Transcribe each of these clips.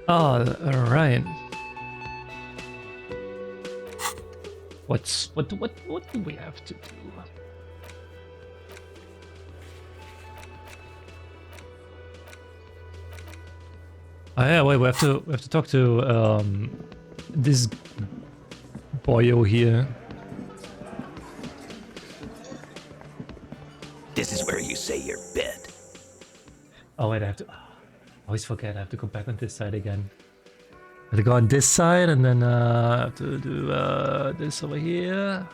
Oh, right. What do we have to do? Oh yeah, wait, we have to talk to this boyo here. This is where you say your bit. Oh wait, I have to. I always forget. I have to go back on this side again. I have to go on this side and then I have to do this over here.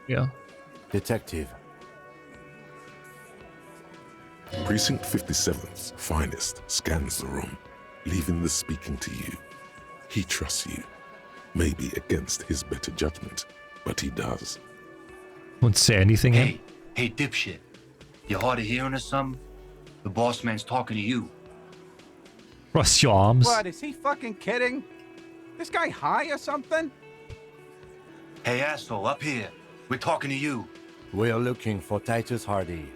Yeah. Detective. Precinct 57's finest scans the room, leaving the speaking to you. He trusts you, maybe against his better judgment, but he does. Won't say anything. Hey, dipshit. You hard of hearing or something? The boss man's talking to you. Cross your arms. What, is he fucking kidding? This guy high or something? Hey, asshole, up here. We're talking to you. We are looking for Titus Hardy.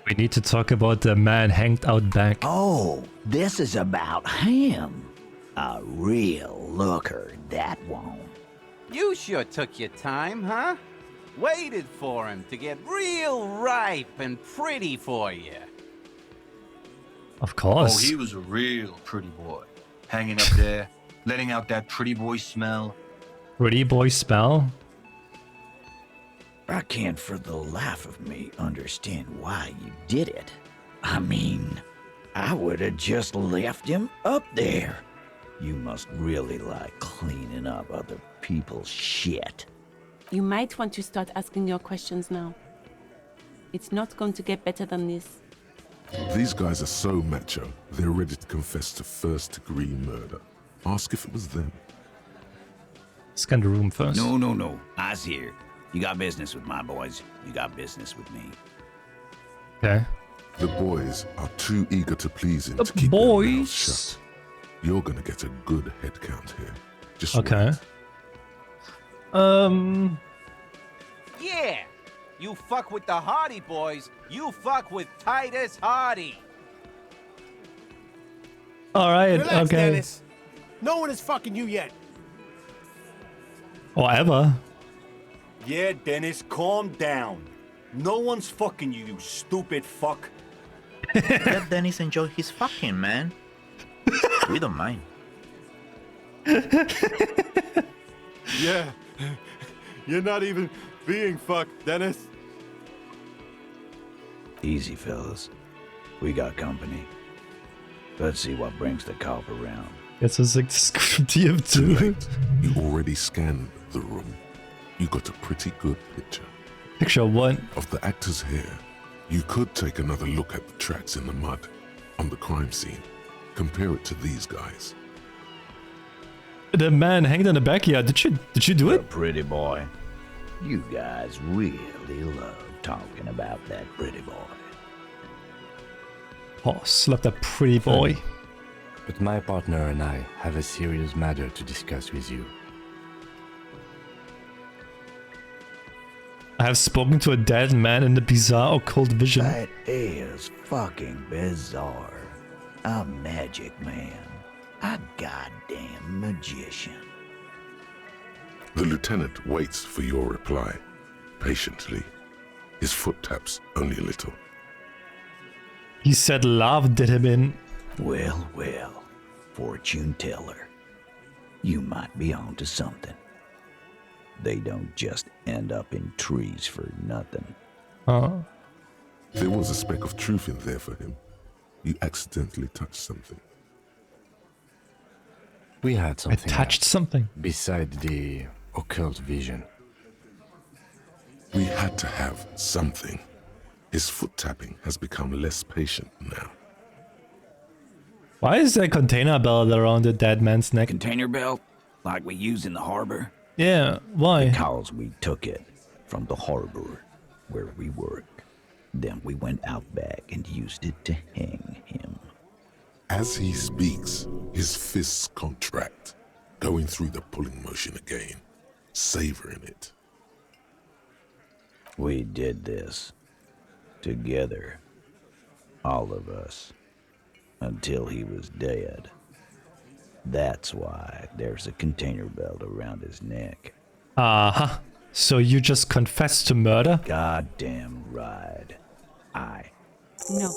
We need to talk about the man hanged out back. Oh, this is about him. A real looker, that one. You sure took your time, huh? Waited for him to get real ripe and pretty for you. Of course. Oh, he was a real pretty boy. Hanging up there, letting out that pretty boy smell. Pretty boy spell. I can't for the life of me understand why you did it. I mean, I would have just left him up there. You must really like cleaning up other people's shit. You might want to start asking your questions now. It's not going to get better than this. These guys are so macho, they're ready to confess to first-degree murder. Ask if it was them. Scan the room first. No. I's here. You got business with my boys. You got business with me. Okay. The boys are too eager to please him The to keep their mouths boys. shut. You're gonna get a good head count here. Just Okay. wait. Yeah! You fuck with the Hardy boys, you fuck with Titus Hardy. All right. Relax, okay. Dennis. No one is fucking you yet. Or ever. Yeah, Dennis, calm down. No one's fucking you, you stupid fuck. Let Dennis enjoy his fucking, man. We don't mind. Yeah, you're not even being fucked, Dennis. Easy, fellas. We got company. Let's see what brings the cop around. Yes, it's like Too TF2. late. You already scanned the room. You got a pretty good picture. Picture what? Of the actors here. You could take another look at the tracks in the mud on the crime scene. Compare it to these guys. The man hanged in the backyard. Did you do You're a it? pretty boy. You guys really love talking about that pretty boy. Oh, slapped that pretty boy. But my partner and I have a serious matter to discuss with you. I have spoken to a dead man in the bizarre occult vision. That is fucking bizarre. A magic man. A goddamn magician. The lieutenant waits for your reply, patiently. His foot taps only a little. He said love did him in. Well, fortune teller. You might be onto something. They don't just end up in trees for nothing. Oh. There was a speck of truth in there for him. You accidentally touched something. We had I something touched else something. beside the occult vision. We had to have something. His foot tapping has become less patient now. Why is there a container belt around the dead man's neck? Container belt? Like we use in the harbor? Yeah, why? Because we took it from the harbor where we work. Then we went out back and used it to hang him. As he speaks, his fists contract, going through the pulling motion again, savoring it. We did this together All of us. Until he was dead. That's why there's a container belt around his neck. Uh-huh. So you just confessed to murder? Goddamn right. No.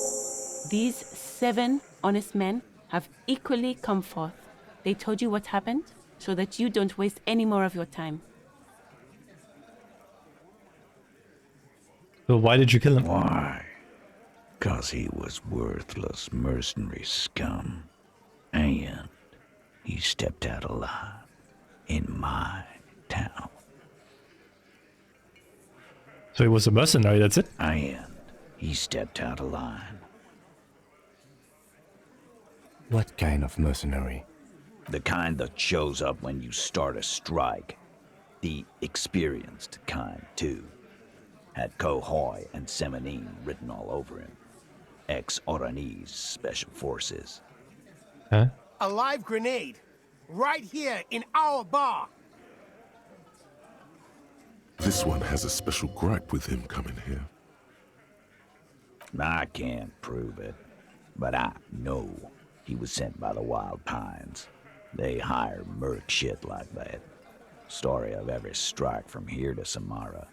These 7 honest men have equally come forth. They told you what happened so that you don't waste any more of your time. So why did you kill him? Why? 'Cause he was worthless mercenary scum. And he stepped out alive in my town. So he was a mercenary, that's it? And he stepped out of line. What kind of mercenary? The kind that shows up when you start a strike. The experienced kind, too. Had Kohoi and Semenine written all over him. Ex-Oranese Special Forces. Huh? A live grenade. Right here in our bar. This one has a special gripe with him coming here. I can't prove it, but I know he was sent by the Wild Pines. They hire merc shit like that. Story of every strike from here to Samara.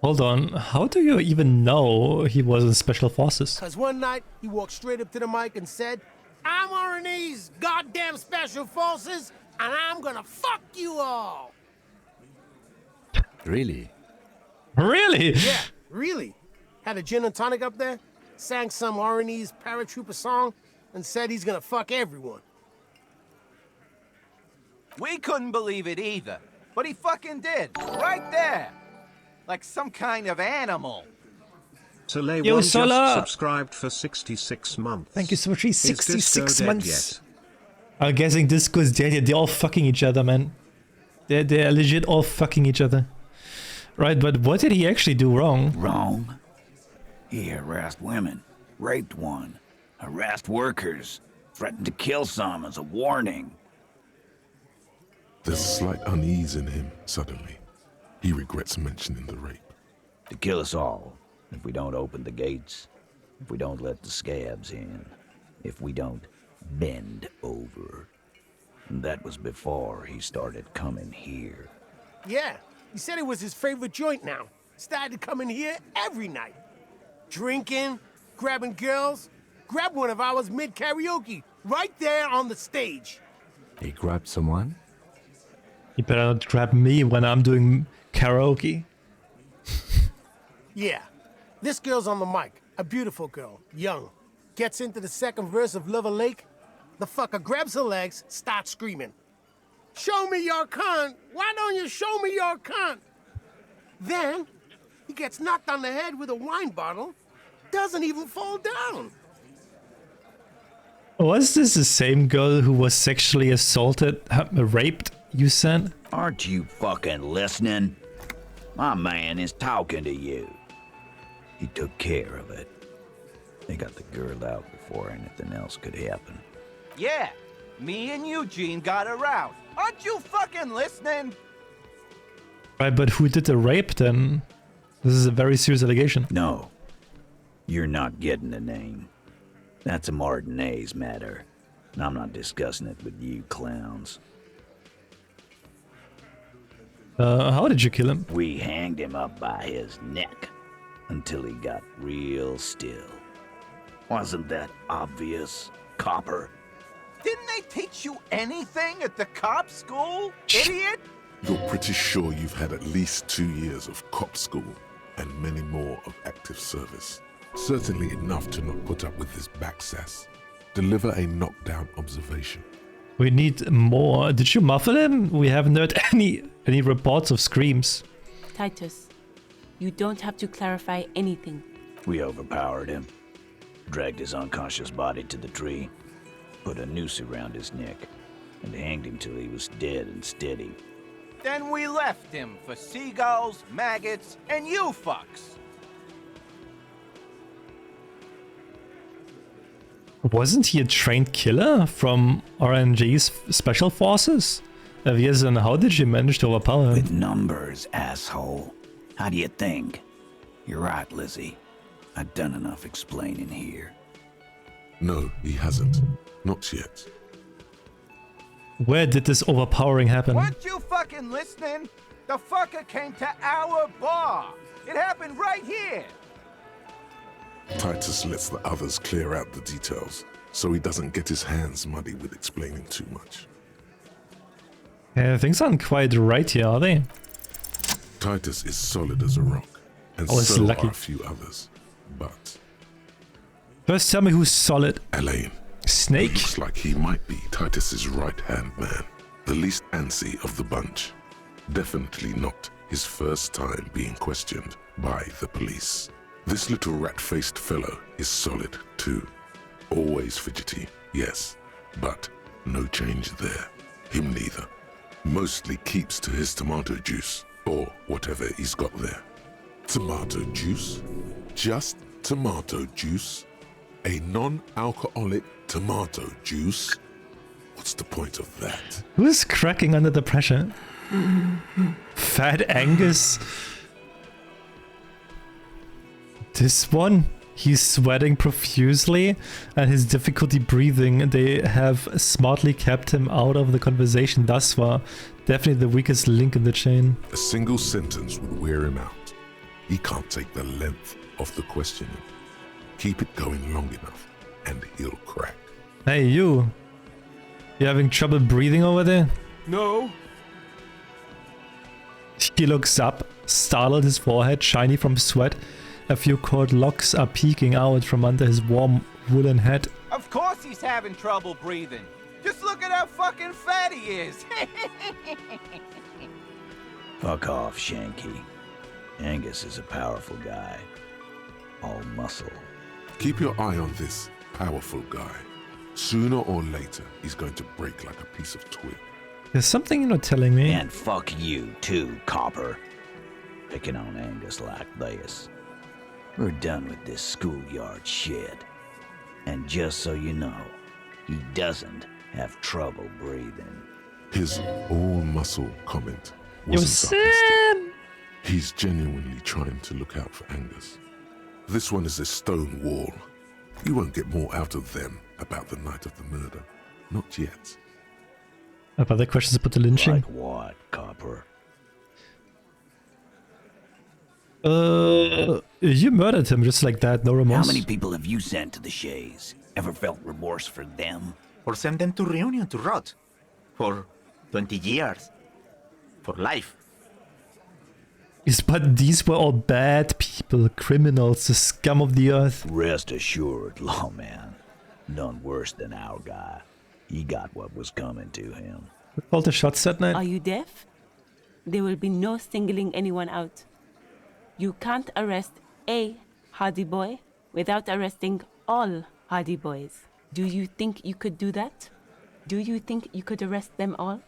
Hold on, how do you even know he was in Special Forces? Cause one night he walked straight up to the mic and said, I'm Oranese goddamn Special Forces, and I'm gonna fuck you all. Really? Really? Yeah, really. Had a gin and tonic up there, sang some Oranese paratrooper song, and said he's gonna fuck everyone. We couldn't believe it either, but he fucking did, right there. Like some kind of animal. Soleil Yo, One just Sola! subscribed for 66 months. Thank you so much. Is 66 Disco dead months. yet? I'm guessing Disco's dead. Yeah, they're all fucking each other, man. They're legit all fucking each other. Right, but what did he actually do wrong? Wrong? He harassed women, raped one, harassed workers, threatened to kill some as a warning. There's a slight unease in him, suddenly. He regrets mentioning the rape. To kill us all, if we don't open the gates, if we don't let the scabs in, if we don't bend over. And that was before he started coming here. Yeah, he said it was his favorite joint now. Started coming here every night. Drinking, grabbing girls. Grabbed one of ours mid-karaoke, right there on the stage. He grabbed someone? You better not grab me when I'm doing karaoke. Yeah, this girl's on the mic. A beautiful girl, young. Gets into the second verse of Lover Lake. The fucker grabs her legs, starts screaming. Show me your cunt! Why don't you show me your cunt? Then, he gets knocked on the head with a wine bottle. Doesn't even fall down. Was this the same girl who was sexually assaulted, raped, you said? Aren't you fucking listening? My man is talking to you. He took care of it. They got the girl out before anything else could happen. Yeah, me and Eugene got her out. Aren't you fucking listening? Right, but who did the rape then? This is a very serious allegation. No, you're not getting the name. That's a Martinez matter. And I'm not discussing it with you clowns. How did you kill him? We hanged him up by his neck until he got real still. Wasn't that obvious, copper? Didn't they teach you anything at the cop school, idiot? You're pretty sure you've had at least 2 years of cop school and many more of active service. Certainly enough to not put up with this backsass. Deliver a knockdown observation. We need more. Did you muffle him? We haven't heard any reports of screams. Titus, you don't have to clarify anything. We overpowered him, dragged his unconscious body to the tree, put a noose around his neck, and hanged him till he was dead and steady. Then we left him for seagulls, maggots, and you fucks. Wasn't he a trained killer from RNG's Special Forces? If yes, then how did you manage to overpower him? With numbers, asshole. How do you think? You're right, Lizzie. I've done enough explaining here. No, he hasn't. Not yet. Where did this overpowering happen? Weren't you fucking listening? The fucker came to our bar. It happened right here. Titus lets the others clear out the details, so he doesn't get his hands muddy with explaining too much. Things aren't quite right here, are they? Titus is solid as a rock, and Oh, it's so lucky. are a few others. But First tell me who's solid. Elaine, Snake? looks like he might be Titus's right-hand man, the least antsy of the bunch. Definitely not his first time being questioned by the police. This little rat-faced fellow is solid too. Always fidgety, yes, but no change there. Him neither. Mostly keeps to his tomato juice, or whatever he's got there. Tomato juice? Just tomato juice? A non-alcoholic tomato juice? What's the point of that? Who's cracking under the pressure? Fat Angus? This one? He's sweating profusely and his difficulty breathing, they have smartly kept him out of the conversation thus far. Definitely the weakest link in the chain. A single sentence would wear him out. He can't take the length of the questioning. Keep it going long enough, and he'll crack. Hey, you. You having trouble breathing over there? No. He looks up, startled, his forehead shiny from sweat. A few cold locks are peeking out from under his warm woolen hat. Of course he's having trouble breathing. Just look at how fucking fat he is. Fuck off, Shanky. Angus is a powerful guy. All muscle. Keep your eye on this powerful guy. Sooner or later, he's going to break like a piece of twig. There's something you're not telling me. And fuck you too, Copper. Picking on Angus like this. We're done with this schoolyard shit. And just so you know, he doesn't have trouble breathing. His all-muscle comment Yo, wasn't sarcastic. Sam! He's genuinely trying to look out for Angus. This one is a stone wall. You won't get more out of them about the night of the murder. Not yet. About the questions about the lynching? Like what, Copper? You murdered him just like that, no remorse. How many people have you sent to the Shays? Ever felt remorse for them? Or send them to Reunion to rot. For 20 years. For life. Yes, but these were all bad people, criminals, the scum of the earth. Rest assured, lawman. None worse than our guy. He got what was coming to him. With all the shots that night. Are you deaf? There will be no singling anyone out. You can't arrest a Hardy Boy without arresting all Hardy Boys. Do you think you could do that? Do you think you could arrest them all?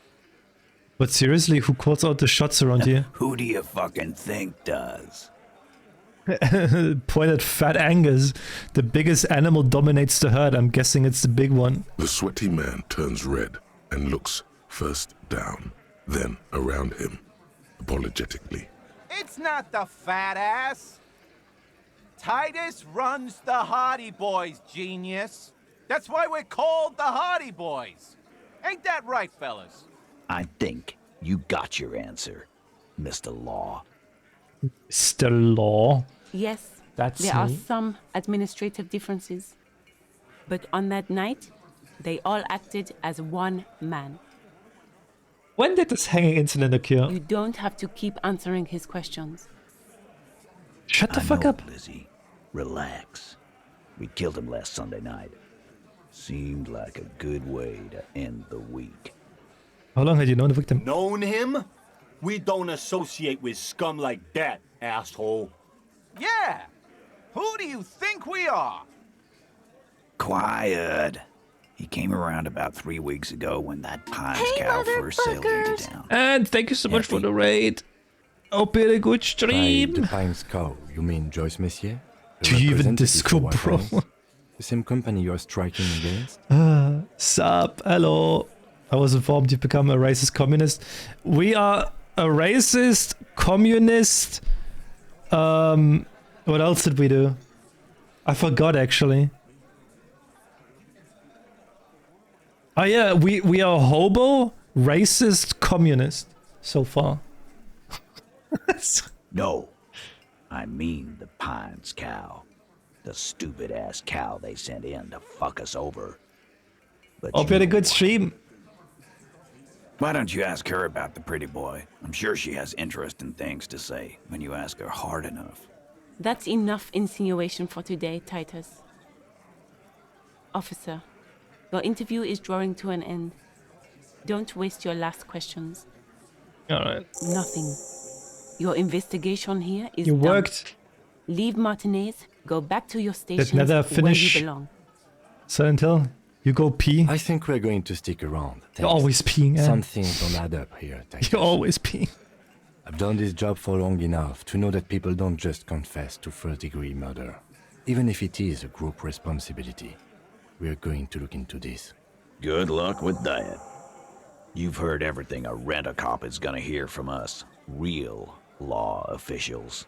But seriously, who calls out the shots around here? Who do you fucking think does? Point at Fat Angus. The biggest animal dominates the herd. I'm guessing it's the big one. The sweaty man turns red and looks first down, then around him, apologetically. It's not the fat ass. Titus runs the Hardy Boys, genius. That's why we're called the Hardy Boys. Ain't that right, fellas? I think you got your answer, Mr. Law. Mr. Law. Yes, That's there are me. some administrative differences. But on that night, they all acted as one man. When did this hanging incident occur? You don't have to keep answering his questions. Shut the I fuck know, up. Lizzie. Relax. We killed him last Sunday night. Seemed like a good way to end the week. How long had you known the victim? Known him? We don't associate with scum like that, asshole. Yeah. Who do you think we are? Quiet. He came around about 3 weeks ago when that Pines cow first sailed into town. And thank you so much for the raid. Hope you had a good By stream. the Pines cow, you mean Joyce Messier? The Do you even representative disco, for White bro? Pines? The same company you are striking against? Sup, hello. I was informed you've become a racist communist. We are a racist communist. What else did we do? I forgot actually. Oh yeah, we are hobo, racist, communist so far. No, I mean the Pines cow. The stupid-ass cow they sent in to fuck us over. But Hope you had a good stream. why don't you ask her about the pretty boy? I'm sure she has interesting things to say when you ask her hard enough. That's enough insinuation for today, Titus. Officer, your interview is drawing to an end. Don't waste your last questions. Alright. Nothing. Your investigation here is You done. worked. Leave Martinez, go back to your stations Did Nether where finish you belong. Silent Hill? You go pee? I think we're going to stick around. You're always peeing, eh? Some things don't add up here, Titus. You're always peeing. I've done this job for long enough to know that people don't just confess to first-degree murder. Even if it is a group responsibility. We're going to look into this. Good luck with that. You've heard everything a rent-a-cop is gonna hear from us. Real law officials.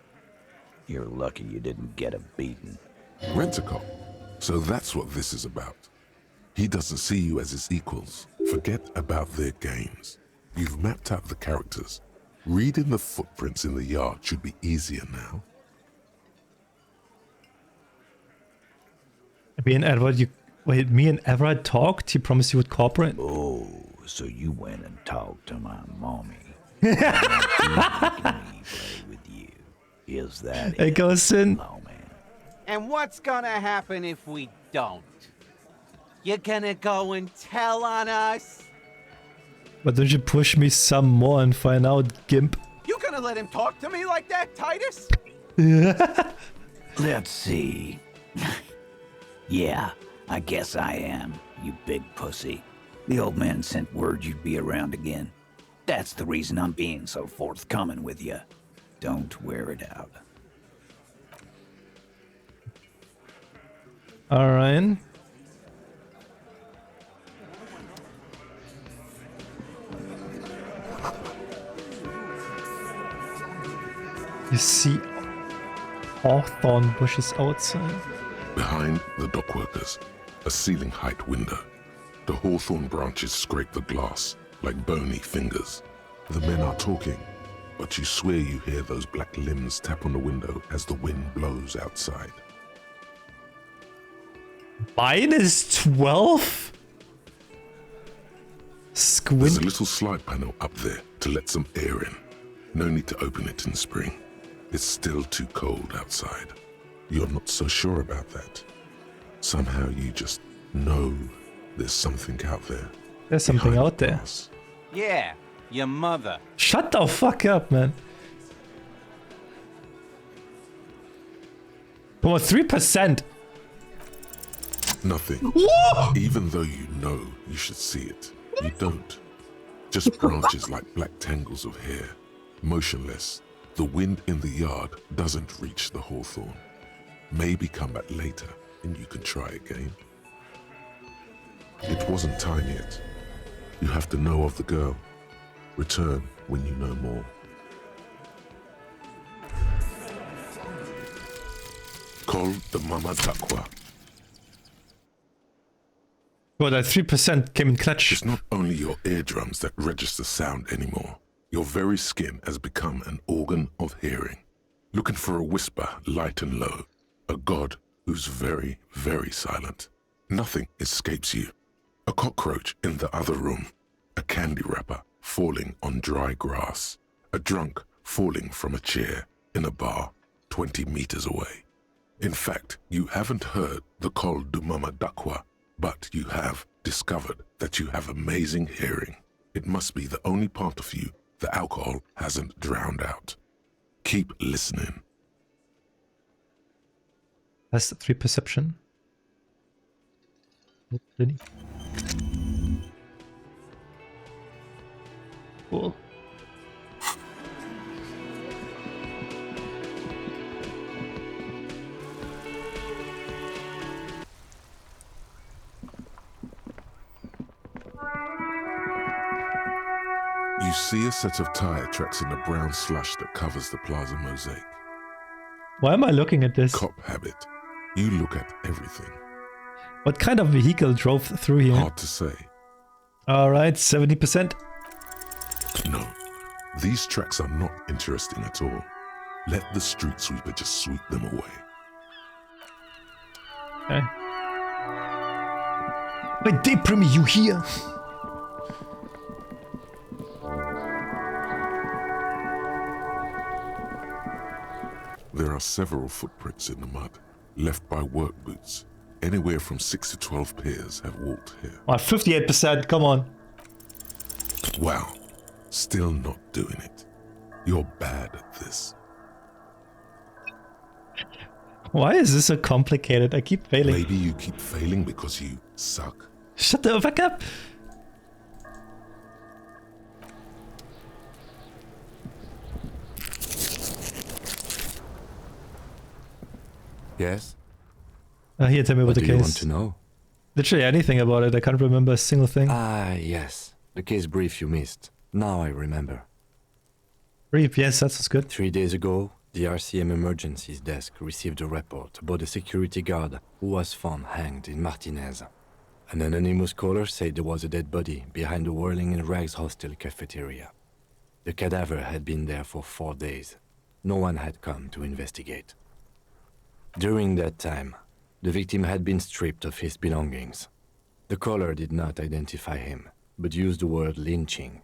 You're lucky you didn't get a beating. Rent-a-cop. So that's what this is about. He doesn't see you as his equals. Forget about their games. You've mapped out the characters. Reading the footprints in the yard should be easier now. Me and Edward talked? He promised you would cooperate? Oh, so you went and talked to my mommy. Play with you. Is that It goes in. And what's gonna happen if we don't? You're gonna go and tell on us? But don't you push me some more and find out, Gimp? You gonna let him talk to me like that, Titus? Let's see. Yeah, I guess I am, you big pussy. The old man sent word you'd be around again. That's the reason I'm being so forthcoming with you. Don't wear it out. Alright. You see hawthorn bushes outside. Behind the dockworkers, a ceiling-height window. The hawthorn branches scrape the glass like bony fingers. The men are talking, but you swear you hear those black limbs tap on the window as the wind blows outside. -12? Squint. There's a little slide panel up there to let some air in. No need to open it in spring. It's still too cold outside. You're not so sure about that. Somehow you just know there's something out there. There's something out there. Yeah, your mother. Shut the fuck up, man. Come on, 3%. Nothing. Even though you know you should see it, you don't. Just branches like black tangles of hair, motionless. The wind in the yard doesn't reach the hawthorn. Maybe come back later and you can try again. It wasn't time yet. You have to know of the girl. Return when you know more. Call the Mama Dakwa. Well, that 3% came in clutch. It's not only your eardrums that register sound anymore. Your very skin has become an organ of hearing. Looking for a whisper light and low. A god who's very, very silent. Nothing escapes you. A cockroach in the other room. A candy wrapper falling on dry grass. A drunk falling from a chair in a bar 20 meters away. In fact, you haven't heard the Call du Mama Dakwa, but you have discovered that you have amazing hearing. It must be the only part of you the alcohol hasn't drowned out. Keep listening. That's the 3 perception. Cool. You see a set of tire tracks in the brown slush that covers the plaza mosaic. Why am I looking at this? Cop habit. You look at everything. What kind of vehicle drove through here? Hard to say. Alright, 70%. No, these tracks are not interesting at all. Let the street sweeper just sweep them away. Okay. Wait, Deprimi, you here? There are several footprints in the mud, left by work boots. Anywhere from 6 to 12 pairs have walked here. 58%, come on. Wow, still not doing it. You're bad at this. Why is this so complicated? I keep failing. Maybe you keep failing because you suck. Shut the fuck up! Yes? Here, tell me about What the do case. you want to know? Literally anything about it. I can't remember a single thing. Ah, yes. The case brief you missed. Now I remember. Brief, yes, that sounds good. 3 days ago, the RCM Emergencies Desk received a report about a security guard who was found hanged in Martinez. An anonymous caller said there was a dead body behind the Whirling in Rags hostel cafeteria. The cadaver had been there for 4 days. No one had come to investigate. During that time, the victim had been stripped of his belongings. The caller did not identify him, but used the word lynching.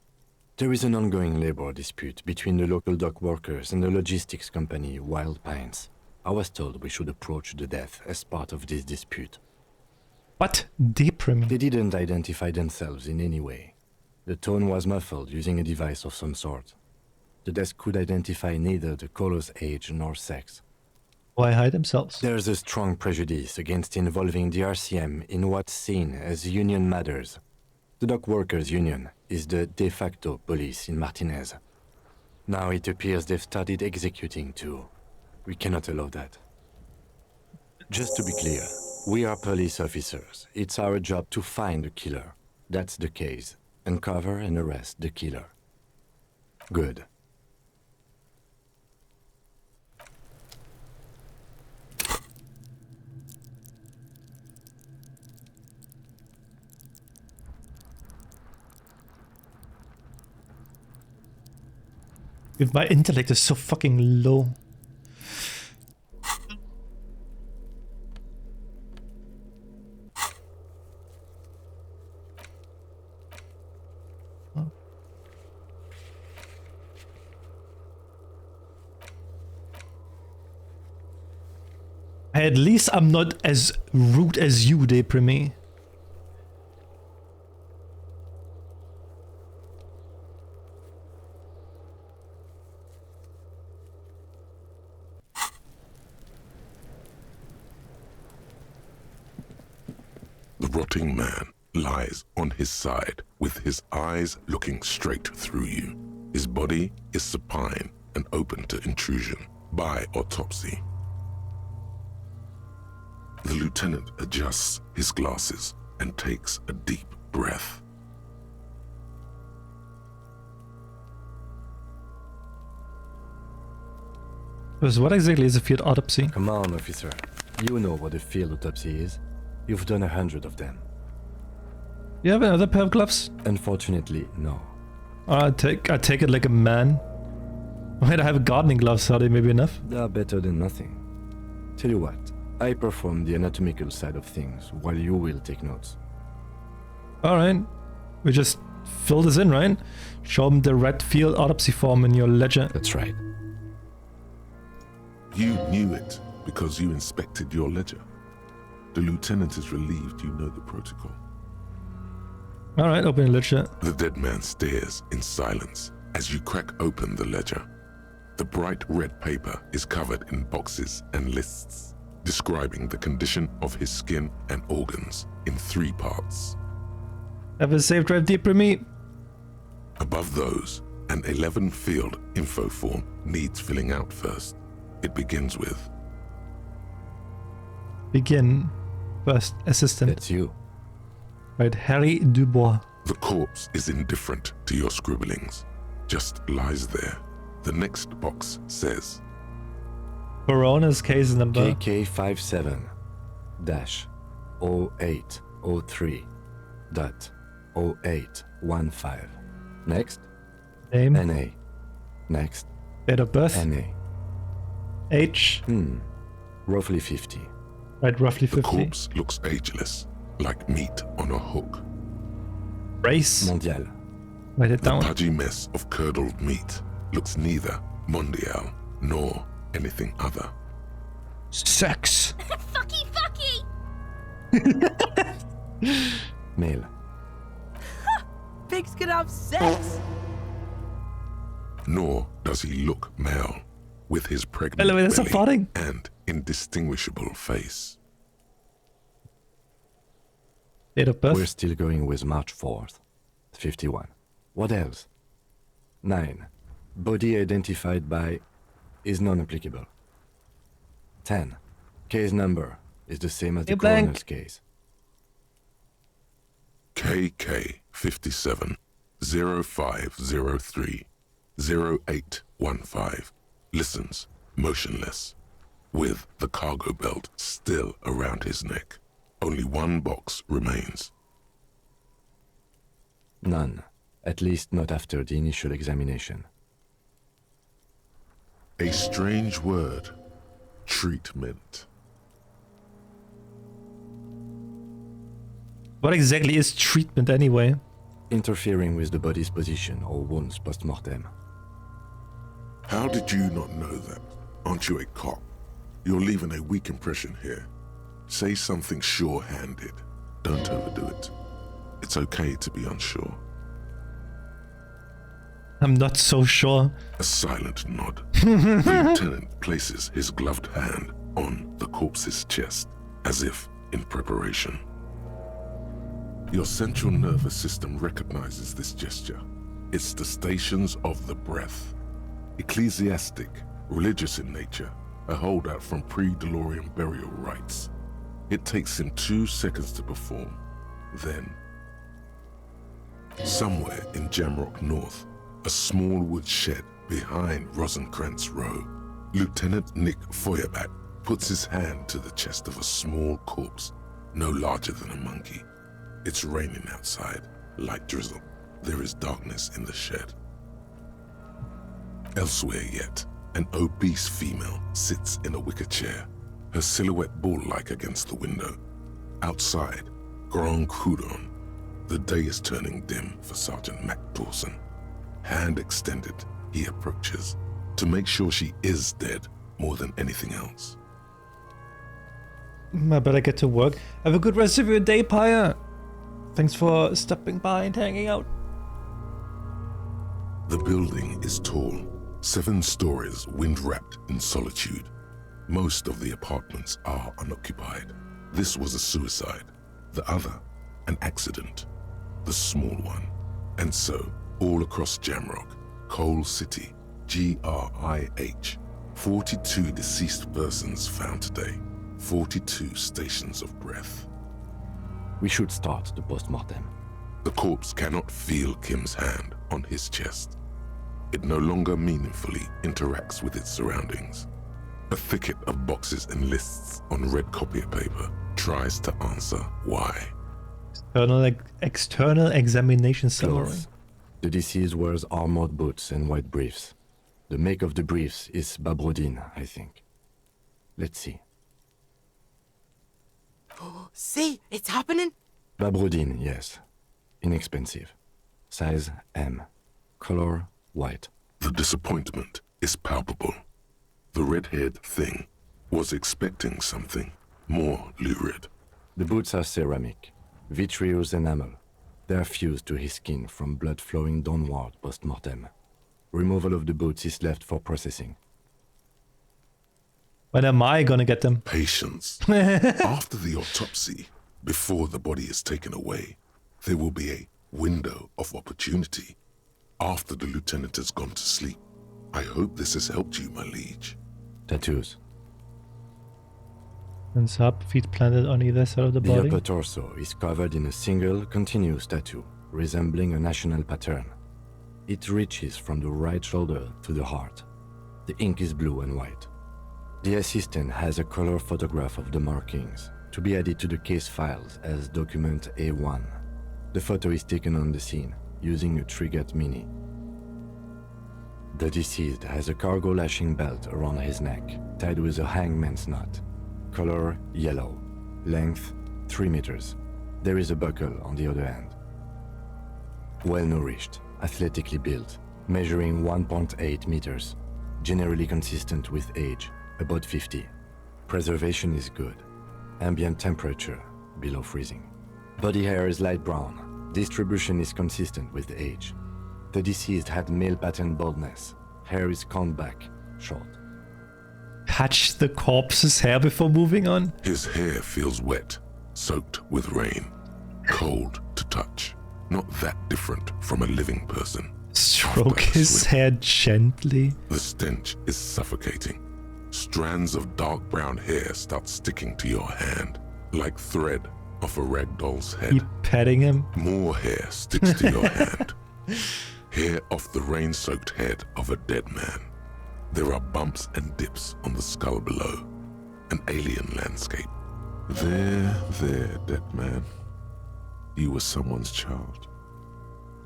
There is an ongoing labor dispute between the local dock workers and the logistics company Wild Pines. I was told we should approach the death as part of this dispute. What? Deprimi? They didn't identify themselves in any way. The tone was muffled using a device of some sort. The desk could identify neither the caller's age nor sex. Why hide themselves? There's a strong prejudice against involving the RCM in what's seen as union matters. The dock workers' union is the de facto police in Martinez. Now it appears they've started executing too. We cannot allow that. Just to be clear, we are police officers. It's our job to find the killer. That's the case. Uncover and arrest the killer. Good. If my intellect is so fucking low. At least I'm not as rude as you, Deprimi. The rotting man lies on his side with his eyes looking straight through you. His body is supine and open to intrusion by autopsy. The lieutenant adjusts his glasses and takes a deep breath. So what exactly is a field autopsy? Come on, officer. You know what a field autopsy is. You've done 100 of them. You have another pair of gloves? Unfortunately, no. I take it like a man. Wait, I have gardening gloves. Are they maybe enough? They are better than nothing. Tell you what, I perform the anatomical side of things while you will take notes. Alright. We just fill this in, right? Show them the red field autopsy form in your ledger. That's right. You knew it because you inspected your ledger. The lieutenant is relieved you know the protocol. Alright, open your ledger. The dead man stares in silence as you crack open the ledger. The bright red paper is covered in boxes and lists, describing the condition of his skin and organs in 3 parts. Have a safe drive, Deprimi. Above those, an 11-field info form needs filling out first. It begins with... Begin. First assistant. That's you. Right, Harry Dubois. The corpse is indifferent to your scribblings, just lies there. The next box says... Coroner's case number. KK57. 0803.0815. Next, Name. NA. Next, Date of birth. NA. Age. Roughly 50. Right, roughly The 50. corpse looks ageless, like meat on a hook. Race. Mondial. Write it The down. pudgy mess of curdled meat looks neither mondial nor anything other. Sex. Fucky fucky! Male. Pigs can have sex! Nor does he look male, with his pregnant By the way, that's belly not farting. and indistinguishable face. Date of birth. We're still going with March 4th. 51. What else? 9. Body identified by is non-applicable. 10. Case number is the same as the coroner's case. KK 57 0503 0815 listens motionless, with the cargo belt still around his neck. Only one box remains. None. At least not after the initial examination. A strange word. Treatment. What exactly is treatment anyway? Interfering with the body's position or wounds post-mortem. How did you not know that? Aren't you a cop? You're leaving a weak impression here. Say something sure-handed. Don't overdo it. It's okay to be unsure. I'm not so sure. A silent nod. The lieutenant places his gloved hand on the corpse's chest, as if in preparation. Your central nervous system recognizes this gesture. It's the stations of the breath. Ecclesiastic, religious in nature, a holdout from pre-DeLorean burial rites. It takes him 2 seconds to perform. Then, somewhere in Jamrock North, a small wood shed behind Rosencrantz Row, Lieutenant Nick Feuerbach puts his hand to the chest of a small corpse, no larger than a monkey. It's raining outside, light drizzle. There is darkness in the shed. Elsewhere yet, an obese female sits in a wicker chair, her silhouette bull-like against the window. Outside, Grand Coudon. The day is turning dim for Sergeant Mac Dawson. Hand extended, he approaches, to make sure she is dead more than anything else. I better get to work. Have a good rest of your day, Pyre. Thanks for stopping by and hanging out. The building is tall, 7 stories wind-wrapped in solitude. Most of the apartments are unoccupied. This was a suicide. The other, an accident. The small one. And so, all across Jamrock, Coal City, GRIH, 42 deceased persons found today. 42 stations of breath. We should start the post-mortem. The corpse cannot feel Kim's hand on his chest. It no longer meaningfully interacts with its surroundings. A thicket of boxes and lists on red copier paper tries to answer why. External examination summary. Clothes. The deceased wears armored boots and white briefs. The make of the briefs is Babrodin, I think. Let's see. See, it's happening. Babrodin, yes. Inexpensive. Size M. Color white. The disappointment is palpable. The red-haired thing was expecting something more lurid. The boots are ceramic. Vitreous enamel. They are fused to his skin from blood flowing downward post-mortem. Removal of the boots is left for processing. When am I gonna get them? Patience. After the autopsy, before the body is taken away, there will be a window of opportunity. After the lieutenant has gone to sleep. I hope this has helped you, my liege. Tattoos. Hands up, feet planted on either side of the The body. upper torso is covered in a single, continuous tattoo, resembling a national pattern. It reaches from the right shoulder to the heart. The ink is blue and white. The assistant has a color photograph of the markings to be added to the case files as document A1. The photo is taken on the scene using a triggered mini. The deceased has a cargo lashing belt around his neck, tied with a hangman's knot. Color yellow. Length 3 meters. There is a buckle on the other end. Well-nourished, athletically built, measuring 1.8 meters. Generally consistent with age, about 50. Preservation is good. Ambient temperature, below freezing. Body hair is light brown. Distribution is consistent with age. The deceased had male pattern baldness. Hair is combed back, short. Touch the corpse's hair before moving on. His hair feels wet, soaked with rain, cold to touch. Not that different from a living person. Stroke his hair gently. The stench is suffocating. Strands of dark brown hair start sticking to your hand, like thread off a ragdoll's head. Keep petting him. More hair sticks to your hand. Hair off the rain-soaked head of a dead man. There are bumps and dips on the skull below. An alien landscape. There, dead man. You were someone's child.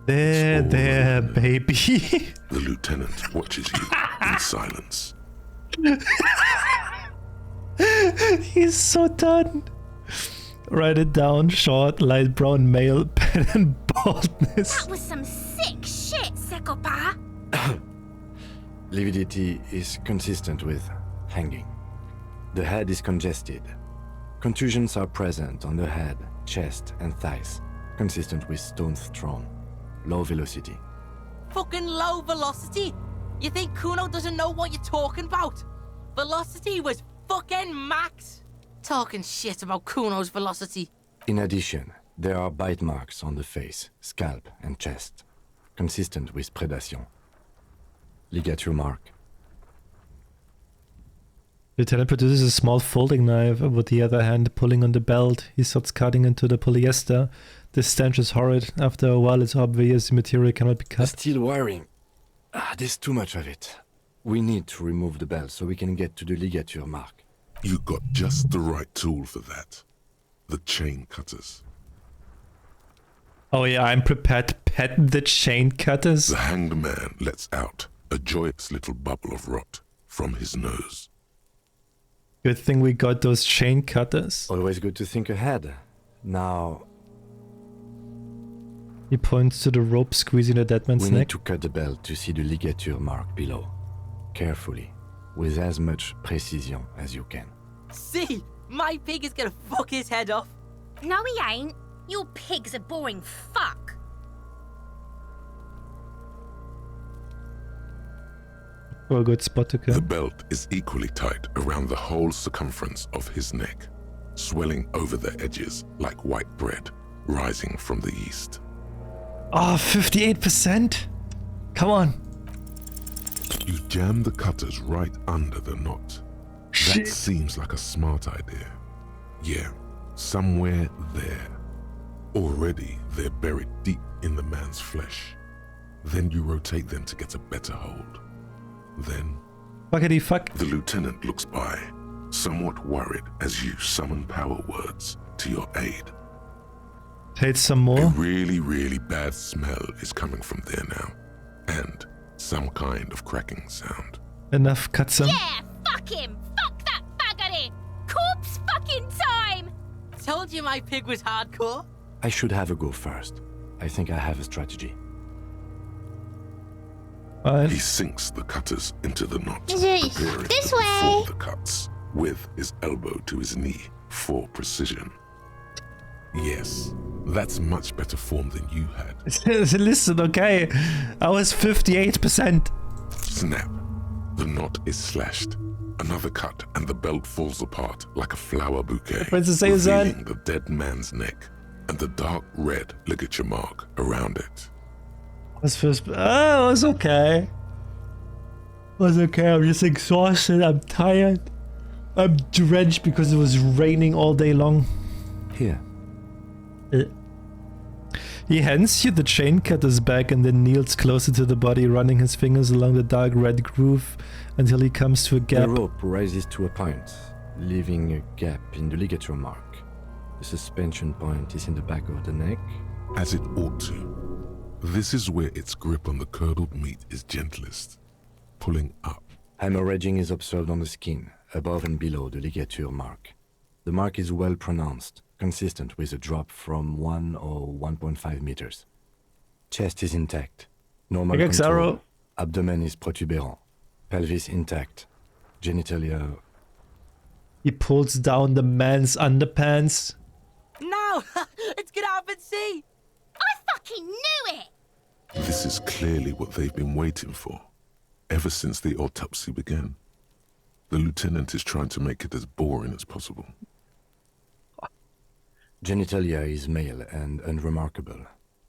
There, baby. The lieutenant watches you in silence. He's so done. Write it down. Short, light brown, male, pattern baldness. That was some sick shit, Sekopa. Lividity is consistent with hanging. The head is congested. Contusions are present on the head, chest, and thighs, consistent with stones thrown. Low velocity. Fucking low velocity? You think Kuno doesn't know what you're talking about? Velocity was fucking max. Talking shit about Kuno's velocity. In addition, there are bite marks on the face, scalp, and chest, consistent with predation. Ligature mark. Lieutenant produces a small folding knife with the other hand pulling on the belt. He starts cutting into the polyester. The stench is horrid. After a while, it's obvious the material cannot be cut. Steel wiring. There's too much of it. We need to remove the belt so we can get to the ligature mark. You got just the right tool for that. The chain cutters. Oh yeah, I'm prepared to pet the chain cutters. The hanged man lets out a joyous little bubble of rot from his nose. Good thing we got those chain cutters. Always good to think ahead. Now... He points to the rope squeezing the dead man's we neck. need to cut the belt to see the ligature mark below. Carefully, with as much precision as you can. See, my pig is gonna fuck his head off. No, he ain't. Your pig's a boring fuck. Oh, a good spot to cut. The belt is equally tight around the whole circumference of his neck, swelling over the edges like white bread rising from the east. Oh, 58%? Come on. You jam the cutters right under the knot. Shit. That seems like a smart idea. Yeah, somewhere there. Already they're buried deep in the man's flesh. Then you rotate them to get a better hold. Then... Fuckity fuck. The lieutenant looks by, somewhat worried as you summon power words to your aid. Take some more. A really, really bad smell is coming from there now. And some kind of cracking sound. Enough, cut some. Yeah, fuck him. Fuck that faggoty. Corpse fucking time. Told you my pig was hardcore. I should have a go first. I think I have a strategy. He sinks the cutters into the knot, Mizuz, preparing this to perform way. the cuts with his elbow to his knee for precision. Yes, that's much better form than you had. Listen, okay. I was 58%. Snap. The knot is slashed. Another cut and the belt falls apart like a flower bouquet, Princess Elysium. revealing the dead man's neck and the dark red ligature mark around it. Was first. Oh, it was okay. It was okay. I'm just exhausted. I'm tired. I'm drenched because it was raining all day long. Here. He hands you the chain cutter's back and then kneels closer to the body, running his fingers along the dark red groove until he comes to a gap. The rope rises to a point, leaving a gap in the ligature mark. The suspension point is in the back of the neck. As it ought to. This is where its grip on the curdled meat is gentlest, pulling up. Hemorrhaging is observed on the skin, above and below the ligature mark. The mark is well pronounced, consistent with a drop from 1 or 1.5 meters. Chest is intact. Normal control. Abdomen is protuberant. Pelvis intact. Genitalia... He pulls down the man's underpants. No! It's gonna happen, see? I fucking knew it! This is clearly what they've been waiting for, ever since the autopsy began. The lieutenant is trying to make it as boring as possible. Genitalia is male and unremarkable.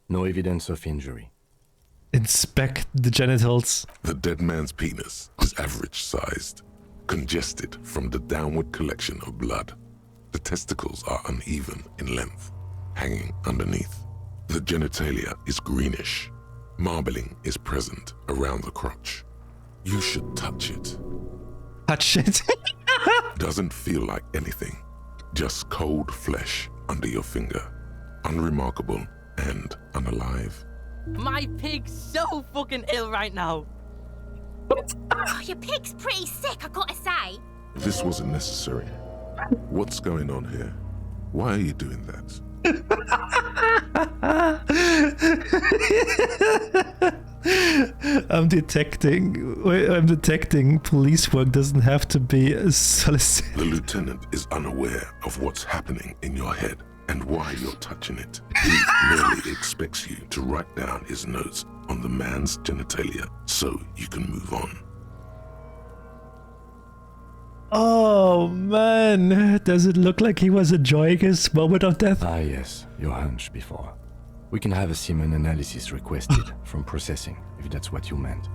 No evidence of injury. Inspect the genitals. The dead man's penis is average-sized, congested from the downward collection of blood. The testicles are uneven in length, hanging underneath. The genitalia is greenish. Marbling is present around the crotch. You should touch it. Touch it? Doesn't feel like anything. Just cold flesh under your finger. Unremarkable and unalive. My pig's so fucking ill right now. Oh, your pig's pretty sick, I gotta say. This wasn't necessary. What's going on here? Why are you doing that? I'm detecting police work doesn't have to be solicited. The lieutenant is unaware of what's happening in your head and why you're touching it. He merely expects you to write down his notes on the man's genitalia so you can move on. Oh man, does it look like he was enjoying his moment of death? Ah yes, your hunch before. We can have a semen analysis requested from processing, if that's what you meant.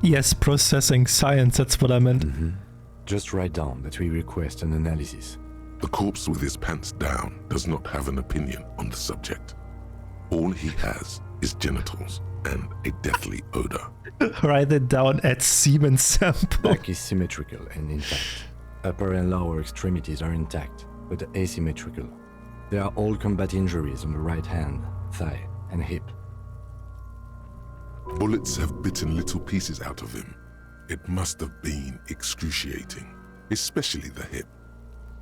Yes, processing science, that's what I meant. Just write down that we request an analysis. The corpse with his pants down does not have an opinion on the subject. All he has is genitals and a deathly odor. Write it down at semen sample. Back is symmetrical and intact. Upper and lower extremities are intact, but asymmetrical. There are all combat injuries on the right hand, thigh, and hip. Bullets have bitten little pieces out of him. It must have been excruciating, especially the hip.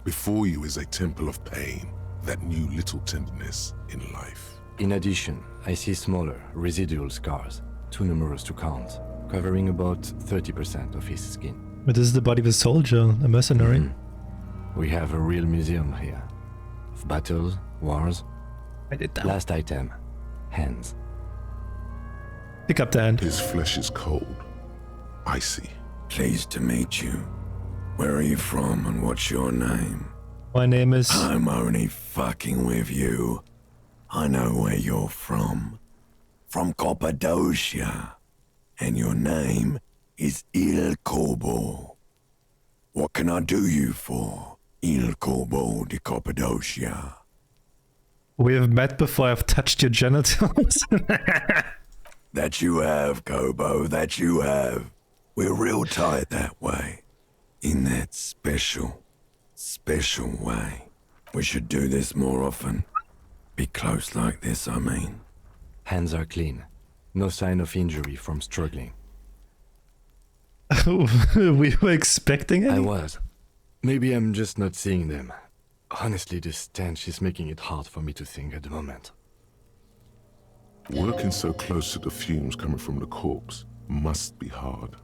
Before you is a temple of pain that knew little tenderness in life. In addition, I see smaller, residual scars, too numerous to count, covering about 30% of his skin. But this is the body of a soldier, a mercenary. We have a real museum here. Of battles, wars. Write it down. Last item, hands. Pick up the hand. His flesh is cold, icy. Pleased to meet you. Where are you from and what's your name? My name is... I'm only fucking with you. I know where you're from. From Cappadocia. And your name is Il Corbo. What can I do you for, Il Corbo di Cappadocia? We have met before I've touched your genitals. That you have, Kobo, that you have. We're real tight that way. In that special way. We should do this more often. Be close like this, I mean. Hands are clean. No sign of injury from struggling. We were expecting it? I was. Maybe I'm just not seeing them. Honestly, this stench is making it hard for me to think at the moment. Working so close to the fumes coming from the corpse must be hard.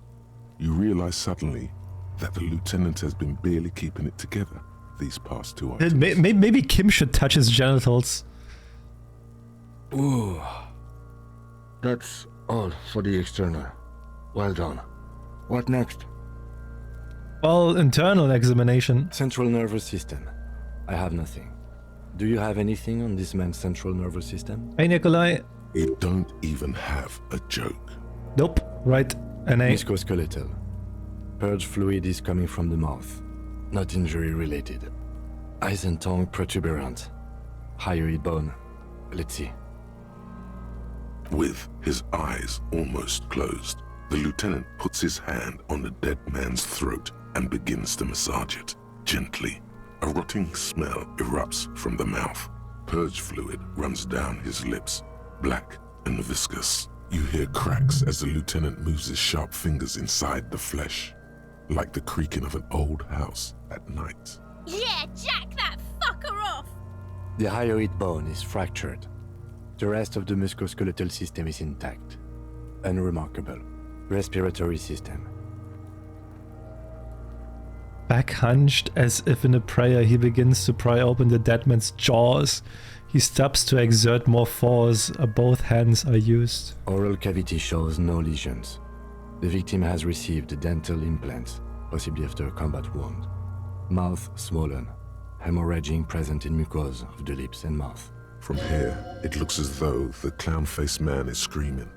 You realize suddenly that the lieutenant has been barely keeping it together these past 2 hours. Maybe Kim should touch his genitals. Ooh. That's all for the external. Well done. What next? Well, internal examination. Central nervous system. I have nothing. Do you have anything on this man's central nervous system? Hey, Nikolai. It don't even have a joke. Nope. Right. NA. Musculoskeletal. Purge fluid is coming from the mouth. Not injury related. Eyes and tongue protuberant. Hyoid bone. Let's see. With his eyes almost closed, the lieutenant puts his hand on the dead man's throat and begins to massage it, gently, A rotting smell erupts from the mouth. Purge fluid runs down his lips, black and viscous. You hear cracks as the lieutenant moves his sharp fingers inside the flesh, like the creaking of an old house at night. Yeah, jack that fucker off! The hyoid bone is fractured. The rest of the musculoskeletal system is intact. Unremarkable. Respiratory system. Back hunched as if in a prayer, he begins to pry open the dead man's jaws. He stops to exert more force. Both hands are used. Oral cavity shows no lesions. The victim has received dental implants, possibly after a combat wound. Mouth swollen. Hemorrhaging present in mucosa of the lips and mouth. From here, it looks as though the clown-faced man is screaming.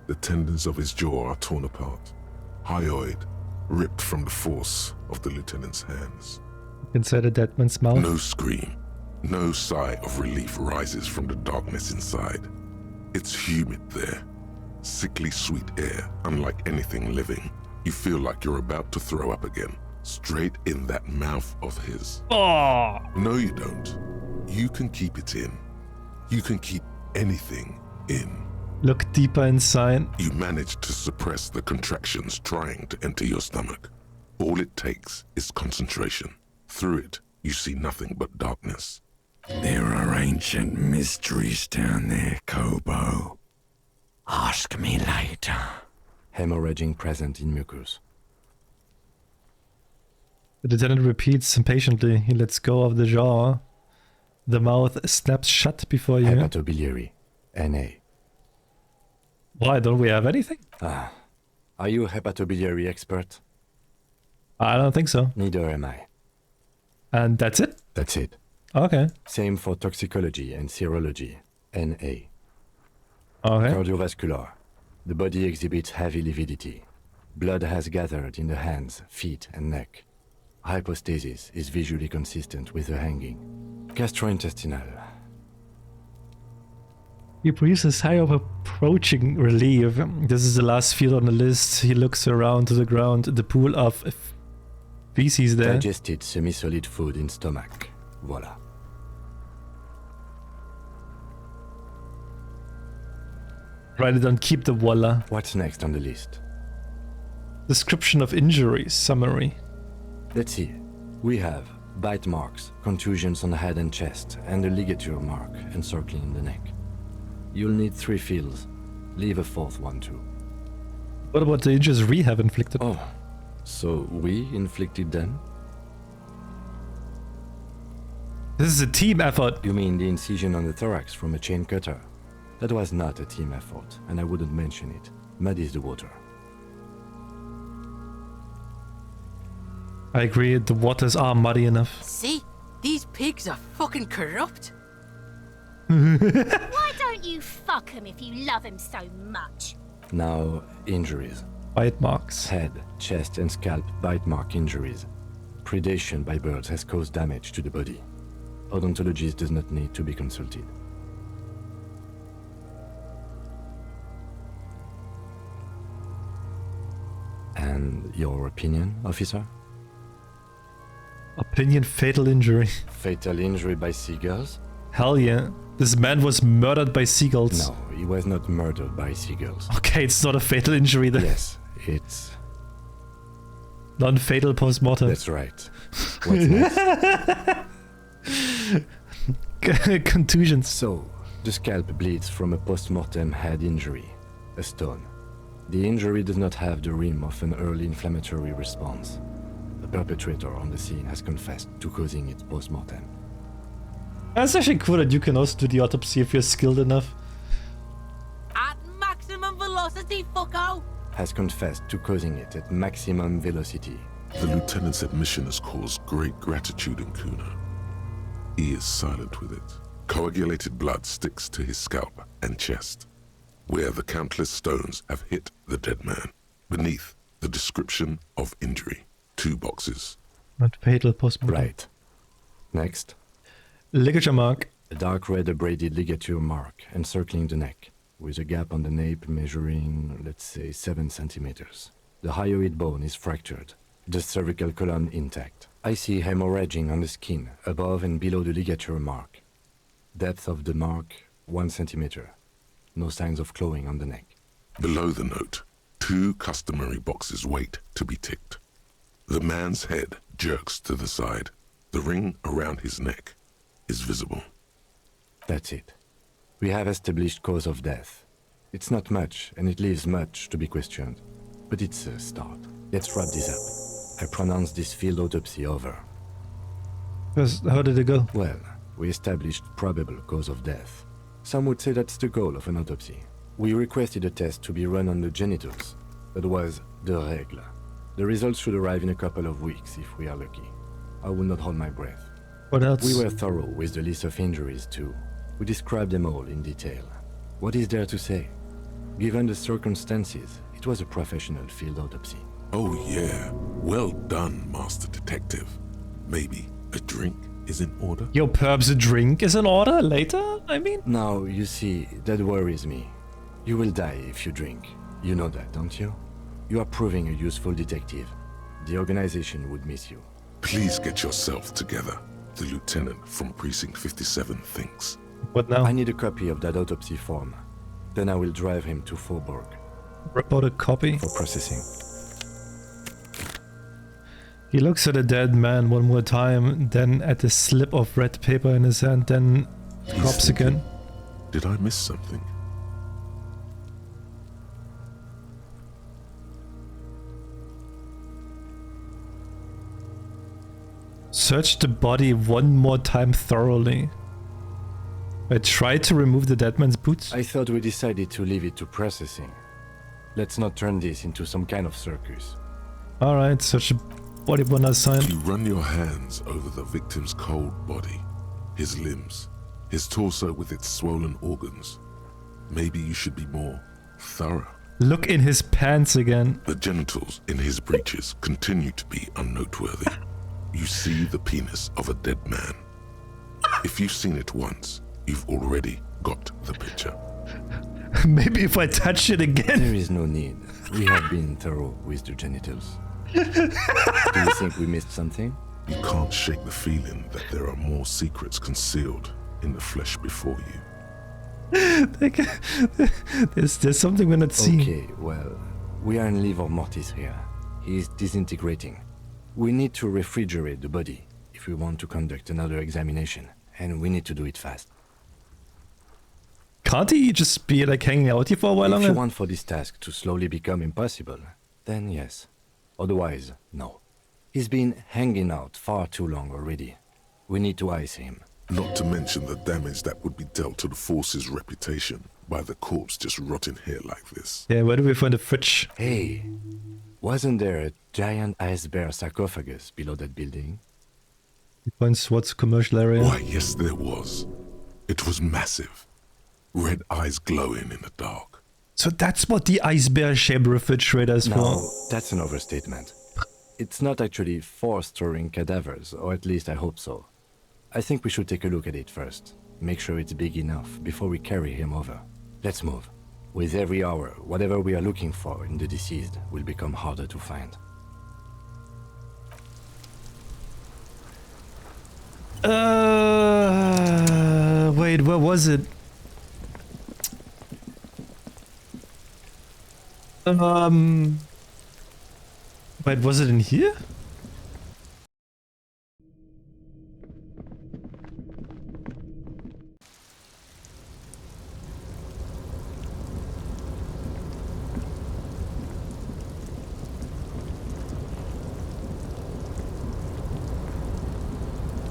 The tendons of his jaw are torn apart. Hyoid ripped from the force of the lieutenant's hands. Inside the dead man's mouth. No scream, no sigh of relief rises from the darkness inside. It's humid there. Sickly sweet air, unlike anything living. You feel like you're about to throw up again, straight in that mouth of his. Oh! No, you don't. You can keep it in. You can keep anything in. Look deeper inside. You manage to suppress the contractions trying to enter your stomach. All it takes is concentration. Through it, you see nothing but darkness. There are ancient mysteries down there, Kobo. Ask me later. Hemorrhaging present in mucus. The lieutenant repeats impatiently. He lets go of the jaw. The mouth snaps shut before you. Hepatobiliary. NA. Why, don't we have anything? Are you a hepatobiliary expert? I don't think so. Neither am I. And that's it? That's it. Okay. Same for toxicology and serology. NA. Okay. Cardiovascular. The body exhibits heavy lividity. Blood has gathered in the hands, feet, and neck. Hypostasis is visually consistent with the hanging. Gastrointestinal. He breathes a sigh of approaching relief. This is the last field on the list. He looks around to the ground. The pool of feces there. Digested semi-solid food in stomach. Voila. Write it down. Keep the voila. What's next on the list? Description of injuries. Summary. Let's see. We have bite marks, contusions on the head and chest, and a ligature mark encircling the neck. You'll need 3 fields. Leave a 4th one too. What about the injuries we have inflicted? Oh, so we inflicted them? This is a team effort. You mean the incision on the thorax from a chain cutter? That was not a team effort, and I wouldn't mention it. Muddies the water. I agree, the waters are muddy enough. See? These pigs are fucking corrupt. Why don't you fuck him if you love him so much? Now, injuries. Bite marks. Head, chest, and scalp bite mark injuries. Predation by birds has caused damage to the body. Odontologist does not need to be consulted. And your opinion, officer? Opinion, fatal injury. Fatal injury by seagulls? Hell yeah. This man was murdered by seagulls. No, he was not murdered by seagulls. Okay, it's not a fatal injury then. Yes, it's... non-fatal post-mortem. That's right. What's next? Contusions. So, the scalp bleeds from a post-mortem head injury, a stone. The injury does not have the rim of an early inflammatory response. The perpetrator on the scene has confessed to causing it post-mortem. That's actually cool that you can also do the autopsy if you're skilled enough. At maximum velocity, fucko! Has confessed to causing it at maximum velocity. The lieutenant's admission has caused great gratitude in Kuna. He is silent with it. Coagulated blood sticks to his scalp and chest, where the countless stones have hit the dead man. Beneath, the description of injury. 2 boxes. Not fatal post-mortem. Right. Next. Ligature mark. A dark red abraded ligature mark encircling the neck, with a gap on the nape measuring, let's say, 7 centimeters. The hyoid bone is fractured. The cervical column intact. I see hemorrhaging on the skin, above and below the ligature mark. Depth of the mark, 1 centimeter. No signs of clawing on the neck. Below the note, 2 customary boxes wait to be ticked. The man's head jerks to the side. The ring around his neck is visible. That's it. We have established cause of death. It's not much, and it leaves much to be questioned. But it's a start. Let's wrap this up. I pronounce this field autopsy over. How did it go? Well, we established probable cause of death. Some would say that's the goal of an autopsy. We requested a test to be run on the genitals. That was the règle. The results should arrive in a couple of weeks if we are lucky. I will not hold my breath. What else? We were thorough with the list of injuries too. We described them all in detail. What is there to say? Given the circumstances, it was a professional field autopsy. Oh yeah, well done, Master Detective. Maybe a drink is in order? Yo, perhaps a drink is in order later, I mean? Now, you see, that worries me. You will die if you drink. You know that, don't you? You are proving a useful detective. The organization would miss you. Please get yourself together. The lieutenant from Precinct 57 thinks. What now? I need a copy of that autopsy form. Then I will drive him to Faubourg. Report a copy? For processing. He looks at the dead man one more time, then at the slip of red paper in his hand, then drops again. Did I miss something? Search the body one more time thoroughly. I tried to remove the dead man's boots. I thought we decided to leave it to processing. Let's not turn this into some kind of circus. Alright, search the body one last time. You run your hands over the victim's cold body, his limbs, his torso with its swollen organs. Maybe you should be more thorough. Look in his pants again. The genitals in his breeches continue to be unnoteworthy. You see the penis of a dead man. If you've seen it once, you've already got the picture. Maybe if I touch it again. There is no need. We have been thorough with the genitals. Do you think we missed something? You can't shake the feeling that there are more secrets concealed in the flesh before you. There's something we're not seeing. Okay, well, we are in livor mortis here. He is disintegrating. We need to refrigerate the body if we want to conduct another examination, and we need to do it fast. Can't he just be like hanging out here for a while longer? If you want for this task to slowly become impossible, then yes. Otherwise, no. He's been hanging out far too long already. We need to ice him. Not to mention the damage that would be dealt to the force's reputation by the corpse just rotting here like this. Yeah, where do we find a fridge? Hey, wasn't there a giant ice bear sarcophagus below that building? He points towards the commercial area. Why, yes, there was. It was massive. Red eyes glowing in the dark. So that's what the ice bear shaped refrigerator is for? No, that's an overstatement. It's not actually for storing cadavers, or at least I hope so. I think we should take a look at it first. Make sure it's big enough before we carry him over. Let's move. With every hour, whatever we are looking for in the deceased will become harder to find. Wait, where was it? Wait, was it in here?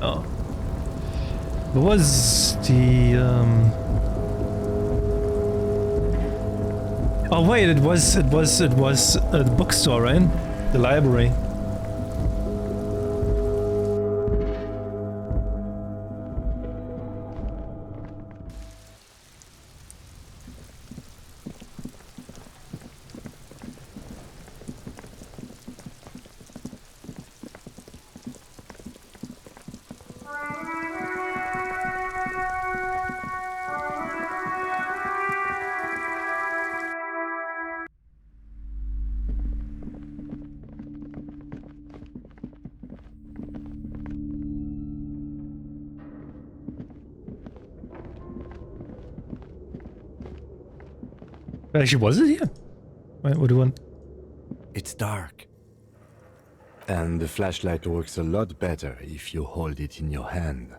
Oh. What was the, Oh wait, it was the bookstore, right? The library. Actually, was it here? Wait, what do you want? It's dark. And the flashlight works a lot better if you hold it in your hand.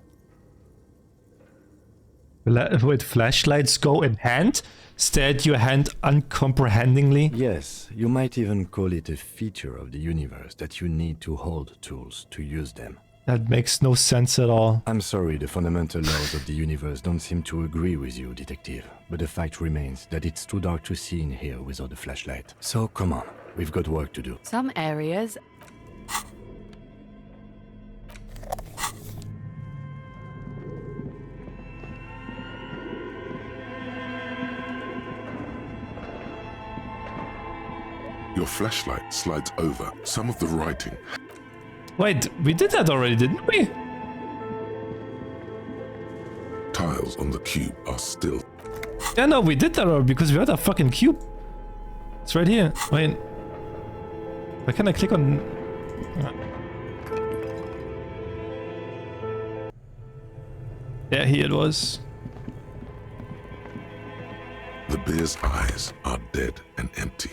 Wait, flashlights go in hand? Stare at your hand uncomprehendingly? Yes, you might even call it a feature of the universe that you need to hold tools to use them. That makes no sense at all. I'm sorry, the fundamental laws of the universe don't seem to agree with you, detective. But the fact remains that it's too dark to see in here without a flashlight. So come on, we've got work to do. Some areas... Your flashlight slides over some of the writing. Wait, we did that already, didn't we? Tiles on the cube are still... Yeah, no, we did that already because we had a fucking cube. It's right here. Wait. Why can't I click on... Yeah, here it was. The bear's eyes are dead and empty.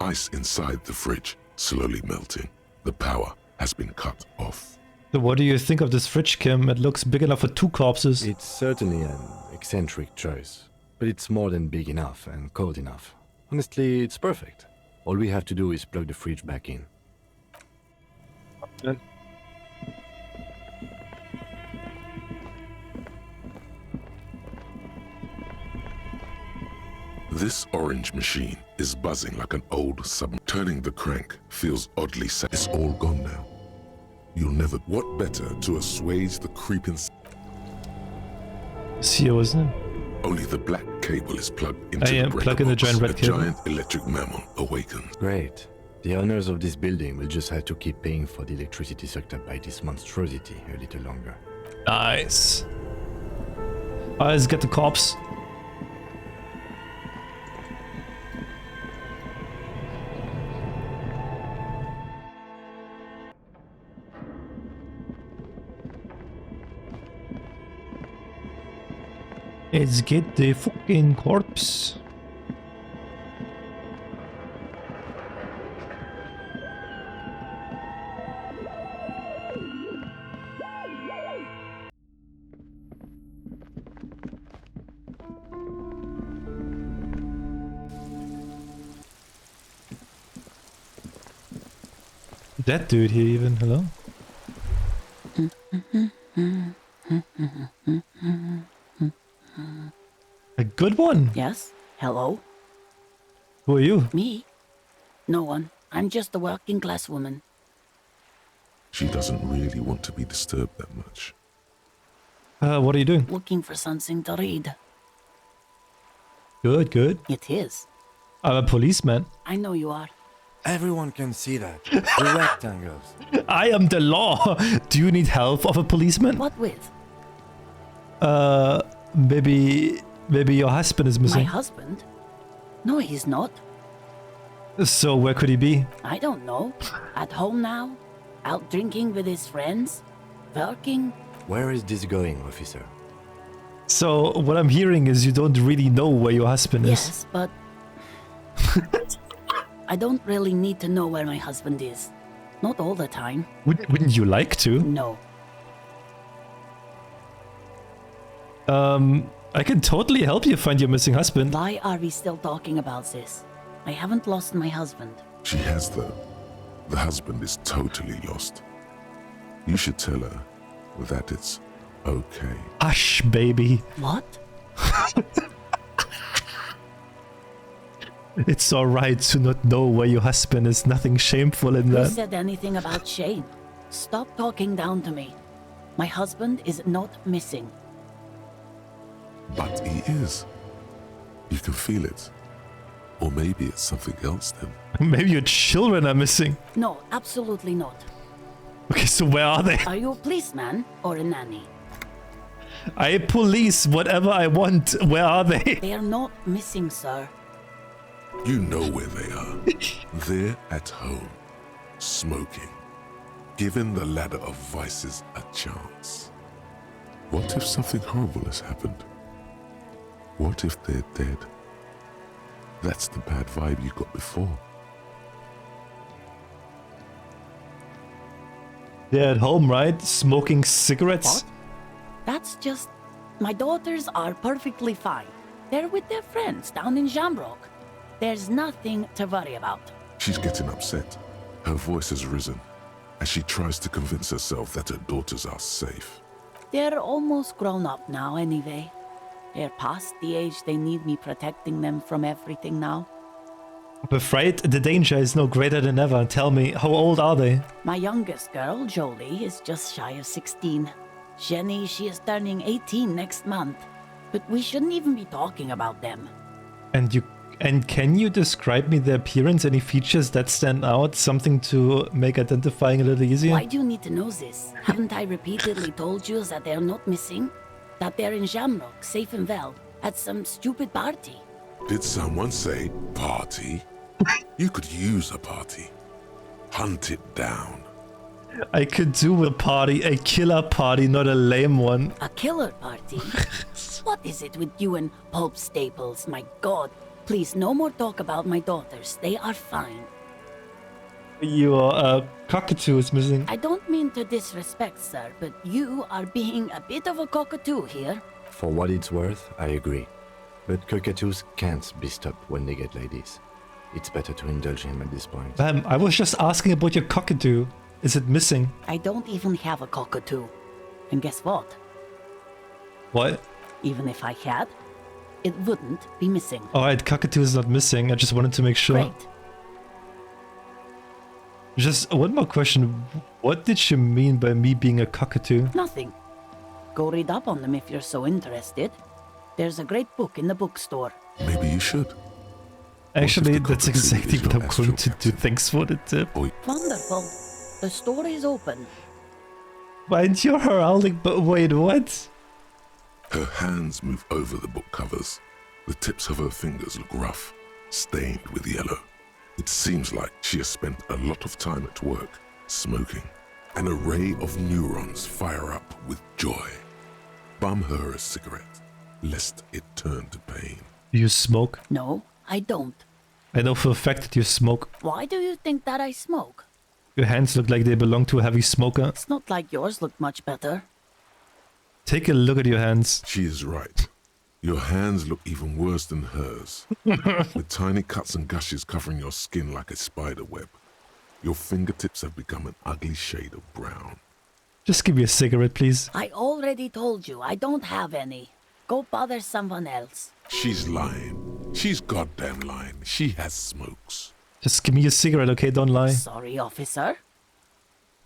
Ice inside the fridge, slowly melting. The power has been cut off. So what do you think of this fridge, Kim? It looks big enough for 2 corpses. It's certainly an eccentric choice, but it's more than big enough and cold enough. Honestly, it's perfect. All we have to do is plug the fridge back in. This orange machine is buzzing like an old sub. Turning the crank feels oddly sad. It's all gone now. You'll never... What better to assuage the creeping... It's here, wasn't it? Only the black cable is plugged into the plug in the giant red cable. A giant electric mammal awakens. Great. The owners of this building will just have to keep paying for the electricity sucked up by this monstrosity a little longer. Nice. Alright, let's get the cops. Let's get the fucking corpse. That dude here even, hello? A good one. Yes? Hello? Who are you? Me? No one. I'm just a working class woman. She doesn't really want to be disturbed that much. What are you doing? Looking for something to read. Good, good. It is. I'm a policeman. I know you are. Everyone can see that. The rectangles. I am the law. Do you need help of a policeman? What with? Maybe your husband is missing. My husband? No, he's not. So where could he be? I don't know. At home now? Out drinking with his friends? Working? Where is this going, officer? So what I'm hearing is you don't really know where your husband is. Yes, but... I don't really need to know where my husband is. Not all the time. Wouldn't you like to? No. I can totally help you find your missing husband. Why are we still talking about this? I haven't lost my husband. She has, though. The husband is totally lost. You should tell her that it's okay. Hush, baby. What? It's alright to not know where your husband is. Nothing shameful in Who that. said anything about shame? Stop talking down to me. My husband is not missing. But he is. You can feel it. Or maybe it's something else then. Maybe your children are missing. No, absolutely not. Okay, so where are they? Are you a policeman or a nanny? I police whatever I want. Where are they? They are not missing, sir. You know where they are. They're at home, smoking, giving the ladder of vices a chance. What if something horrible has happened? What if they're dead? That's the bad vibe you got before. They're at home, right? Smoking cigarettes? What? That's just... My daughters are perfectly fine. They're with their friends down in Jamrock. There's nothing to worry about. She's getting upset. Her voice has risen as she tries to convince herself that her daughters are safe. They're almost grown up now anyway. They're past the age they need me protecting them from everything now. I'm afraid the danger is no greater than ever. Tell me, how old are they? My youngest girl, Jolie, is just shy of 16. Jenny, she is turning 18 next month. But we shouldn't even be talking about them. And can you describe me their appearance? Any features that stand out? Something to make identifying a little easier? Why do you need to know this? Haven't I repeatedly told you that they're not missing? That they're in Jamrock, safe and well, at some stupid party? Did someone say party? You could use a party. Hunt it down. I could do a party, a killer party, not a lame one. A killer party? What is it with you and Pulp Staples? My god. Please, no more talk about my daughters. They are fine. Your cockatoo is missing. I don't mean to disrespect, sir, but you are being a bit of a cockatoo here. For what it's worth, I agree. But cockatoos can't be stopped when they get ladies. It's better to indulge him at this point. Bam, I was just asking about your cockatoo. Is it missing? I don't even have a cockatoo. And guess what? What? Even if I had, it wouldn't be missing. Alright, cockatoo is not missing. I just wanted to make sure. Great. Just one more question. What did she mean by me being a cockatoo? Nothing. Go read up on them if you're so interested. There's a great book in the bookstore. Maybe you should. Actually, that's exactly what I'm going to do. Thanks for the tip. Wonderful. The store is open. Mind your heraldic, but wait, what? Her hands move over the book covers. The tips of her fingers look rough, stained with yellow. It seems like she has spent a lot of time at work, smoking. An array of neurons fire up with joy. Bum her a cigarette, lest it turn to pain. Do you smoke? No, I don't. I know for a fact that you smoke. Why do you think that I smoke? Your hands look like they belong to a heavy smoker. It's not like yours look much better. Take a look at your hands. She is right. Your hands look even worse than hers, with tiny cuts and gushes covering your skin like a spider web. Your fingertips have become an ugly shade of brown. Just give me a cigarette, please. I already told you I don't have any. Go bother someone else. She's lying. She's goddamn lying. She has smokes. Just give me a cigarette, okay? Don't lie. Sorry, officer.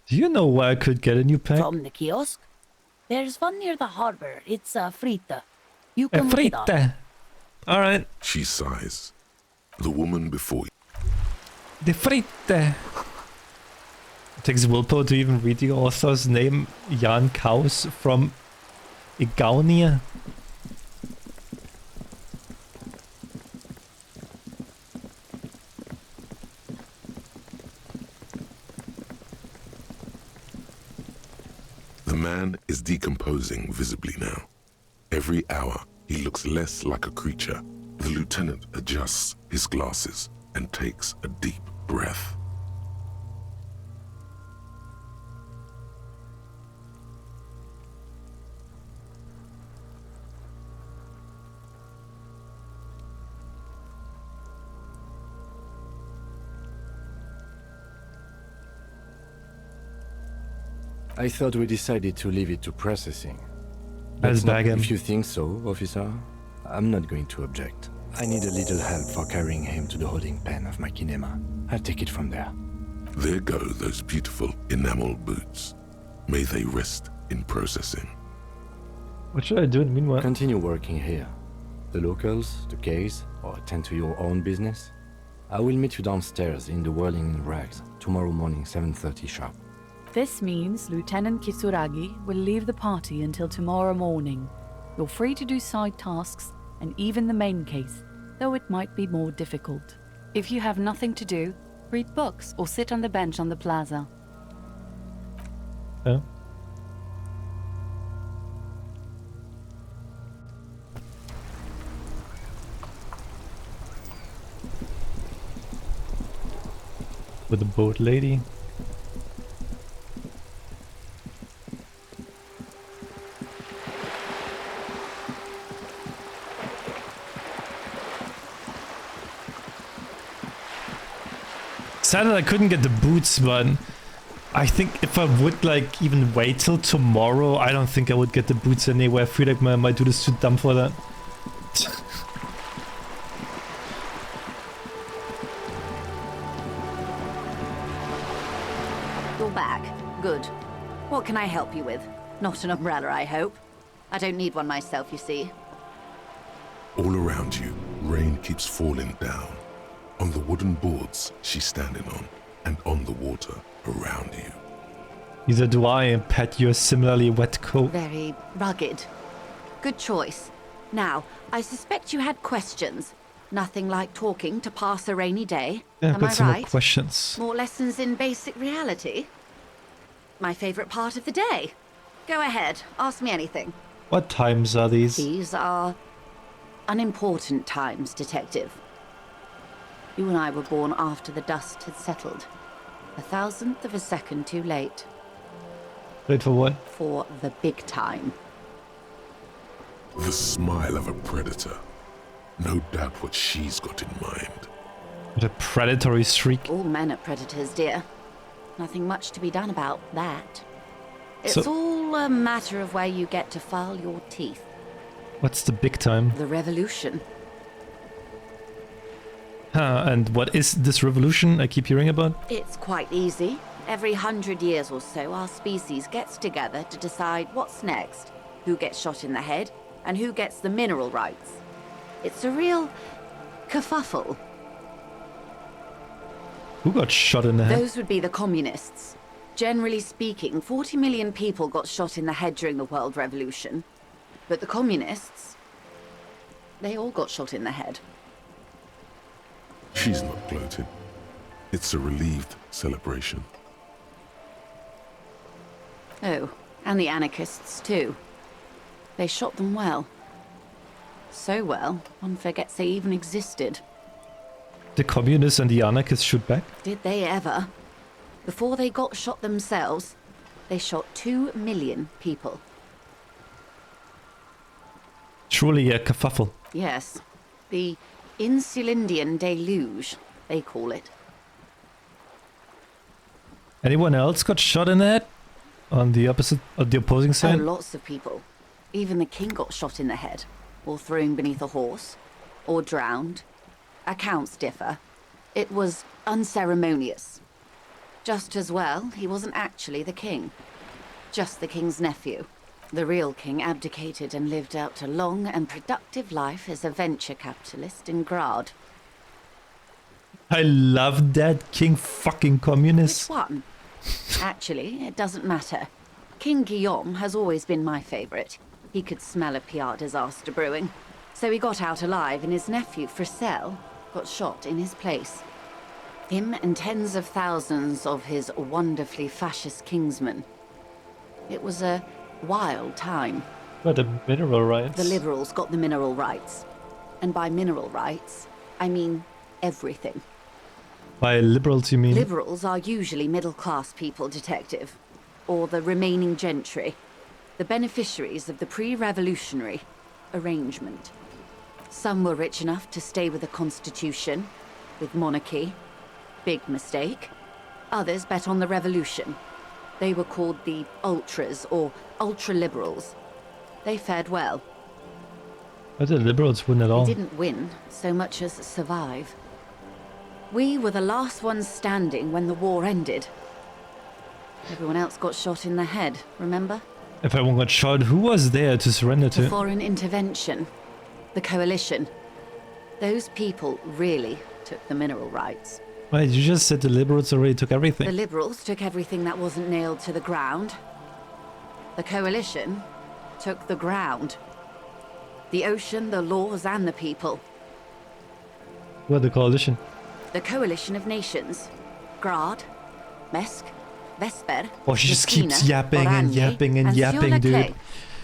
Do you know where I could get a new pack? From the kiosk? There's one near the harbor. It's a frita. You A can look it up. frita. Alright. She sighs. The woman before you. The frita. It takes willpower to even read the author's name. Jan Kaus from Igaunia. The man is decomposing visibly now. Every hour, he looks less like a creature. The lieutenant adjusts his glasses and takes a deep breath. I thought we decided to leave it to processing. Let's bag him. If you think so, officer, I'm not going to object. I need a little help for carrying him to the holding pen of my kinema. I'll take it from there. There go those beautiful enamel boots. May they rest in processing. What should I do in the meanwhile? Continue working here. The locals, the case, or attend to your own business. I will meet you downstairs in the Whirling in Rags tomorrow morning, 7:30 sharp. This means Lieutenant Kisuragi will leave the party until tomorrow morning. You're free to do side tasks and even the main case, though it might be more difficult. If you have nothing to do, read books or sit on the bench on the plaza. Yeah. With the boat lady. Sad that I couldn't get the boots, but I think if I would like even wait till tomorrow, I don't think I would get the boots anyway. I feel like my dude is too dumb for that. You're back. Good. What can I help you with? Not an umbrella, I hope. I don't need one myself, you see. All around you, rain keeps falling down. On the wooden boards she's standing on, and on the water around you. Neither do I pet your similarly wet coat. Very rugged. Good choice. Now, I suspect you had questions. Nothing like talking to pass a rainy day. Yeah, I've Am got I some more right? questions. More lessons in basic reality? My favorite part of the day. Go ahead, ask me anything. What times are these? These are unimportant times, Detective. You and I were born after the dust had settled. 1,000th of a second too late. Wait for what? For the big time. The smile of a predator. No doubt what she's got in mind. What a predatory streak. All men are predators, dear. Nothing much to be done about that. It's So- all a matter of where you get to file your teeth. What's the big time? The revolution. And what is this revolution I keep hearing about? It's quite easy. Every 100 years or so, our species gets together to decide what's next, who gets shot in the head, and who gets the mineral rights. It's a real kerfuffle. Who got shot in the head? Those would be the communists. Generally speaking, 40 million people got shot in the head during the World Revolution. But the communists, they all got shot in the head. She's not gloating. It's a relieved celebration. Oh, and the anarchists too. They shot them well. So well, one forgets they even existed. The communists and the anarchists shoot back? Did they ever? Before they got shot themselves, they shot 2 million people. Truly a kerfuffle. Yes, the Insulindian deluge, they call it. Anyone else got shot in the head? On the opposing Oh, side? lots of people. Even the king got shot in the head, or thrown beneath a horse, or drowned. Accounts differ. It was unceremonious. Just as well, he wasn't actually the king. Just the king's nephew. The real king abdicated and lived out a long and productive life as a venture capitalist in Grad. I love that king fucking communist. Which one? Actually, it doesn't matter. King Guillaume has always been my favorite. He could smell a PR disaster brewing. So he got out alive, and his nephew, Fricelle, got shot in his place. Him and tens of thousands of his wonderfully fascist kingsmen. It was a wild time. But the mineral rights. The liberals got the mineral rights. And by mineral rights, I mean everything. By liberals, you mean? Liberals are usually middle-class people, Detective. Or the remaining gentry. The beneficiaries of the pre-revolutionary arrangement. Some were rich enough to stay with the Constitution, with monarchy. Big mistake. Others bet on the revolution. They were called the ultras, or ultra-liberals. They fared well. But the liberals wouldn't at all. They didn't win so much as survive. We were the last ones standing when the war ended. Everyone else got shot in the head, remember? If everyone got shot, who was there to surrender The to? foreign intervention. The coalition. Those people really took the mineral rights. Wait, you just said the liberals already took everything. The liberals took everything that wasn't nailed to the ground. The coalition took the ground. The ocean, the laws, and the people. What, the coalition? The coalition of nations. Grad, Mesk, Vesper, Oh, she just Messina, keeps yapping and Oranje, yapping and yapping, Sur-la-Clay, dude.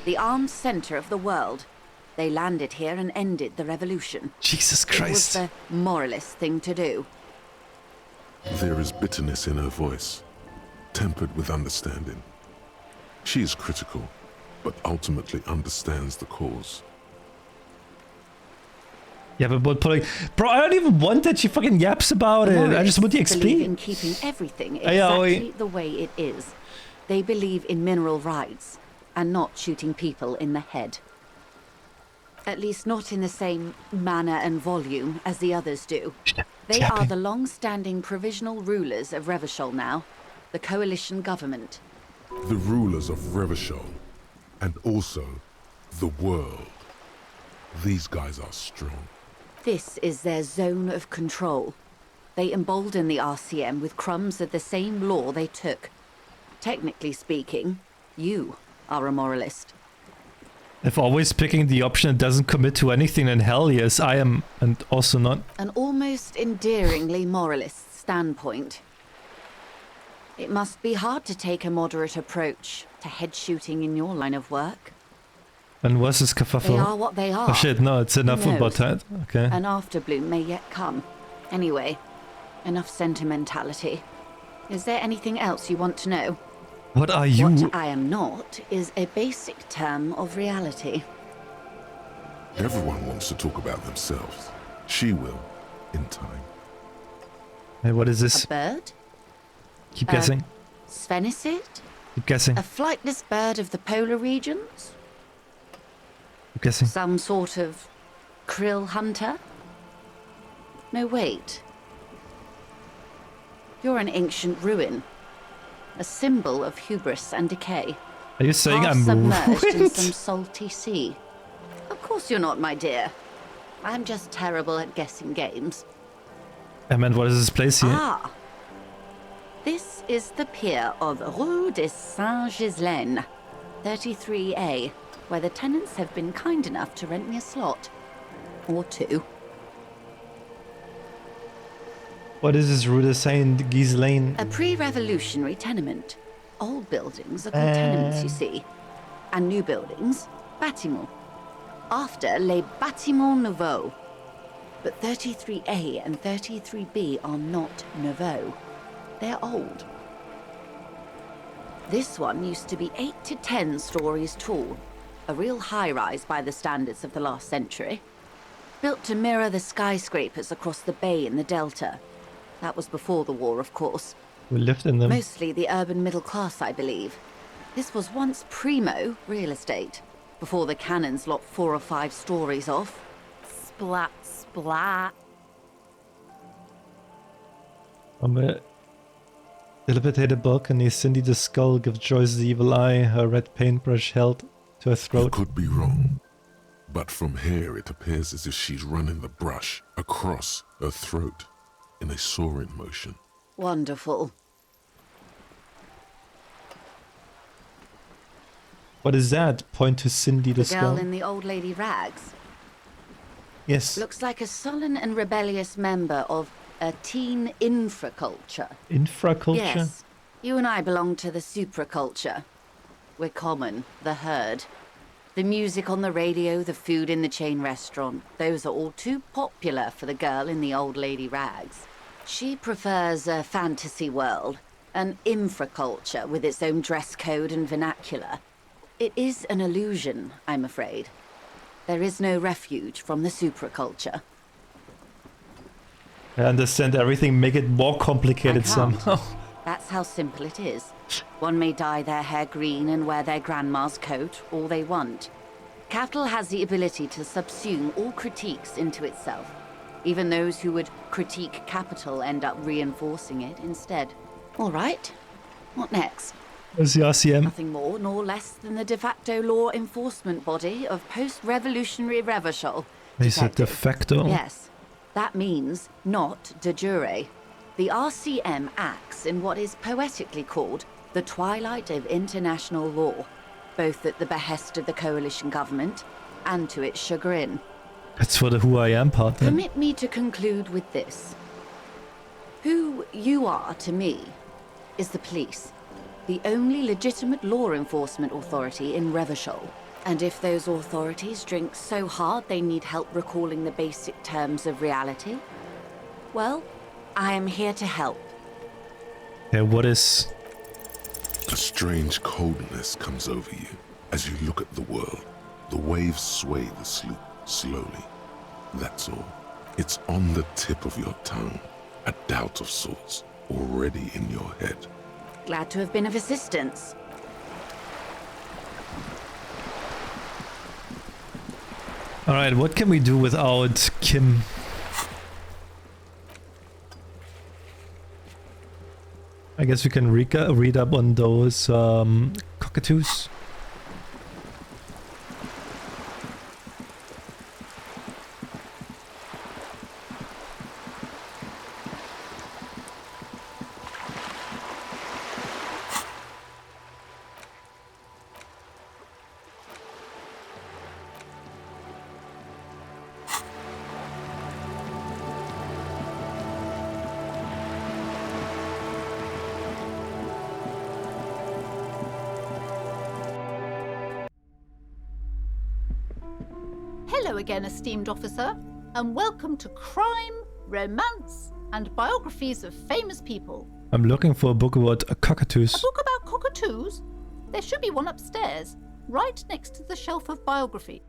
the armed center of the world. They landed here and ended the revolution. Jesus It was Christ. the moralist thing to do. There is bitterness in her voice, tempered with understanding. She is critical, but ultimately understands the cause. Yeah, but bro, I don't even want that she fucking yaps about it. I just want to believe explain. in keeping everything exactly the way it is. They believe in mineral rights and not shooting people in the head. At least not in the same manner and volume as the others do. They are the long-standing provisional rulers of Revachol now, the coalition government. The rulers of Revachol, and also the world. These guys are strong. This is their zone of control. They embolden the RCM with crumbs of the same law they took. Technically speaking, you are a moralist. If always picking the option that doesn't commit to anything, then hell yes, I am, and also not. An almost endearingly moralist standpoint. It must be hard to take a moderate approach to head shooting in your line of work. And was this kerfuffle? They are what they are. Oh shit, no, it's enough Who about knows? that. Okay. An afterbloom may yet come. Anyway, enough sentimentality. Is there anything else you want to know? What are you? What I am not is a basic term of reality. Everyone wants to talk about themselves. She will, in time. Hey, what is this? A bird? Keep guessing. Sphenicid? Keep guessing. A flightless bird of the polar regions? Keep guessing. Some sort of krill hunter? No, wait. You're an ancient ruin. A symbol of hubris and decay. Are you saying Half I'm submerged in ruined? some salty sea. Of course you're not, my dear. I'm just terrible at guessing games. I meant, what is this place here? Ah! This is the pier of Rue de Saint-Ghislain, 33A, where the tenants have been kind enough to rent me a slot. Or two. What is this Rue de Saint-Ghislain? A pre-revolutionary tenement. Old buildings are called tenements, you see. And new buildings, bâtiments. After les bâtiments nouveaux. But 33A and 33B are not nouveaux. They're old. This one used to be 8 to 10 stories tall. A real high-rise by the standards of the last century. Built to mirror the skyscrapers across the bay in the Delta. That was before the war, of course. We lived in them. Mostly the urban middle class, I believe. This was once primo real estate, before the cannons lopped 4 or 5 stories off. Splat, splat. Om we dilapidated balcony, Cindy the skull gives Joyce the evil eye, her red paintbrush held to her throat. You could be wrong, but from here it appears as if she's running the brush across her throat in a soaring motion. Wonderful. What is that? Point to Cindy the The girl skull. in the old lady rags. Yes. Looks like a sullen and rebellious member of a teen infraculture. Infraculture? Yes. You and I belong to the supraculture. We're common, the herd. The music on the radio, the food in the chain restaurant, those are all too popular for the girl in the old lady rags. She prefers a fantasy world, an infraculture with its own dress code and vernacular. It is an illusion, I'm afraid. There is no refuge from the supraculture. I understand everything, make it more complicated somehow. That's how simple it is. One may dye their hair green and wear their grandma's coat all they want. Capital has the ability to subsume all critiques into itself. Even those who would critique capital end up reinforcing it instead. All right, what next? Where's the RCM? Nothing more nor less than the de facto law enforcement body of post-revolutionary Revachol. They said de facto? Yes, that means not de jure. The RCM acts in what is poetically called the twilight of international law, both at the behest of the coalition government and to its chagrin. That's for the who I am part then. Permit me to conclude with this. Who you are to me is the police, the only legitimate law enforcement authority in Revachol. And if those authorities drink so hard they need help recalling the basic terms of reality, well, I am here to help. Okay, what is... A strange coldness comes over you as you look at the world. The waves sway the sloop slowly. That's all. It's on the tip of your tongue, a doubt of sorts already in your head. Glad to have been of assistance. Alright, what can we do without Kim? I guess we can read up on those cockatoos. Hello again, esteemed officer, and welcome to Crime, Romance, and Biographies of Famous People. I'm looking for a book about cockatoos. A book about cockatoos? There should be one upstairs, right next to the shelf of biography.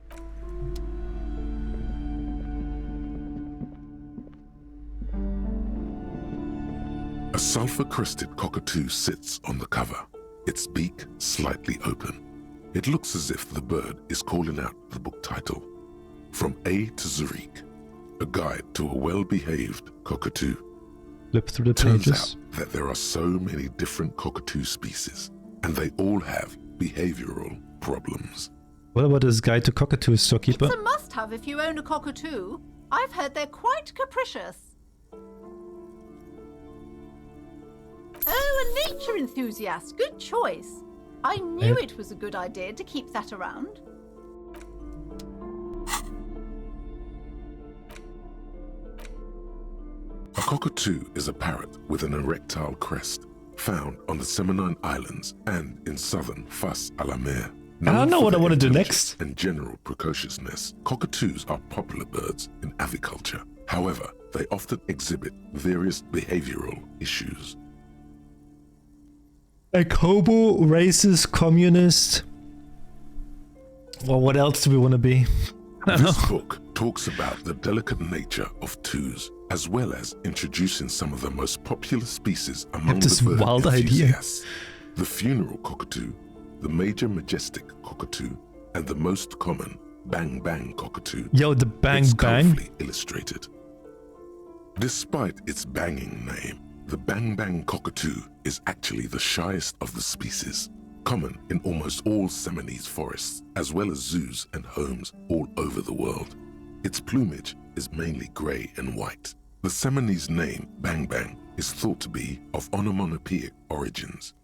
A sulfur-crested cockatoo sits on the cover, its beak slightly open. It looks as if the bird is calling out the book title, From A to Zurich, a guide to a well-behaved cockatoo. Flip through the Turns pages. out that there are so many different cockatoo species, and they all have behavioral problems. What about this guide to cockatoos, storekeeper? It's a must-have if you own a cockatoo. I've heard they're quite capricious. Oh, a nature enthusiast. Good choice. I knew it was a good idea to keep that around. A cockatoo is a parrot with an erectile crest, found on the Seminole Islands and in southern Fas a la Mer. I don't know what I want to do next. And general precociousness, cockatoos are popular birds in aviculture. However, they often exhibit various behavioral issues. A hobo, racist, communist. Well, what else do we want to be? This book talks about the delicate nature of toos, as well as introducing some of the most popular species among this the bird wild enthusiasts. The funeral cockatoo, the major majestic cockatoo, and the most common bang bang cockatoo. Yo, the bang it's bang. colorfully illustrated. Despite its banging name, the bang bang cockatoo is actually the shyest of the species, common in almost all Seminoles forests, as well as zoos and homes all over the world. Its plumage is mainly gray and white. The Seminoles name bang bang is thought to be of onomatopoeic origins.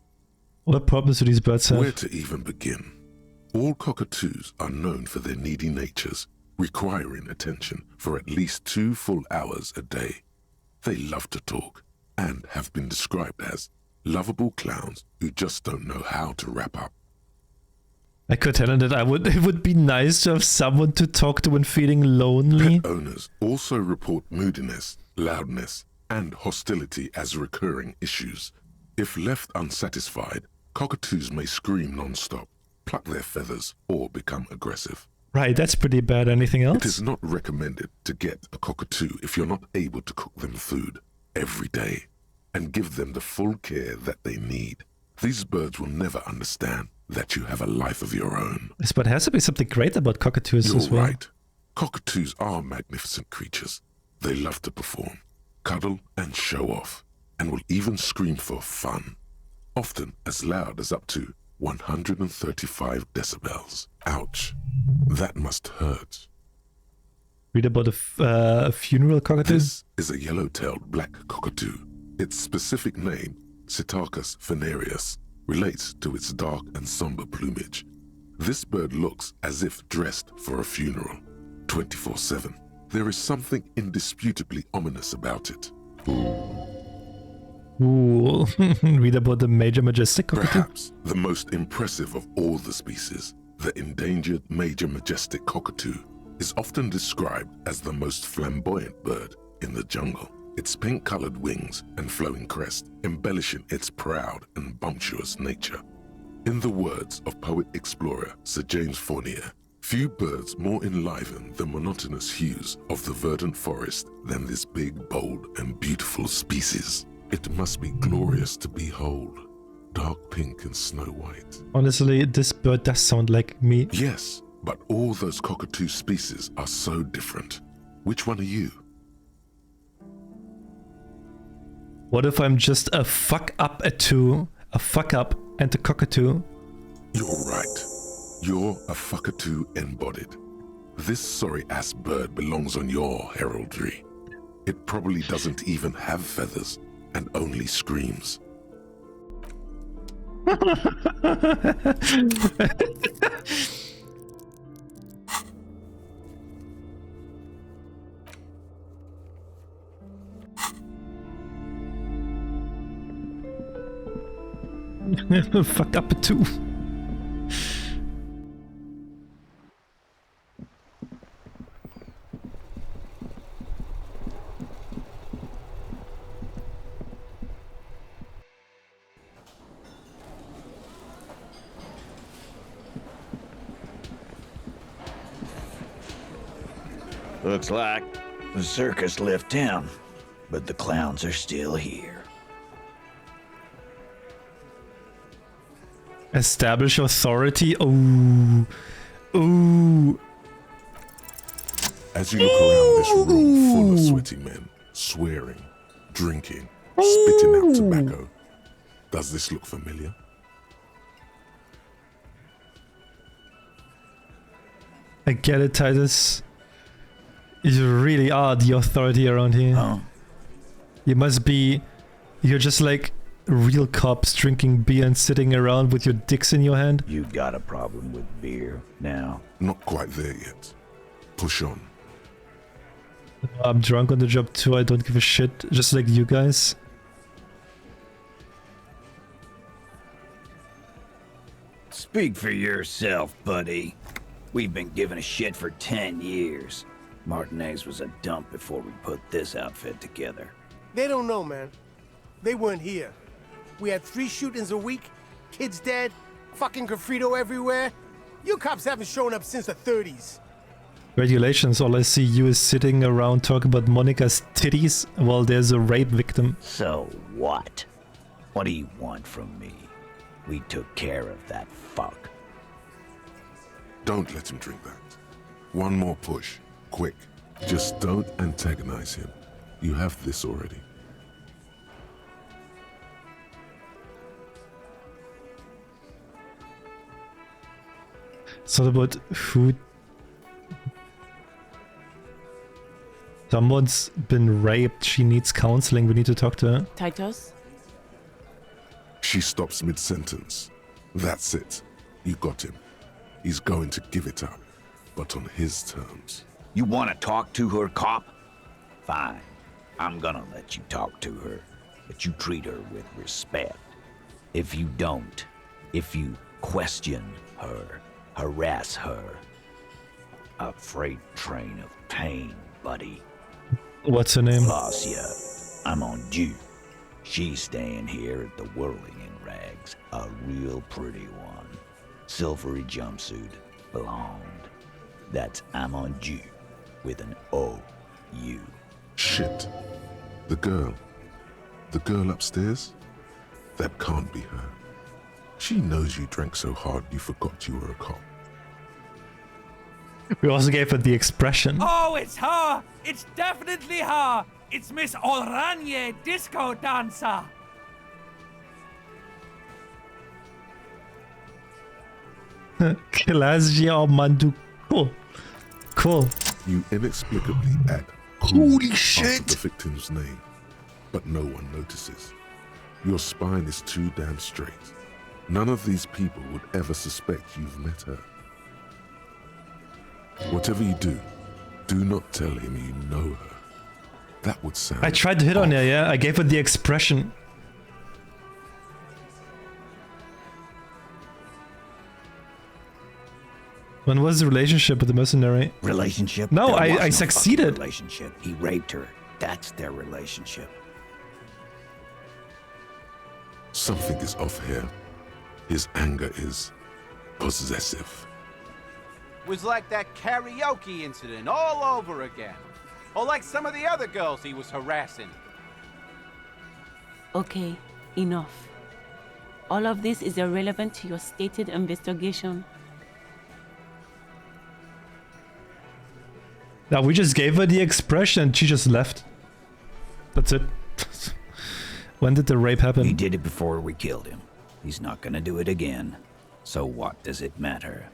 What problems do these birds have? Where to even begin? All cockatoos are known for their needy natures, requiring attention for at least 2 full hours a day. They love to talk and have been described as lovable clowns who just don't know how to wrap up. I could tell him that it would be nice to have someone to talk to when feeling lonely. Pet owners also report moodiness, loudness, and hostility as recurring issues. If left unsatisfied, cockatoos may scream non-stop, pluck their feathers, or become aggressive. Right, that's pretty bad. Anything else? It is not recommended to get a cockatoo if you're not able to cook them food every day and give them the full care that they need. These birds will never understand that you have a life of your own. Yes, but there has to be something great about cockatoos You're as well. right. Cockatoos are magnificent creatures. They love to perform, cuddle and show off, and will even scream for fun, often as loud as up to 135 decibels. Ouch. That must hurt. Read about a funeral cockatoo? This is a yellow-tailed black cockatoo. Its specific name, Psittacus venereus, relates to its dark and somber plumage. This bird looks as if dressed for a funeral, 24/7. There is something indisputably ominous about it. Ooh. Read about the major majestic cockatoo? Perhaps the most impressive of all the species, the endangered major majestic cockatoo, is often described as the most flamboyant bird in the jungle. its pink-colored wings and flowing crest embellishing its proud and bumptious nature. In the words of poet-explorer Sir James Fournier, few birds more enliven the monotonous hues of the verdant forest than this big, bold, and beautiful species. It must be glorious to behold, dark pink and snow white. Honestly, this bird does sound like me. Yes, but all those cockatoo species are so different. Which one are you? What if I'm just a fuck up and a cockatoo? You're right. You're a fuckatoo embodied. This sorry-ass bird belongs on your heraldry. It probably doesn't even have feathers and only screams. Fuck up too. Looks like the circus left town, but the clowns are still here. Establish authority. Ooh. Ooh. As you look around this room full of sweaty men, swearing, drinking, spitting out tobacco, does this look familiar? I get it, Titus. You really are the authority around here. Oh. You must be... You're just like real cops drinking beer and sitting around with your dicks in your hand. You got a problem with beer now? Not quite there yet. Push on. I'm drunk on the job too, I don't give a shit, just like you guys. Speak for yourself, buddy. We've been giving a shit for 10 years. Martinez was a dump before we put this outfit together. They don't know, man. They weren't here. We had 3 shootings a week, kids dead, fucking graffito everywhere. You cops haven't shown up since the 30s. Congratulations, all I see you is sitting around talking about Monica's titties while there's a rape victim. So what? What do you want from me? We took care of that fuck. Don't let him drink that. One more push. Quick. Just don't antagonize him. You have this already. It's not about who... Someone's been raped. She needs counseling. We need to talk to her. Titus? She stops mid-sentence. That's it. You got him. He's going to give it up, but on his terms. You want to talk to her, cop? Fine. I'm gonna let you talk to her, but you treat her with respect. If you don't, if you question her, harass her, a freight train of pain, buddy. What's her name? Glacia. I'm on due. She's staying here at the Whirling in Rags, a real pretty one. Silvery jumpsuit, blonde. That's I'm on due. With an O-U. Shit. The girl upstairs? That can't be her. She knows you drank so hard you forgot you were a cop. We also gave her the expression. Oh, it's her! It's definitely her! It's Miss Oranje, disco dancer! Glacia Mandu. Cool. Cool. You inexplicably add Holy after shit! the victim's name, but no one notices. Your spine is too damn straight. None of these people would ever suspect you've met her. Whatever you do not tell him you know her. That would sound... I tried to hit on her, yeah? I gave her the expression. When was the relationship with the mercenary? Relationship? No, There was I no fucking succeeded. Relationship. He raped her. That's their relationship. Something is off here. His anger is possessive. Was like that karaoke incident all over again. Or like some of the other girls he was harassing. Okay, enough. All of this is irrelevant to your stated investigation. Now we just gave her the expression and she just left. That's it. When did the rape happen? He did it before we killed him. He's not gonna do it again. So what does it matter?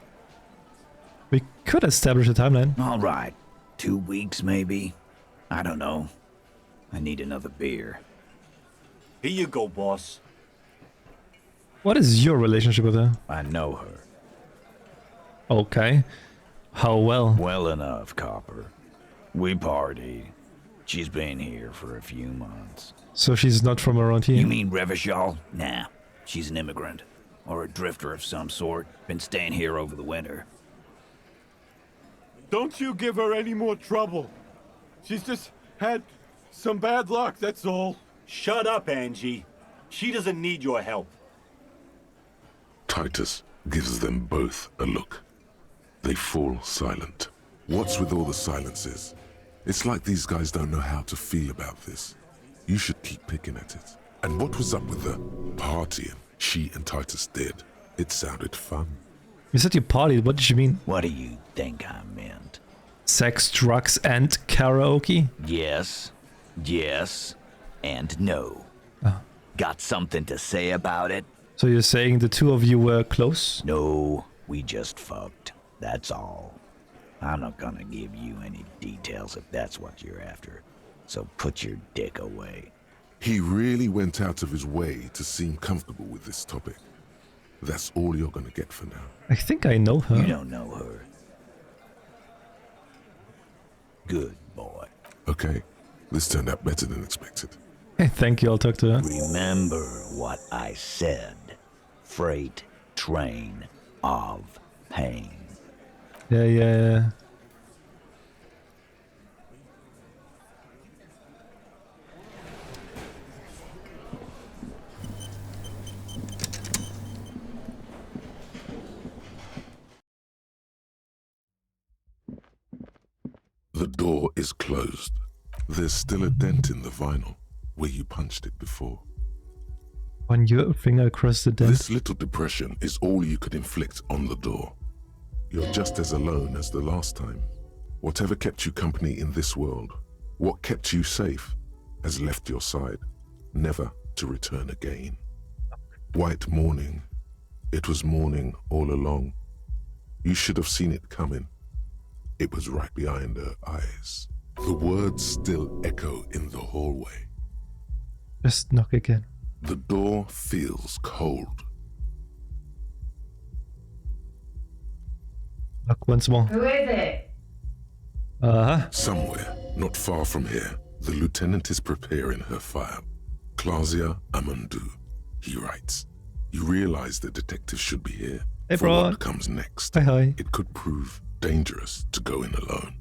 We could establish a timeline. All right. 2 weeks, maybe? I don't know. I need another beer. Here you go, boss. What is your relationship with her? I know her. Okay. How well? Well enough, Copper. We party. She's been here for a few months. So she's not from around here? You mean Revachol? Nah. She's an immigrant. Or a drifter of some sort. Been staying here over the winter. Don't you give her any more trouble. She's just had some bad luck, that's all. Shut up, Angie. She doesn't need your help. Titus gives them both a look. They fall silent. What's with all the silences? It's like these guys don't know how to feel about this. You should keep picking at it. And what was up with the partying she and Titus did? It sounded fun. You said you partied, what did you mean? What do you think I meant? Sex, drugs, and karaoke? Yes, yes, and no. Oh. Got something to say about it? So you're saying the two of you were close? No, we just fucked. That's all. I'm not gonna give you any details if that's what you're after. So put your dick away. He really went out of his way to seem comfortable with this topic. That's all you're gonna get for now. I think I know her. You don't know her. Good boy. Okay, this turned out better than expected. Hey, thank you, I'll talk to her. Remember what I said. Freight train of pain. Yeah. The door is closed. There's still a dent in the vinyl where you punched it before. Run your finger across the dent. This little depression is all you could inflict on the door. You're just as alone as the last time. Whatever kept you company in this world, what kept you safe, has left your side, never to return again. White morning. It was morning all along. You should have seen it coming. It was right behind her eyes. The words still echo in the hallway. Just knock again. The door feels cold. Knock once more. Who is it? Somewhere, not far from here, the lieutenant is preparing her file. Claudia Amandu, he writes. You realize the detective should be here. Hey, for bro. what comes next. Hi. It could prove dangerous to go in alone.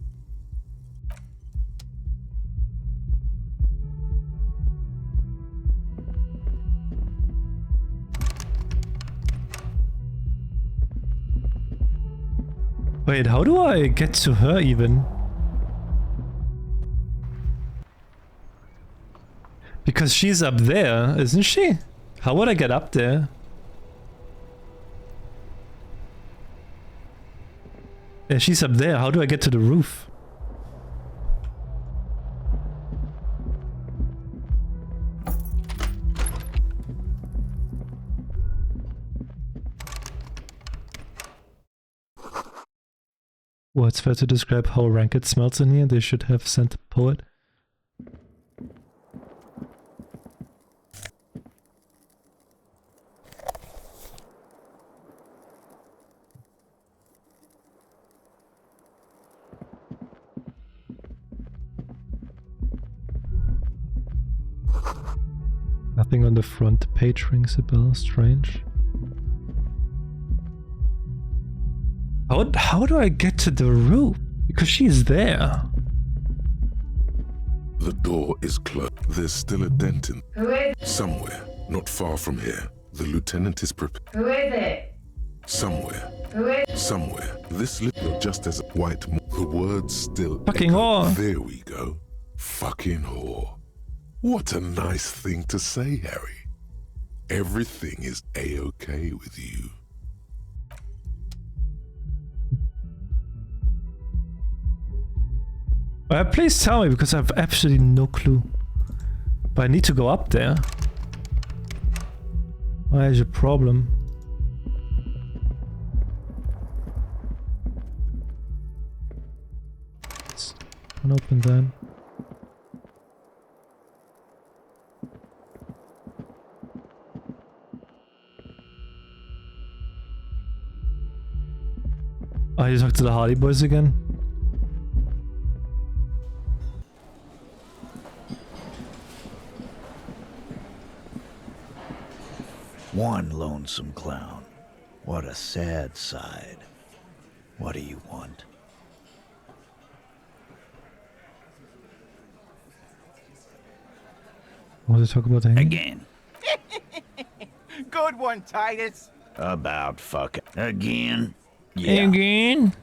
Wait, how do I get to her even? Because she's up there, isn't she? How would I get up there? Yeah, she's up there. How do I get to the roof? Words fair to describe how rank it smells in here. They should have sent a poet. Nothing on the front page rings a bell. Strange. How do I get to the roof? Because she's there. The door is closed. There's still a dent in. Who is it? Somewhere, not far from here. The lieutenant is prepared. Who is it? Somewhere. Who is Somewhere. This little just as a white. The words still. Fucking echo. whore. There we go. Fucking whore. What a nice thing to say, Harry. Everything is A-okay with you. Please tell me, because I have absolutely no clue. But I need to go up there. Why is your problem? Can't open that. Oh, you talk to the Hardy Boys again? One lonesome clown. What a sad side. What do you want? What was I talking about Again. Good one, Titus. About fucking. Again? Yeah. Again?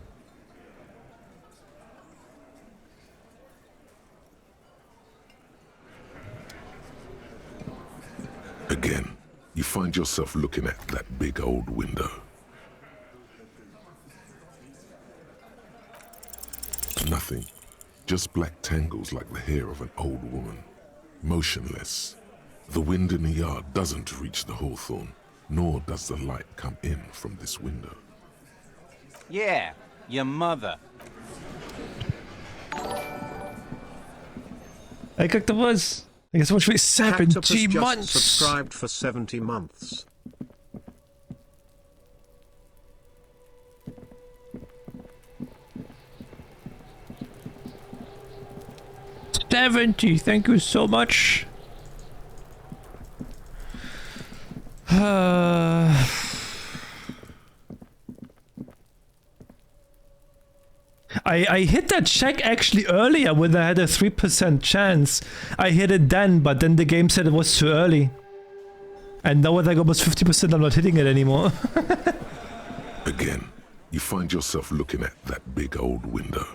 Again, you find yourself looking at that big old window. Nothing. Just black tangles like the hair of an old woman. Motionless. The wind in the yard doesn't reach the hawthorn, nor does the light come in from this window. Yeah, your mother. Hey, kijk, dat was. I guess what should we 70 months. Subscribed for 70 months. Thank you so much. I hit that check actually earlier when I had a 3% chance. I hit it then, but then the game said it was too early. And now with like almost 50%, I'm not hitting it anymore. Again, you find yourself looking at that big old window.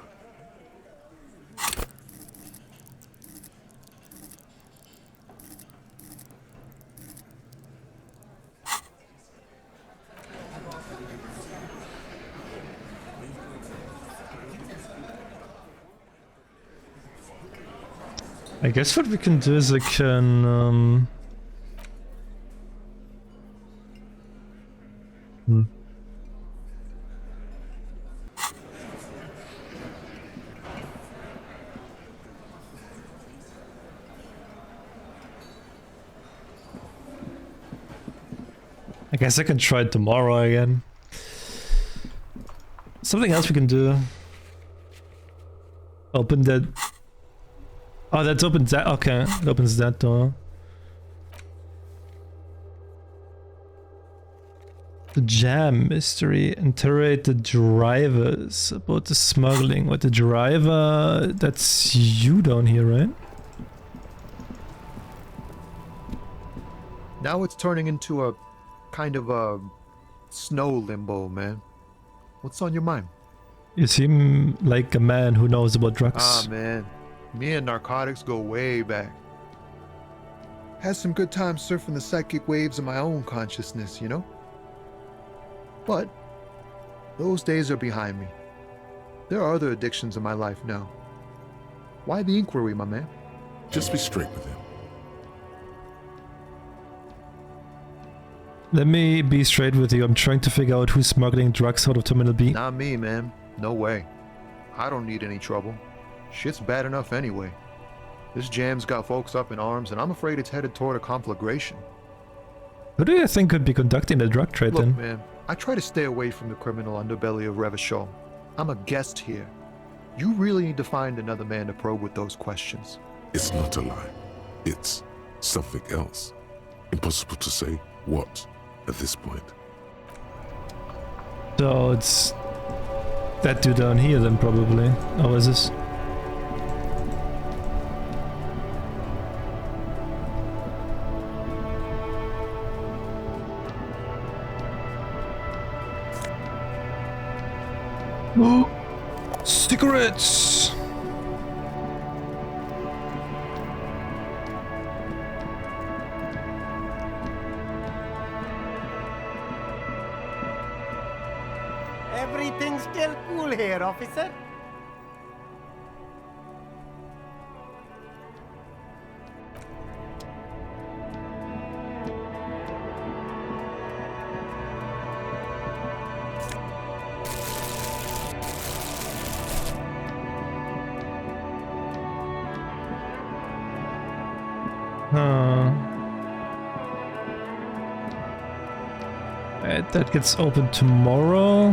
I guess what we can do is I can I guess I can try it tomorrow again. Something else we can do. Open that. Oh, that opens that. Okay, it opens that door. The jam mystery. Interrogate the drivers about the smuggling. What, the driver? That's you down here, right? Now it's turning into a kind of a snow limbo, man. What's on your mind? You seem like a man who knows about drugs. Ah, man. Me and narcotics go way back. Had some good times surfing the psychic waves of my own consciousness, you know? But those days are behind me. There are other addictions in my life now. Why the inquiry, my man? Just be straight with him. Let me be straight with you. I'm trying to figure out who's smuggling drugs out of Terminal B. Not me, man. No way. I don't need any trouble. Shit's bad enough anyway. This jam's got folks up in arms, and I'm afraid it's headed toward a conflagration. Who do you think could be conducting the drug trade Look, then? man, I try to stay away from the criminal underbelly of Revachol. I'm a guest here. You really need to find another man to probe with those questions. It's not a lie. It's something else. Impossible to say what at this point. So it's that dude down here then probably. Oh, is this? Cigarettes! Everything's still cool here, officer. That gets open tomorrow.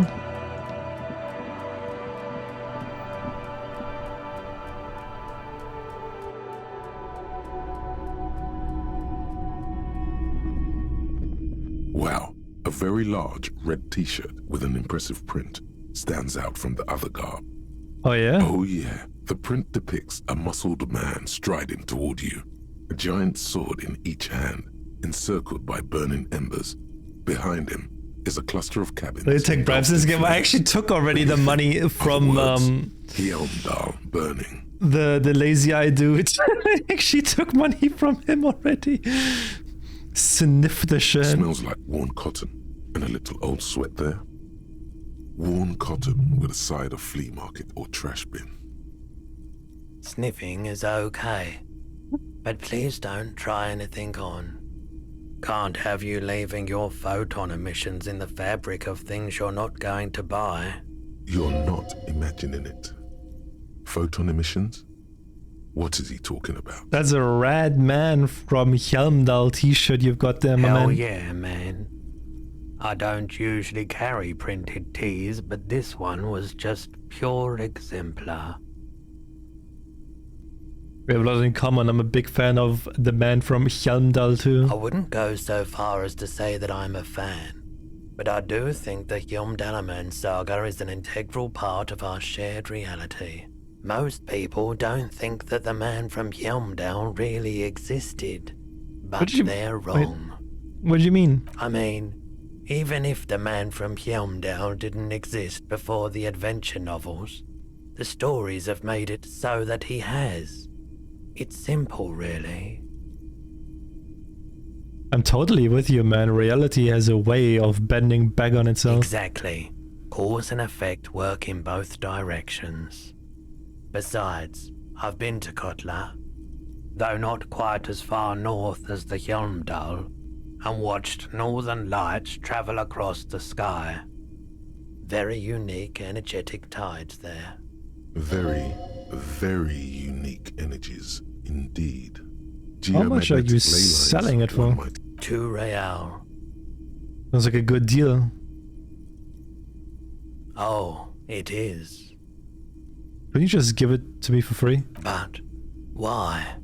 Wow, a very large red t-shirt with an impressive print stands out from the other garb. Oh yeah? Oh yeah, the print depicts a muscled man striding toward you, a giant sword in each hand, encircled by burning embers. Behind him is a cluster of cabins. They take bribes in this game. I actually took already the money from Hjelmdal burning. the lazy eye dude. I actually took money from him already. Sniff the shit. Smells like worn cotton and a little old sweat there. Worn cotton with a side of flea market or trash bin. Sniffing is okay, but please don't try anything on. Can't have you leaving your photon emissions in the fabric of things you're not going to buy. You're not imagining it. Photon emissions? What is he talking about? That's a rad man from Hjelmdal t-shirt you've got there, my Hell man. yeah, man. I don't usually carry printed tees, but this one was just pure exemplar. We have a lot in common. I'm a big fan of the man from Hjelmdal too. I wouldn't go so far as to say that I'm a fan, but I do think the Hjelmdalaman saga is an integral part of our shared reality. Most people don't think that the man from Hjelmdal really existed, but they're wrong. What do you mean? I mean, even if the man from Hjelmdal didn't exist before the adventure novels, the stories have made it so that he has. It's simple, really. I'm totally with you, man. Reality has a way of bending back on itself. Exactly. Cause and effect work in both directions. Besides, I've been to Kotla, though not quite as far north as the Hjelmdal, and watched northern lights travel across the sky. Very unique, energetic tides there. Very, very unique energies indeed. How much are you selling it for? 2 real. Sounds like a good deal. Oh, it is. Can you just give it to me for free? But why?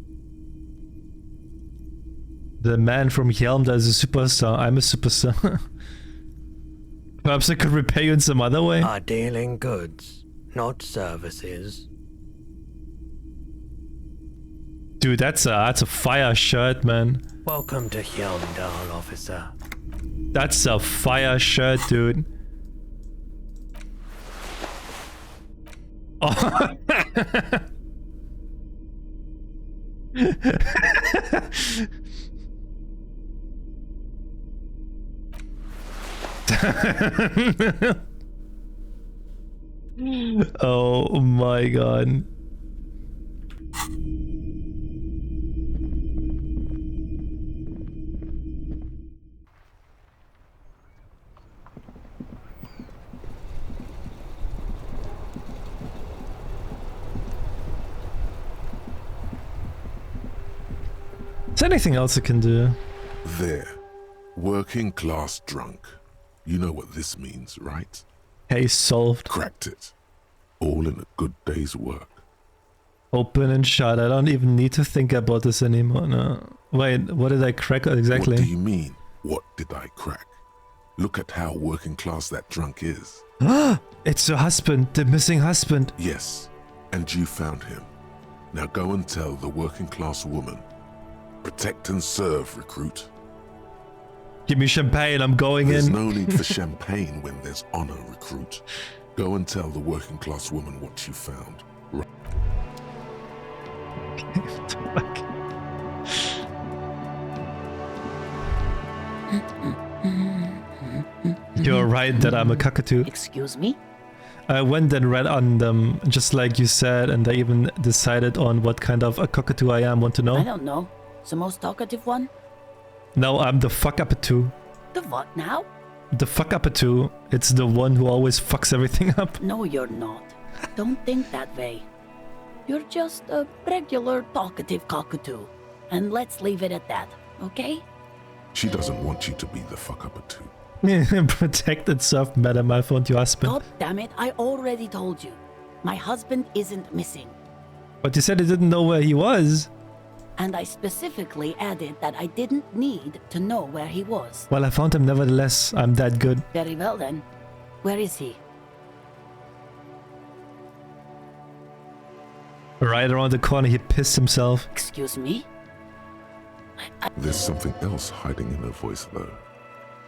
The man from Hjelmdal is a superstar. I'm a superstar. Perhaps I could repay you in some other way? I deal in goods, not services. Dude, that's a fire shirt, man. Welcome to Hjelmdal, officer. That's a fire shirt, dude. Oh. Oh my god. Is there anything else I can do? There. Working class drunk. You know what this means, right? Case solved. Cracked it. All in a good day's work. Open and shut. I don't even need to think about this anymore. No. Wait, what did I crack exactly? What do you mean, what did I crack? Look at how working class that drunk is. It's your husband, the missing husband. Yes, and you found him. Now go and tell the working class woman. Protect and serve, recruit. Give me champagne, I'm going There's in. no need for champagne when there's honor, recruit. Go and tell the working class woman what you found. You're right that I'm a cockatoo. Excuse me? I went and read on them, just like you said, and I even decided on what kind of a cockatoo I am. Want to know? I don't know. The most talkative one? No, I'm the fuck-up-a-too. The what now? The fuck-up-a-too. It's the one who always fucks everything up. No, you're not. Don't think that way. You're just a regular talkative cockatoo. And let's leave it at that, okay? She doesn't want you to be the fuck-up-a-too. Protect itself, madam. I found your husband. God damn it, I already told you. My husband isn't missing. But you said you didn't know where he was. And I specifically added that I didn't need to know where he was. Well, I found him nevertheless. I'm that good. Very well then. Where is he? Right around the corner, he pissed himself. Excuse me? There's something else hiding in her voice, though.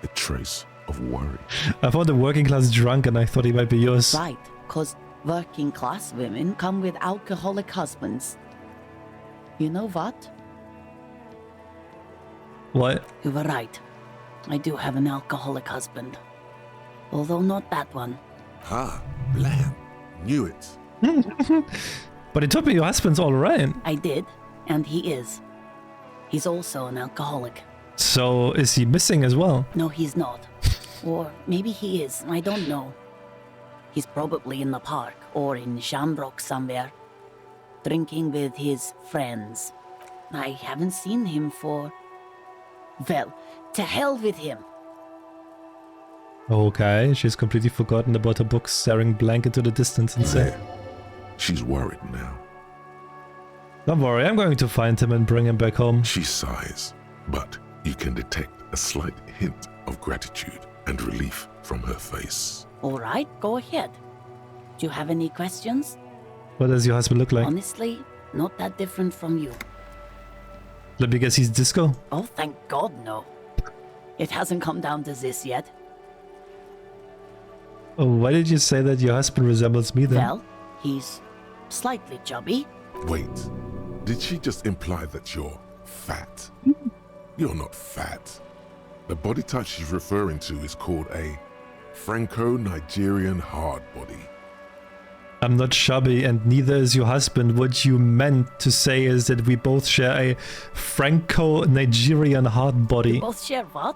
A trace of worry. I found a working class drunk and I thought he might be yours. Right, because working class women come with alcoholic husbands. You know what? What? You were right. I do have an alcoholic husband. Although not that one. Ah, blam. Knew it. But it told me your husband's alright. I did, and he is. He's also an alcoholic. So, is he missing as well? No, he's not. Or maybe he is, I don't know. He's probably in the park or in Shamrock somewhere, drinking with his friends. I haven't seen him for... Well, to hell with him. Okay, she's completely forgotten about her book, staring blank into the distance and say... She's worried now. Don't worry, I'm going to find him and bring him back home. She sighs, but you can detect a slight hint of gratitude and relief from her face. All right, go ahead. Do you have any questions? What does your husband look like? Honestly, not that different from you. Let me guess, he's disco? Oh, thank God, no. It hasn't come down to this yet. Oh, why did you say that your husband resembles me then? Well, he's slightly chubby. Wait, did she just imply that you're fat? You're not fat. The body type she's referring to is called a Franco-Nigerian hard body. I'm not chubby and neither is your husband. What you meant to say is that we both share a Franco-Nigerian hard body. You both share what?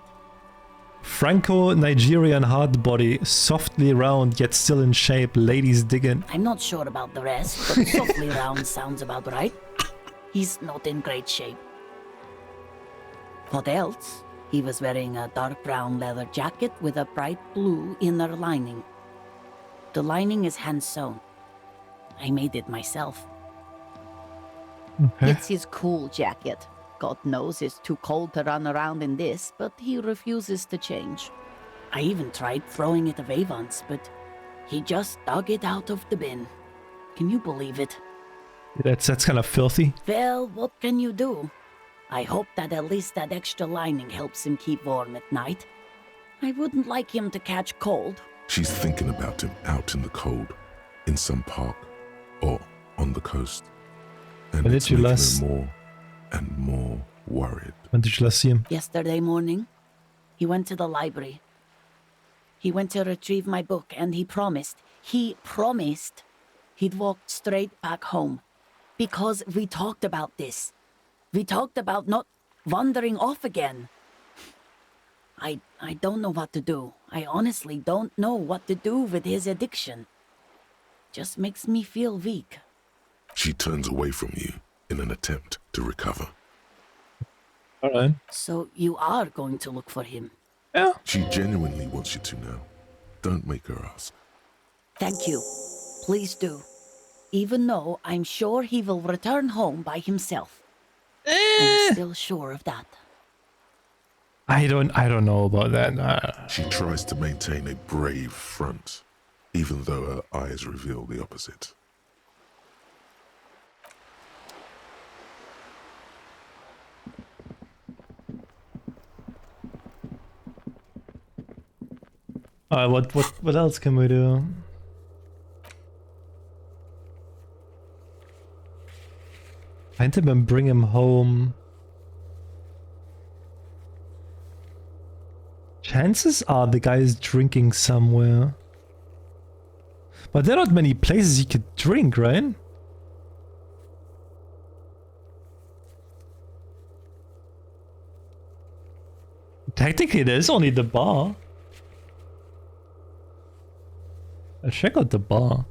Franco-Nigerian hard body, softly round yet still in shape. Ladies dig it. I'm not sure about the rest, but softly round sounds about right. He's not in great shape. What else? He was wearing a dark brown leather jacket with a bright blue inner lining. The lining is hand-sewn. I made it myself. Okay. It's his cool jacket. God knows it's too cold to run around in this, but he refuses to change. I even tried throwing it away once, but he just dug it out of the bin. Can you believe it? That's kind of filthy. Well, what can you do? I hope that at least that extra lining helps him keep warm at night. I wouldn't like him to catch cold. She's thinking about him out in the cold, in some park, or on the coast. And When it's did you making last... her more and more worried. When did you last see him? Yesterday morning, he went to the library. He went to retrieve my book and he promised he'd walk straight back home. Because we talked about this. We talked about not wandering off again. I don't know what to do. I honestly don't know what to do with his addiction. Just makes me feel weak. She turns away from you in an attempt to recover. Alright. So you are going to look for him? Yeah. She genuinely wants you to now. Don't make her ask. Thank you. Please do. Even though I'm sure he will return home by himself. I'm still sure of that. I don't know about that. She tries to maintain a brave front, even though her eyes reveal the opposite. What else can we do? Find him and bring him home. Chances are the guy is drinking somewhere. But there are not many places he could drink, right? Technically, there's only the bar. Let's check out the bar.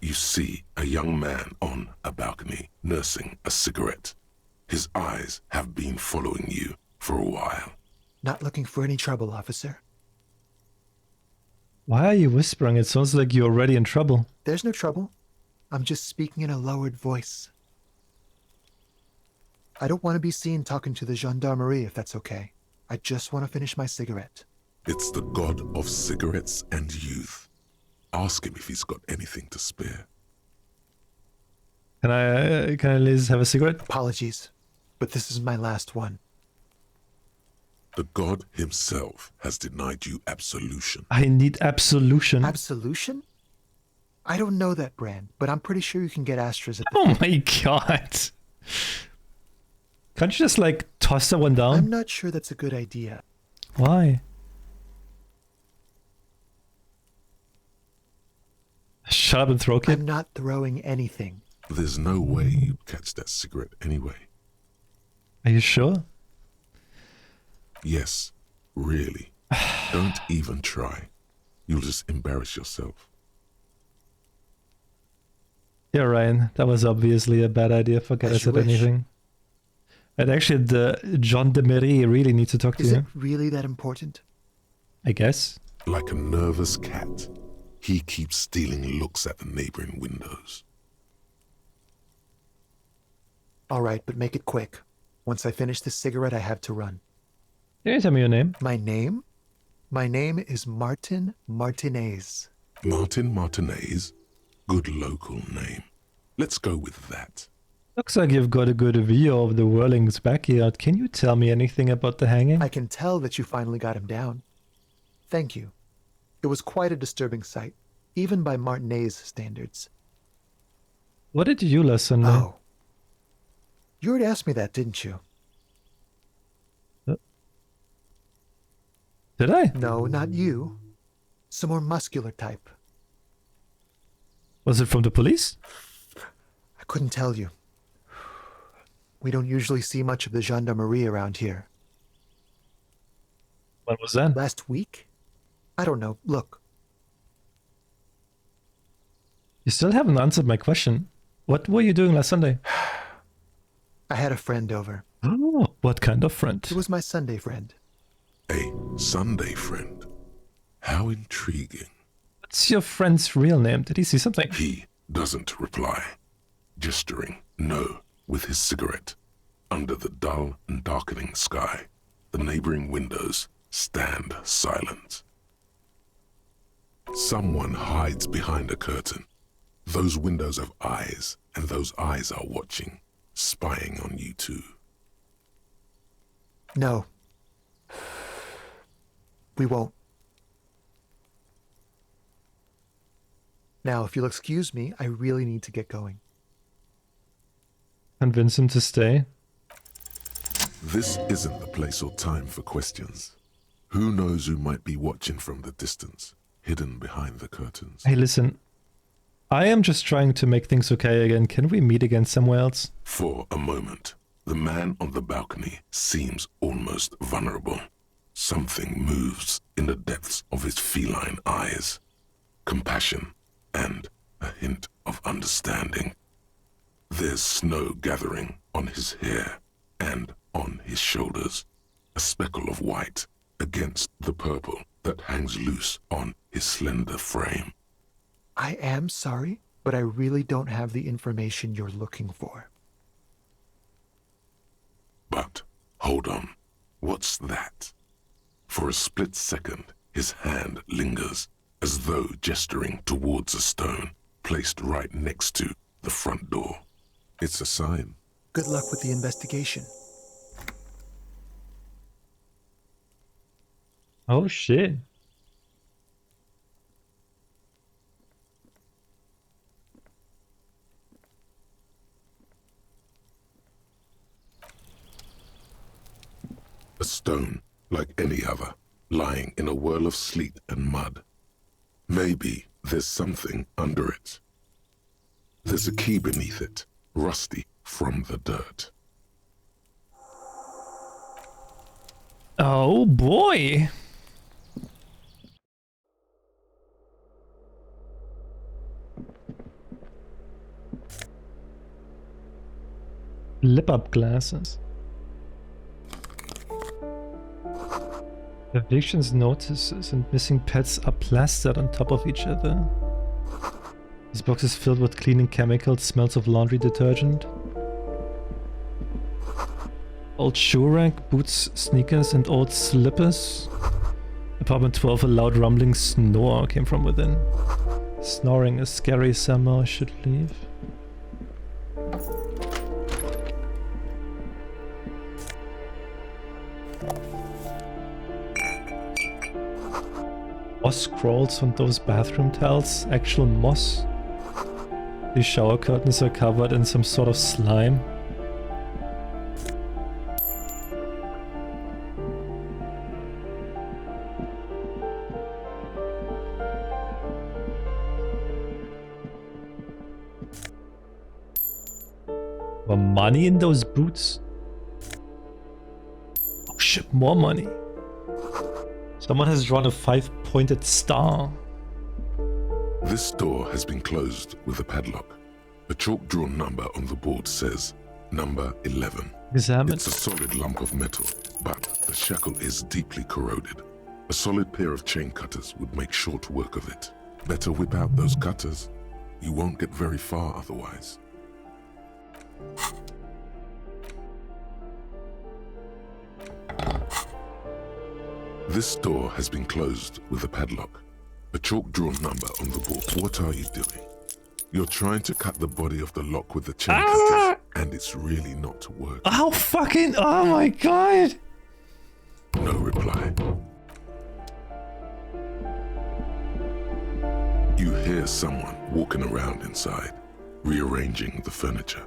You see a young man on a balcony nursing a cigarette. His eyes have been following you for a while. Not looking for any trouble, officer. Why are you whispering? It sounds like you're already in trouble. There's no trouble. I'm just speaking in a lowered voice. I don't want to be seen talking to the gendarmerie, if that's okay. I just want to finish my cigarette. It's the god of cigarettes and youth. Ask him if he's got anything to spare. Can I at least have a cigarette? Apologies, but this is my last one. The god himself has denied you absolution. I need absolution. Absolution? I don't know that brand, but I'm pretty sure you can get Astras at the Oh my god. Can't you just like toss that one down? I'm not sure that's a good idea. Why? Shut up and throw it. I'm not throwing anything. There's no way you'd catch that cigarette anyway. Are you sure? Yes, really. Don't even try. You'll just embarrass yourself. Yeah, Ryan, that was obviously a bad idea. Forget I said anything. And actually, the gendarmerie really needs to talk to you. Is it really that important? I guess. Like a nervous cat, he keeps stealing looks at the neighboring windows. All right, but make it quick. Once I finish this cigarette, I have to run. Can you tell me your name? My name? My name is Martin Martinez. Martin Martinez? Good local name. Let's go with that. Looks like you've got a good view of the Whirling's backyard. Can you tell me anything about the hanging? I can tell that you finally got him down. Thank you. It was quite a disturbing sight, even by Martinez standards. What did you do last Sunday? Oh. You already asked me that, didn't you? Did I? No, not you. Some more muscular type. Was it from the police? I couldn't tell you. We don't usually see much of the gendarmerie around here. When was that? Last week? I don't know. Look. You still haven't answered my question. What were you doing last Sunday? I had a friend over. Oh, what kind of friend? It was my Sunday friend. A Sunday friend? How intriguing. What's your friend's real name? Did he see something? He doesn't reply, gesturing no with his cigarette. Under the dull and darkening sky, the neighboring windows stand silent. Someone hides behind a curtain. Those windows have eyes, and those eyes are watching, spying on you too. No. We won't. Now, if you'll excuse me, I really need to get going. Convince him to stay. This isn't the place or time for questions. Who knows who might be watching from the distance, hidden behind the curtains? Hey, listen. I am just trying to make things okay again. Can we meet again somewhere else? For a moment, the man on the balcony seems almost vulnerable. Something moves in the depths of his feline eyes. Compassion and a hint of understanding. There's snow gathering on his hair and on his shoulders. A speckle of white against the purple that hangs loose on his slender frame. I am sorry, but I really don't have the information you're looking for. But, hold on, what's that? For a split second, his hand lingers, as though gesturing towards a stone placed right next to the front door. It's a sign. Good luck with the investigation. Oh shit. A stone like any other, lying in a whirl of sleet and mud. Maybe there's something under it. There's a key beneath it, rusty from the dirt. Oh boy. Lip-up glasses. Evictions notices and missing pets are plastered on top of each other. This box is filled with cleaning chemicals, smells of laundry detergent. Old shoe rack, boots, sneakers, and old slippers. Apartment 12, a loud rumbling snore came from within. Snoring is scary, somehow I should leave. Moss crawls on those bathroom tiles, actual moss. These shower curtains are covered in some sort of slime. More money in those boots? Oh shit, more money. Someone has drawn a 5-pointed star. This door has been closed with a padlock. A chalk-drawn number on the board says, number 11. Examine. It's a solid lump of metal, but the shackle is deeply corroded. A solid pair of chain cutters would make short work of it. Better whip out those cutters. You won't get very far otherwise. This door has been closed with a padlock. A chalk-drawn number on the board. What are you doing? You're trying to cut the body of the lock with the chain cutters, and it's really not working. Oh fucking, oh my god! No reply. You hear someone walking around inside, rearranging the furniture.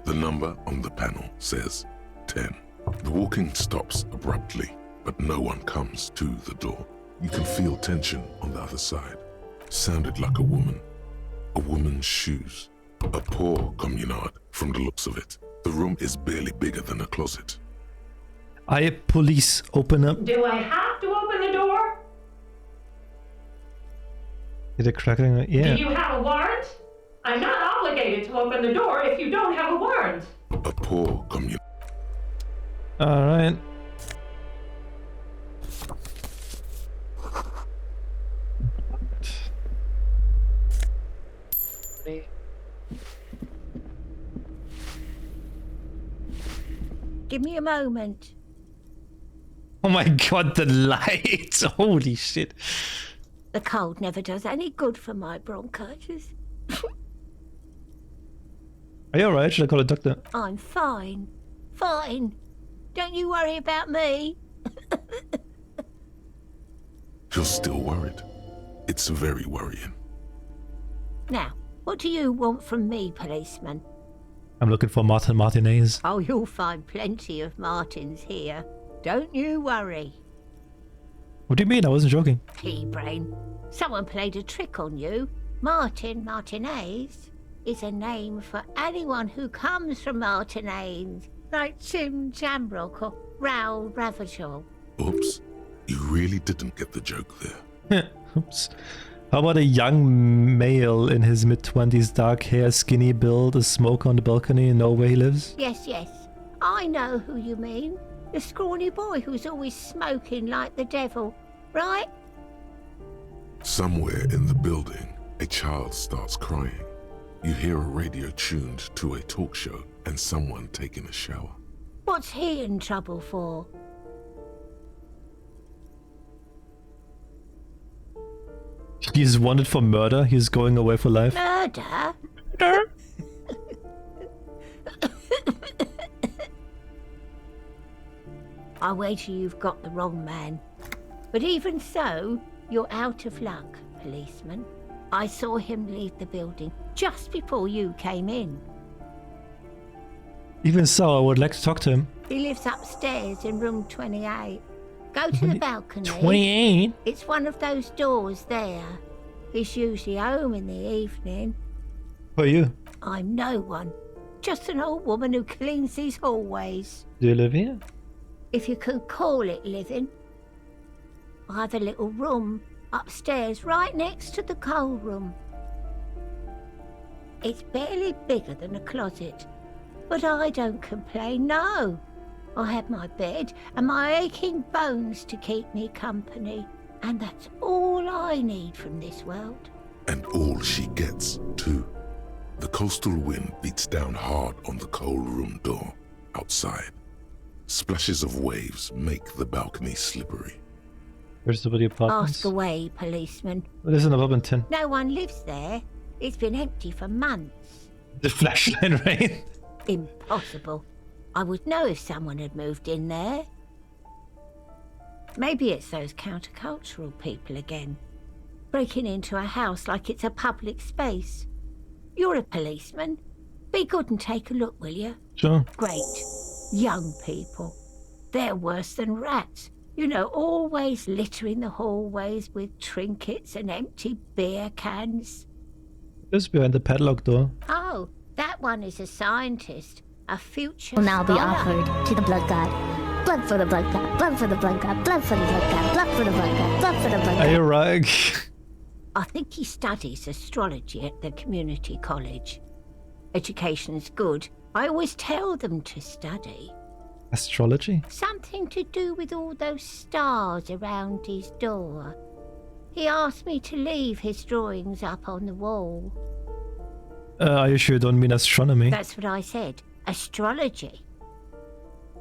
The number on the panel says 10. The walking stops abruptly, but no one comes to the door. You can feel tension on the other side. Sounded like a woman. A woman's shoes. A poor communard from the looks of it. The room is barely bigger than a closet. Police, open up. Do I have to open the door? Get a crackling, yeah. Do you have a warrant? I'm not obligated to open the door if you don't have a warrant. A poor communard. Alright. Give me a moment. Oh my god, the lights! Holy shit. The cold never does any good for my bronchitis. Are you alright? Should I call a doctor? I'm fine. Fine. Don't you worry about me. You're still worried. It's very worrying. Now, what do you want from me, policeman? I'm looking for Martin Martinez. Oh, you'll find plenty of Martins here. Don't you worry. What do you mean? I wasn't joking. Pea-brain. Someone played a trick on you. Martinez is a name for anyone who comes from Martinez, like Jim Jamrock or Raoul Ravagel. Oops, you really didn't get the joke there. Oops. How about a young male in his mid-20s, dark hair, skinny build, a smoker on the balcony, and know where he lives? Yes, I know who you mean. The scrawny boy who's always smoking like the devil, right? Somewhere in the building, a child starts crying. You hear a radio tuned to a talk show and someone taking a shower. What's he in trouble for? He's wanted for murder. He's going away for life. Murder? I wager you've got the wrong man. But even so, you're out of luck, policeman. I saw him leave the building just before you came in. Even so, I would like to talk to him. He lives upstairs in room 28. Go to the balcony. 28? It's one of those doors there. He's usually home in the evening. Who are you? I'm no one. Just an old woman who cleans these hallways. Do you live here? If you can call it living. I have a little room upstairs right next to the coal room. It's barely bigger than a closet, but I don't complain, no. I have my bed and my aching bones to keep me company, and that's all I need from this world. And all she gets, too. The coastal wind beats down hard on the coal room door outside. Splashes of waves make the balcony slippery. Where's the apartments? Ask away, policeman. There's an apartment 10. No one lives there. It's been empty for months. The flashlight, right? Impossible. I would know if someone had moved in there. Maybe it's those countercultural people again, breaking into a house like it's a public space. You're a policeman. Be good and take a look, will you? Sure. Great. Young people. They're worse than rats. You know, always littering the hallways with trinkets and empty beer cans. Just behind the padlock door. Oh, that one is a scientist. A future Will now be scholar. offered to the blood god. Blood for the blood god. Blood for the blood god. Blood for the blood god. Blood for the blood god. Blood for the blood god. Are you right? I think he studies astrology at the community college. Education's good. I always tell them to study. Astrology? Something to do with all those stars around his door. He asked me to leave his drawings up on the wall. Are you sure you don't mean astronomy? That's what I said. Astrology.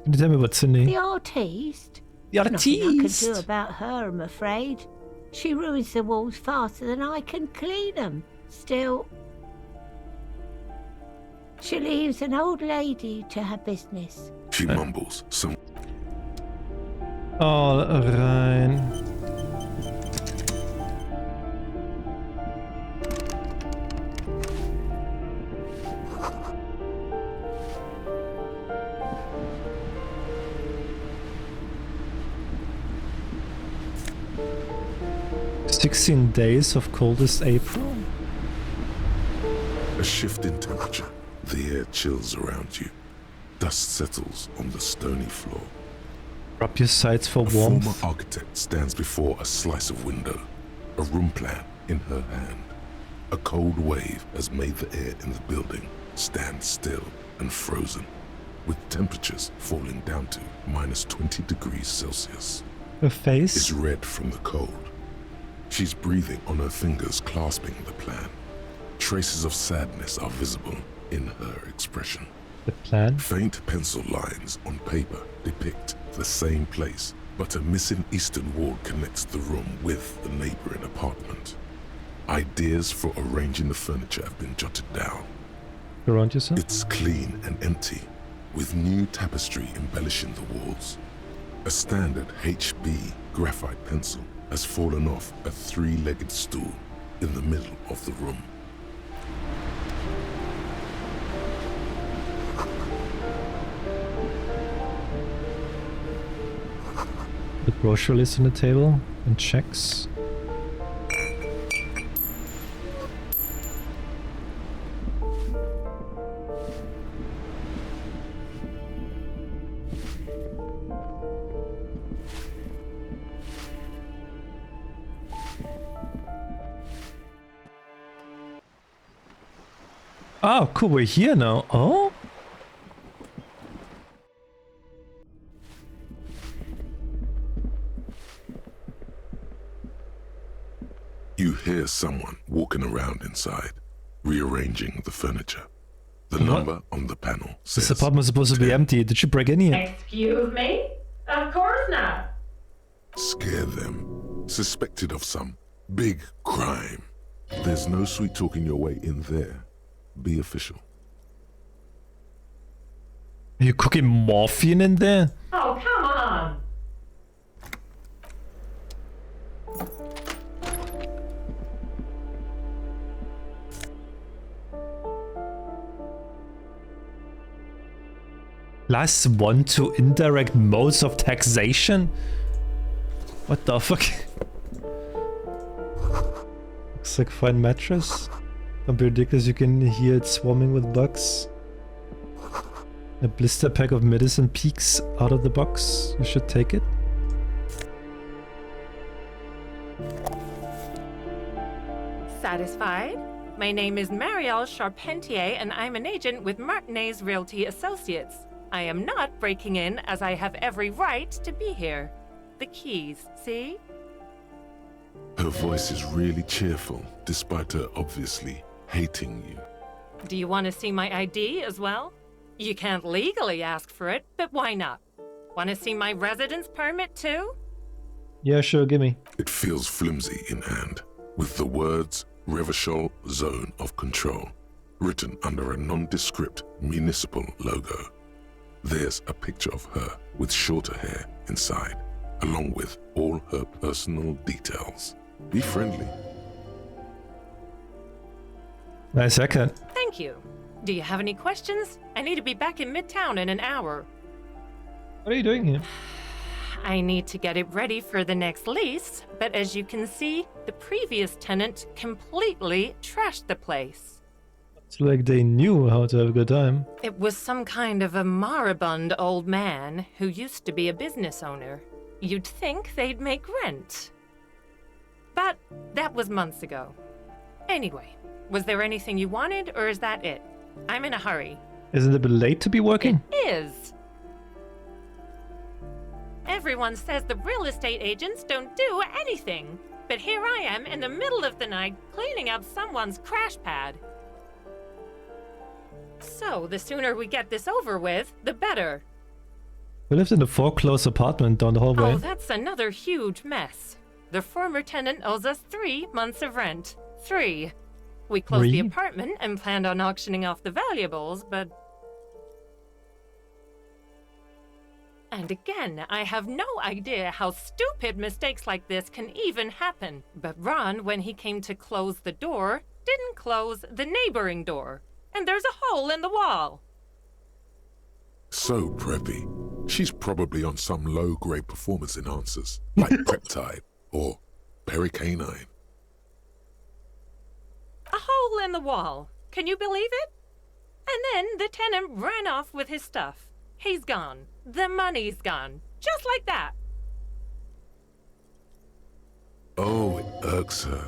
Can you tell me about Cindy? The artiste. The artiste. Nothing I can do about her, I'm afraid. She ruins the walls faster than I can clean them. Still, she leaves an old lady to her business. She mumbles some. All rein. "16 days of coldest April." A shift in temperature. The air chills around you. Dust settles on the stony floor. Rub your sides for A warmth. former architect stands before a slice of window, a room plan in her hand. A cold wave has made the air in the building stand still and frozen, with temperatures falling down to -20 degrees Celsius. Her face is red from the cold. She's breathing on her fingers, clasping the plan. Traces of sadness are visible in her expression. The plan? Faint pencil lines on paper depict the same place, but a missing eastern wall connects the room with the neighboring apartment. Ideas for arranging the furniture have been jotted down. Around yourself? It's clean and empty, with new tapestry embellishing the walls. A standard HB graphite pencil has fallen off a three-legged stool in the middle of the room. The grocery list on the table and checks. Oh, cool, we're here now. Oh? You hear someone walking around inside, rearranging the furniture. The number on the panel says... This apartment's supposed to be empty. Did you break in here? Excuse me? Of course not. Scare them. Suspected of some big crime. There's no sweet talking your way in there. Be official. Are you cooking morphine in there? Oh, come on. Plus 1 to indirect modes of taxation? What the fuck? Looks like fine mattress. Don't be ridiculous, you can hear it swarming with bugs. A blister pack of medicine peeks out of the box. You should take it. Satisfied? My name is Marielle Charpentier and I'm an agent with Martinez Realty Associates. I am not breaking in as I have every right to be here. The keys, see? Her voice is really cheerful, despite her obviously hating you. Do you want to see my ID as well? You can't legally ask for it, but why not? Want to see my residence permit too? Yeah, sure, gimme. It feels flimsy in hand, with the words Revachol Zone of Control written under a nondescript municipal logo. There's a picture of her with shorter hair inside, along with all her personal details. Be friendly. Nice haircut. Thank you. Do you have any questions? I need to be back in Midtown in an hour. What are you doing here? I need to get it ready for the next lease, but as you can see, the previous tenant completely trashed the place. It's like they knew how to have a good time. It was some kind of a moribund old man who used to be a business owner. You'd think they'd make rent. But that was months ago. Anyway, was there anything you wanted, or is that it? I'm in a hurry. Isn't it a bit late to be working? It is. Everyone says the real estate agents don't do anything. But here I am in the middle of the night cleaning up someone's crash pad. So, the sooner we get this over with, the better. We lived in a foreclosed apartment down the hallway. Oh, that's another huge mess. The former tenant owes us 3 months of rent. 3. We closed the apartment and planned on auctioning off the valuables, but... And again, I have no idea how stupid mistakes like this can even happen. But Ron, when he came to close the door, didn't close the neighboring door. And there's a hole in the wall. So preppy. She's probably on some low-grade performance enhancers, like peptide or pericanine. A hole in the wall. Can you believe it? And then the tenant ran off with his stuff. He's gone. The money's gone. Just like that. Oh, it irks her.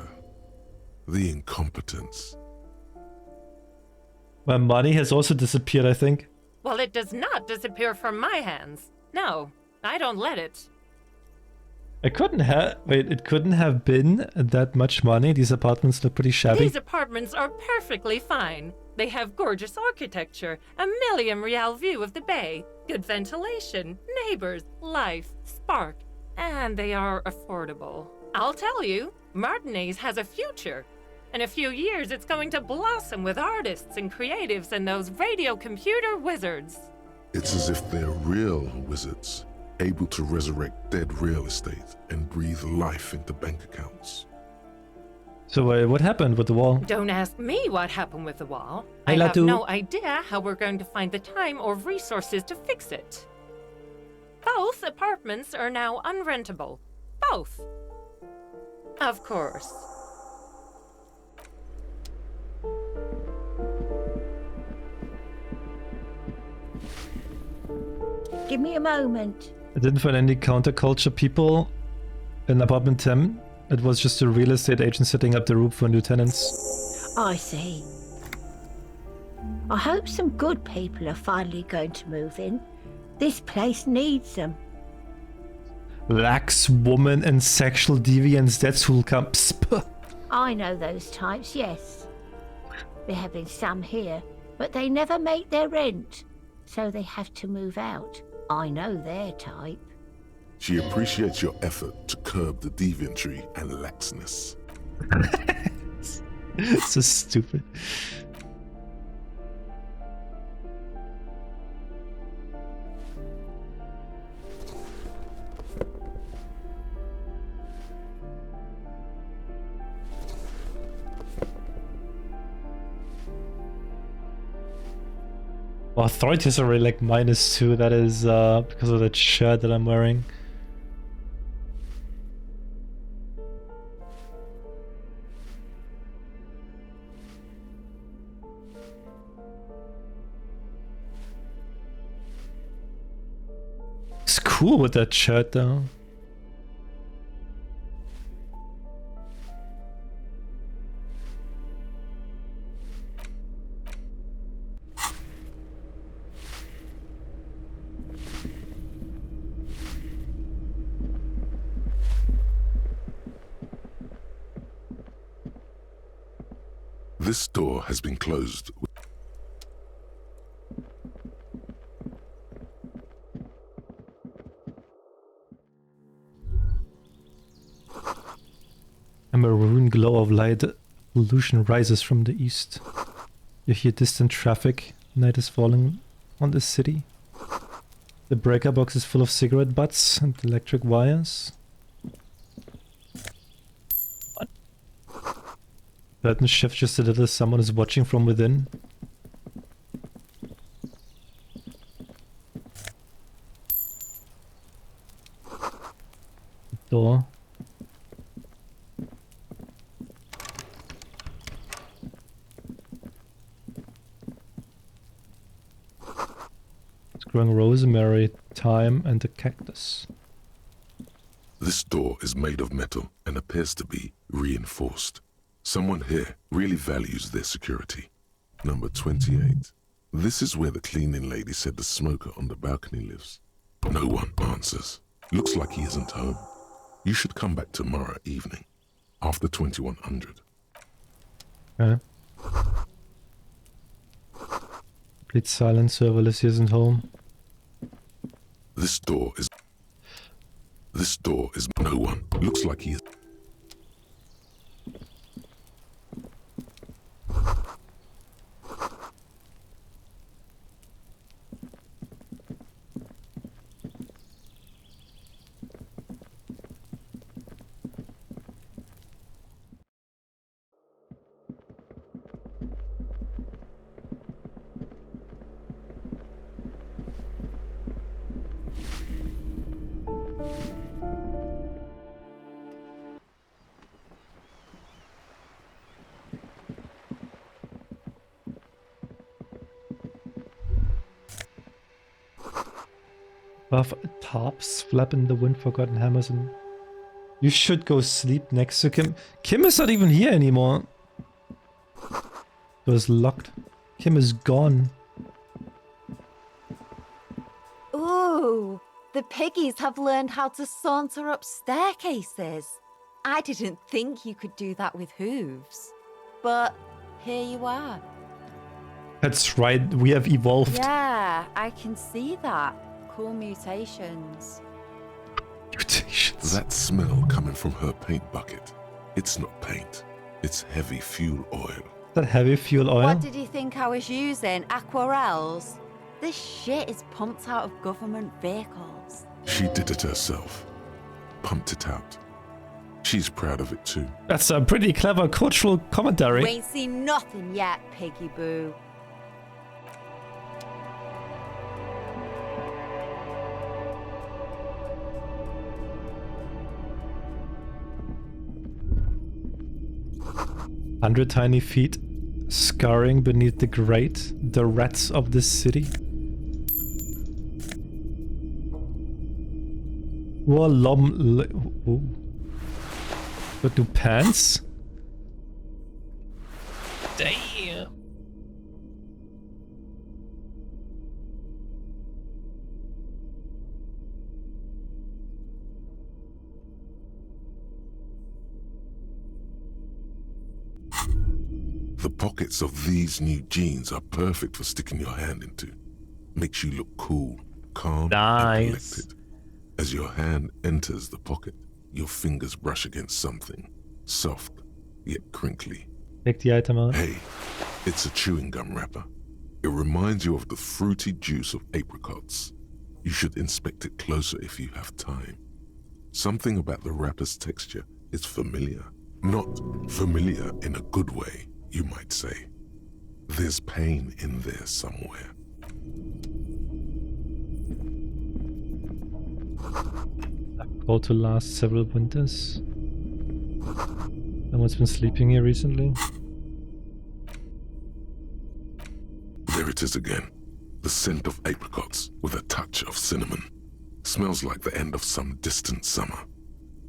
The incompetence. My money has also disappeared, I think. Well, it does not disappear from my hands. No, I don't let it. It couldn't have been that much money. These apartments look pretty shabby. These apartments are perfectly fine. They have gorgeous architecture, a million-real view of the bay, good ventilation, neighbors, life, spark, and they are affordable. I'll tell you, Martinez has a future. In a few years, it's going to blossom with artists and creatives and those radio computer wizards. It's as if they're real wizards, able to resurrect dead real estate and breathe life into bank accounts. So what happened with the wall? Don't ask me what happened with the wall. Hey, I have Latu. no idea how we're going to find the time or resources to fix it. Both apartments are now unrentable. Both. Of course. Give me a moment. I didn't find any counterculture people in apartment 10. It was just a real estate agent setting up the room for new tenants. I see. I hope some good people are finally going to move in. This place needs them. Lax woman and sexual deviants, that's who'll come. Psp. I know those types, yes. There have been some here, but they never make their rent, so they have to move out. I know their type. She appreciates your effort to curb the deviantry and laxness. So stupid. Well, authorities are already like -2. That is because of that shirt that I'm wearing. It's cool with that shirt though. This door has been closed. A maroon glow of light illusion rises from the east. You hear distant traffic. Night is falling on the city. The breaker box is full of cigarette butts and electric wires. What? Curtain shift just a little. Someone is watching from within. Door. It's growing rosemary, thyme, and a cactus. This door is made of metal and appears to be reinforced. Someone here really values their security. Number 28. This is where the cleaning lady said the smoker on the balcony lives. No one answers. Looks like he isn't home. You should come back tomorrow evening, after 2100. Okay. Complete silence, serverless isn't home. This door is no one. Looks like he is. Buff tops, flap in the wind, forgotten hammers, and you should go sleep next to Kim. Kim is not even here anymore. It was locked. Kim is gone. Ooh, the piggies have learned how to saunter up staircases. I didn't think you could do that with hooves. But here you are. That's right, we have evolved. Yeah, I can see that. Cool mutations. Mutations. That smell coming from her paint bucket. It's not paint. It's heavy fuel oil. That heavy fuel oil? What did you think I was using? Aquarels? This shit is pumped out of government vehicles. She did it herself. Pumped it out. She's proud of it too. That's a pretty clever cultural commentary. You ain't seen nothing yet, piggy boo. Hundred tiny feet, scurrying beneath the grate, the rats of this city. Or ooh. But do pants? Damn. The pockets of these new jeans are perfect for sticking your hand into. Makes you look cool, calm, and collected. As your hand enters the pocket, your fingers brush against something, soft, yet crinkly. Take the item out. Hey, it's a chewing gum wrapper. It reminds you of the fruity juice of apricots. You should inspect it closer if you have time. Something about the wrapper's texture is familiar. Not familiar in a good way, you might say. There's pain in there somewhere. Called to last several winters. Someone's been sleeping here recently. There it is again. The scent of apricots with a touch of cinnamon. Smells like the end of some distant summer.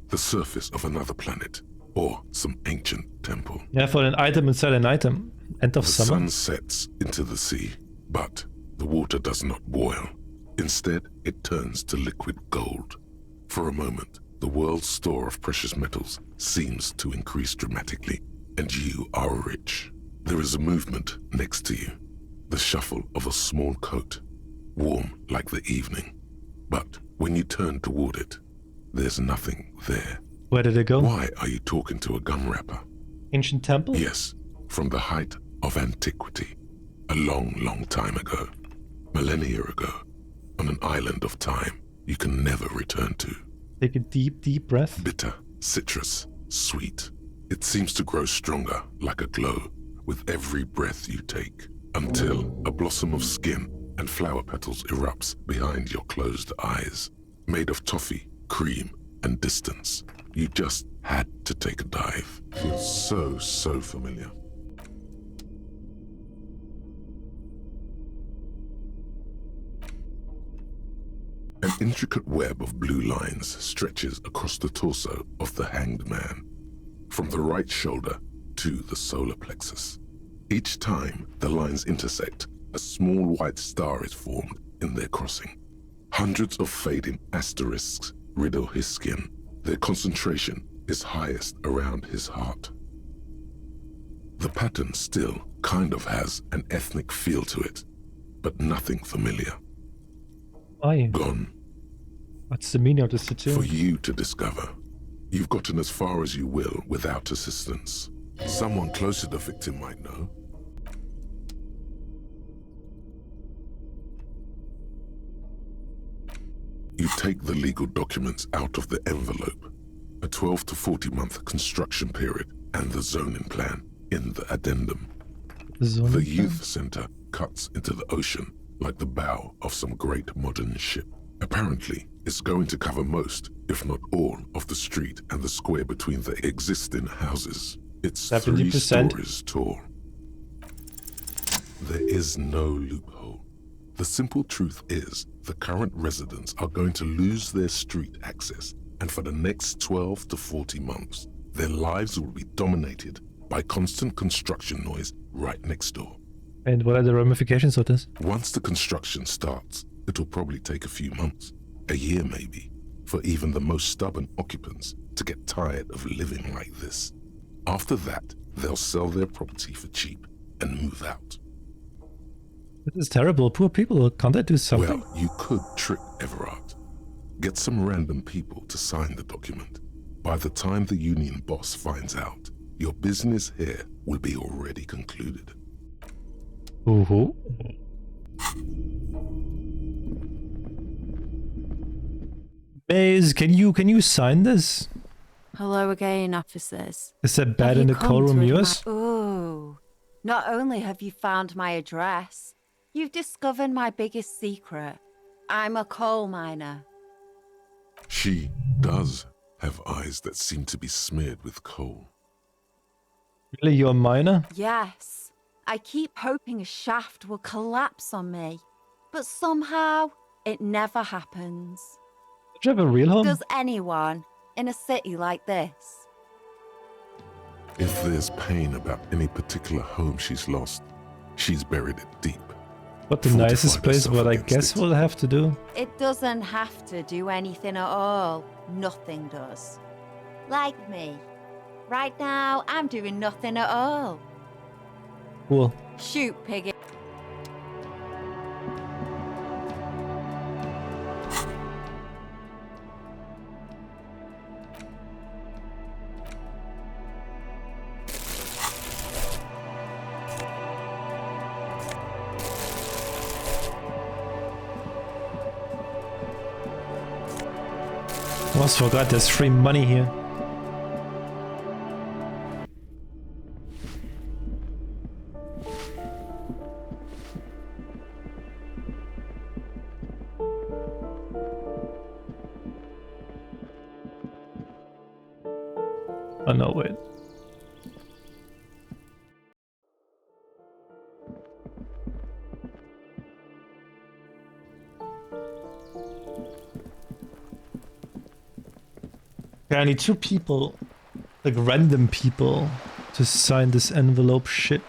The surface of another planet. Or some ancient temple. Yeah, for an item inside an item. End of summer. The sun sets into the sea, but the water does not boil. Instead, it turns to liquid gold. For a moment, the world's store of precious metals seems to increase dramatically, and you are rich. There is a movement next to you, the shuffle of a small coat, warm like the evening. But when you turn toward it, there's nothing there. Where did it go? Why are you talking to a gum wrapper? Ancient temple? Yes, from the height of antiquity. A long, long time ago. Millennia ago. On an island of time you can never return to. Take a deep, deep breath. Bitter, citrus, sweet. It seems to grow stronger, like a glow, with every breath you take, until a blossom of skin and flower petals erupts behind your closed eyes. Made of toffee, cream, and distance. You just had to take a dive. Feels so familiar. An intricate web of blue lines stretches across the torso of the hanged man, from the right shoulder to the solar plexus. Each time the lines intersect, a small white star is formed in their crossing. Hundreds of fading asterisks riddle his skin. Their concentration is highest around his heart. The pattern still kind of has an ethnic feel to it, but nothing familiar. Why? Gone. What's the meaning of this situation? For you to discover. You've gotten as far as you will without assistance. Someone close to the victim might know. You take the legal documents out of the envelope, a 12 to 40 month construction period, and the zoning plan in the addendum. The youth center cuts into the ocean like the bow of some great modern ship. Apparently, it's going to cover most, if not all, of the street and the square between the existing houses. It's 70%. 3 stories tall. There is no loophole. The simple truth is, the current residents are going to lose their street access, and for the next 12 to 40 months, their lives will be dominated by constant construction noise right next door. And what are the ramifications of this? Once the construction starts, it'll probably take a few months, a year maybe, for even the most stubborn occupants to get tired of living like this. After that, they'll sell their property for cheap and move out. This is terrible. Poor people. Can't they do something? Well, you could trick Everard. Get some random people to sign the document. By the time the union boss finds out, your business here will be already concluded. Ooh. Maze, can you sign this? Hello again, officers. Is that bad in the call room yours? Ooh. Not only have you found my address, you've discovered my biggest secret. I'm a coal miner. She does have eyes that seem to be smeared with coal. Really, you're a miner? Yes. I keep hoping a shaft will collapse on me, but somehow it never happens. Do you have a real home? Does anyone in a city like this? If there's pain about any particular home she's lost, she's buried it deep. But the nicest place, what I guess we'll have to do. It doesn't have to do anything at all. Nothing does. Like me. Right now, I'm doing nothing at all. Cool. Shoot, Piggy. Almost forgot there's free money here. Oh no, wait. Okay, I need 2 people, like random people, to sign this envelope shit.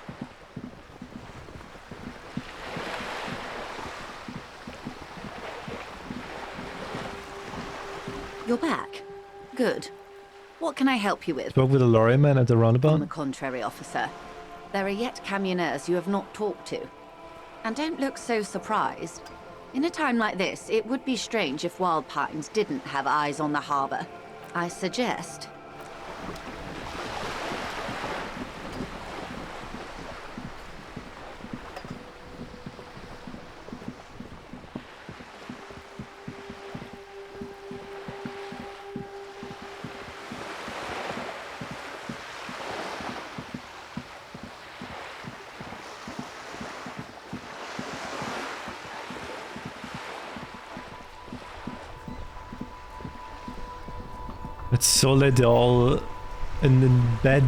You're back. Good. What can I help you with? Spoke with a lorryman at the roundabout. On the contrary, officer. There are yet camioners you have not talked to. And don't look so surprised. In a time like this, it would be strange if Wild Pines didn't have eyes on the harbor. I suggest... It's so late, they're all in bed.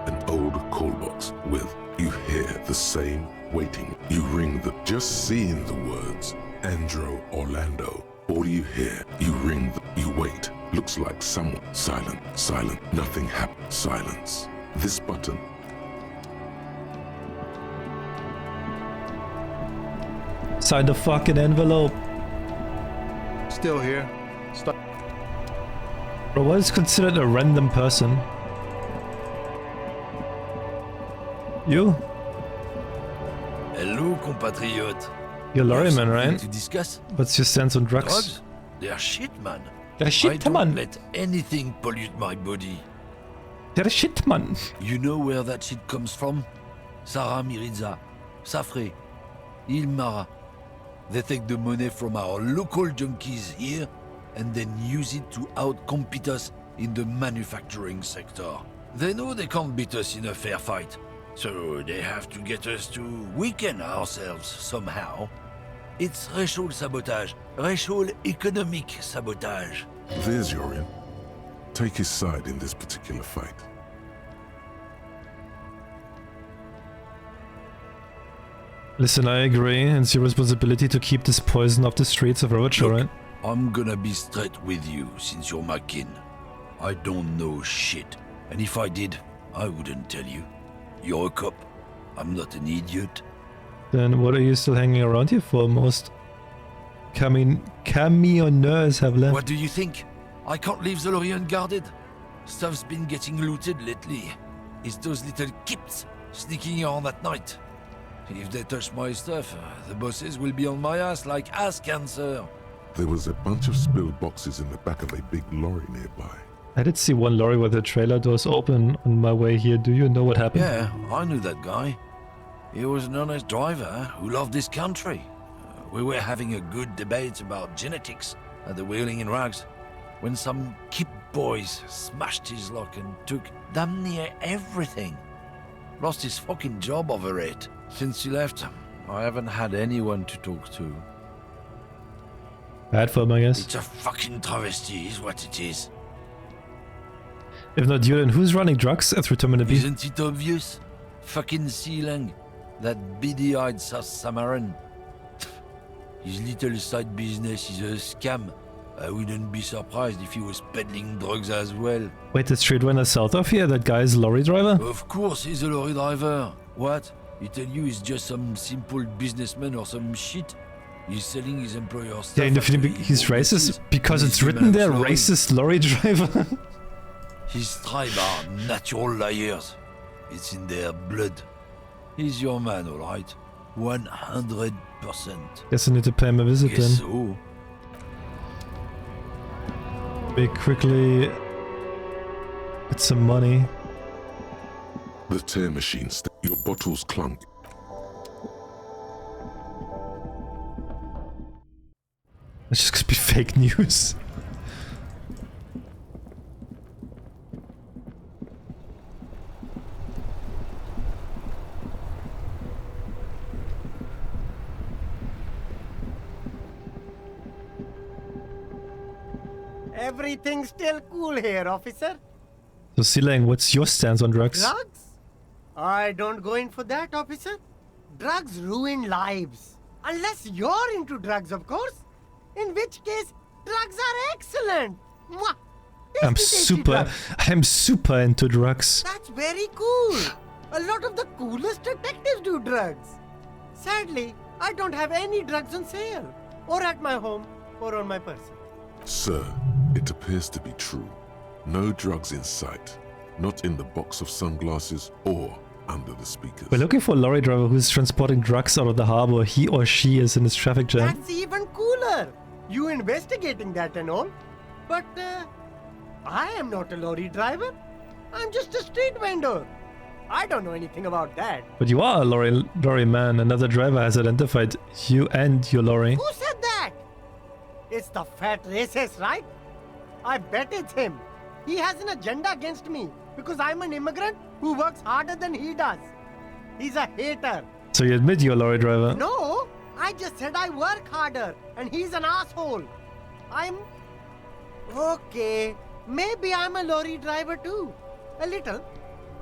An old call box with, you hear the same waiting. You ring the, just seeing the words, Andro Orlando. All you hear, you ring the, you wait. Looks like someone, silent, silent, nothing happens, silence. This button. Sign the fucking envelope. Still here. Bro, what is considered a random person? You? Hello, compatriot. You're lorryman, right? To discuss? What's your stance on drugs? Drugs? They're shit, man. They're shit, I don't man. let anything pollute my body. They're shit, man. You know where that shit comes from? Sarah Miriza, Safre, Ilmara. They take the money from our local junkies here and then use it to outcompete us in the manufacturing sector. They know they can't beat us in a fair fight, so they have to get us to weaken ourselves somehow. It's racial sabotage, racial economic sabotage. There's Yorin. Take his side in this particular fight. Listen, I agree. It's your responsibility to keep this poison off the streets of Rovacho, right? I'm gonna be straight with you since you're my kin. I don't know shit, and if I did, I wouldn't tell you. You're a cop. I'm not an idiot. Then what are you still hanging around here for? Most camioners have left. What do you think? I can't leave the lorry unguarded. Stuff's been getting looted lately. It's those little kips sneaking around at night. If they touch my stuff, the bosses will be on my ass like ass cancer. There was a bunch of spilled boxes in the back of a big lorry nearby. I did see one lorry with the trailer doors open on my way here. Do you know what happened? Yeah, I knew that guy. He was an honest driver who loved this country. We were having a good debate about genetics at the Wheeling in Rags when some kip boys smashed his lock and took damn near everything. Lost his fucking job over it. Since he left, I haven't had anyone to talk to. Bad for him, I guess. It's a fucking travesty, is what it is. If not you, then who's running drugs through Terminal B? Isn't it obvious? Fucking Sealang, that beady-eyed South Samaran. His little side business is a scam. I wouldn't be surprised if he was peddling drugs as well. Wait, the street runner south of here, that guy's lorry driver? Of course he's a lorry driver. What? He tell you he's just some simple businessman or some shit? He's selling his employer's stuff. Yeah, in the film he's racist because it's written there, racist lorry driver. His tribe are natural liars. It's in their blood. He's your man, alright? 100%. Guess I need to pay him a visit then. So. We quickly get some money. The tear machine, your bottles clunk. It's just gonna be fake news. Everything's still cool here, officer. So Sealang, what's your stance on drugs? Drugs? I don't go in for that, officer. Drugs ruin lives. Unless you're into drugs, of course. In which case, drugs are excellent. Mwah! I'm super into drugs. That's very cool. A lot of the coolest detectives do drugs. Sadly, I don't have any drugs on sale. Or at my home, or on my person. Sir, it appears to be true. No drugs in sight. Not in the box of sunglasses or under the speakers. We're looking for a lorry driver who's transporting drugs out of the harbor. He or she is in this traffic jam. That's even cooler. You investigating that and all. But, I am not a lorry driver. I'm just a street vendor. I don't know anything about that. But you are a lorry man. Another driver has identified you and your lorry. Who said that? It's the fat racist, right? I bet it's him. He has an agenda against me because I'm an immigrant who works harder than he does. He's a hater. So you admit you're a lorry driver? No, I just said I work harder and he's an asshole. Okay, maybe I'm a lorry driver too. A little.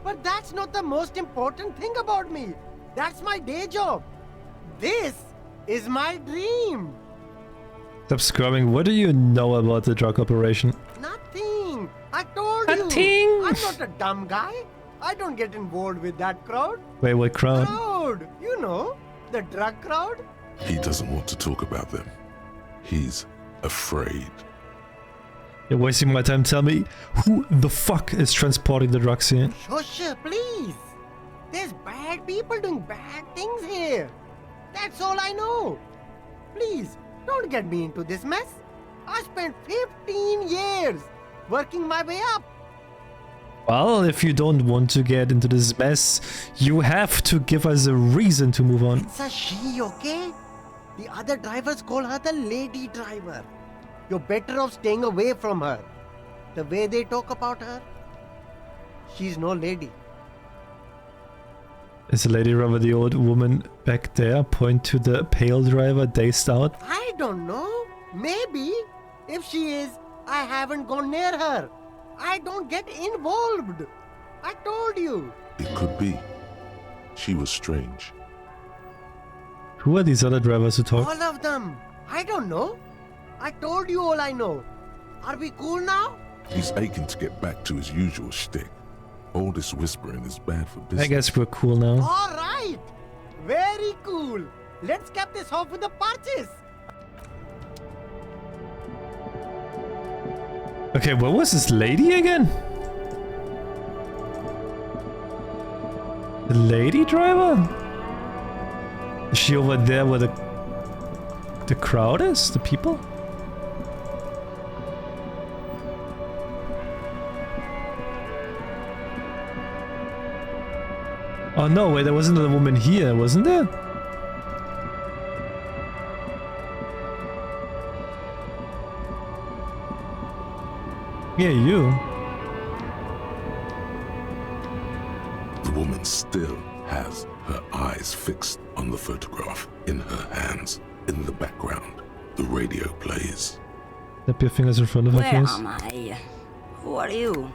But that's not the most important thing about me. That's my day job. This is my dream. Stop scrubbing. What do you know about the drug operation? Nothing. I told you. I'm not a dumb guy. I don't get involved with that crowd. Wait, what crowd? Crowd. You know, the drug crowd. He doesn't want to talk about them. He's afraid. You're wasting my time. Tell me, who the fuck is transporting the drugs here? Shush, please. There's bad people doing bad things here. That's all I know. Please, don't get me into this mess. I spent 15 years working my way up. Well, if you don't want to get into this mess, you have to give us a reason to move on. It's a she, okay? The other drivers call her the lady driver. You're better off staying away from her. The way they talk about her, she's no lady. Is the lady driver the old woman back there? Point to the pale driver, dazed out. I don't know. Maybe. If she is, I haven't gone near her. I don't get involved. I told you. It could be. She was strange. Who are these other drivers who talk? All of them. I don't know. I told you all I know. Are we cool now? He's aching to get back to his usual shtick. All this whispering is bad for business. I guess we're cool now. All right. Very cool. Let's cap this off with a purchase. Okay, where was this lady again? The lady driver? Is she over there where the crowd is? The people? Oh no, wait, there was another woman here, wasn't there? Yeah, you. The woman still has her eyes fixed on the photograph in her hands. In the background, the radio plays. Tap your fingers in front of her Where face. am I? Who are you?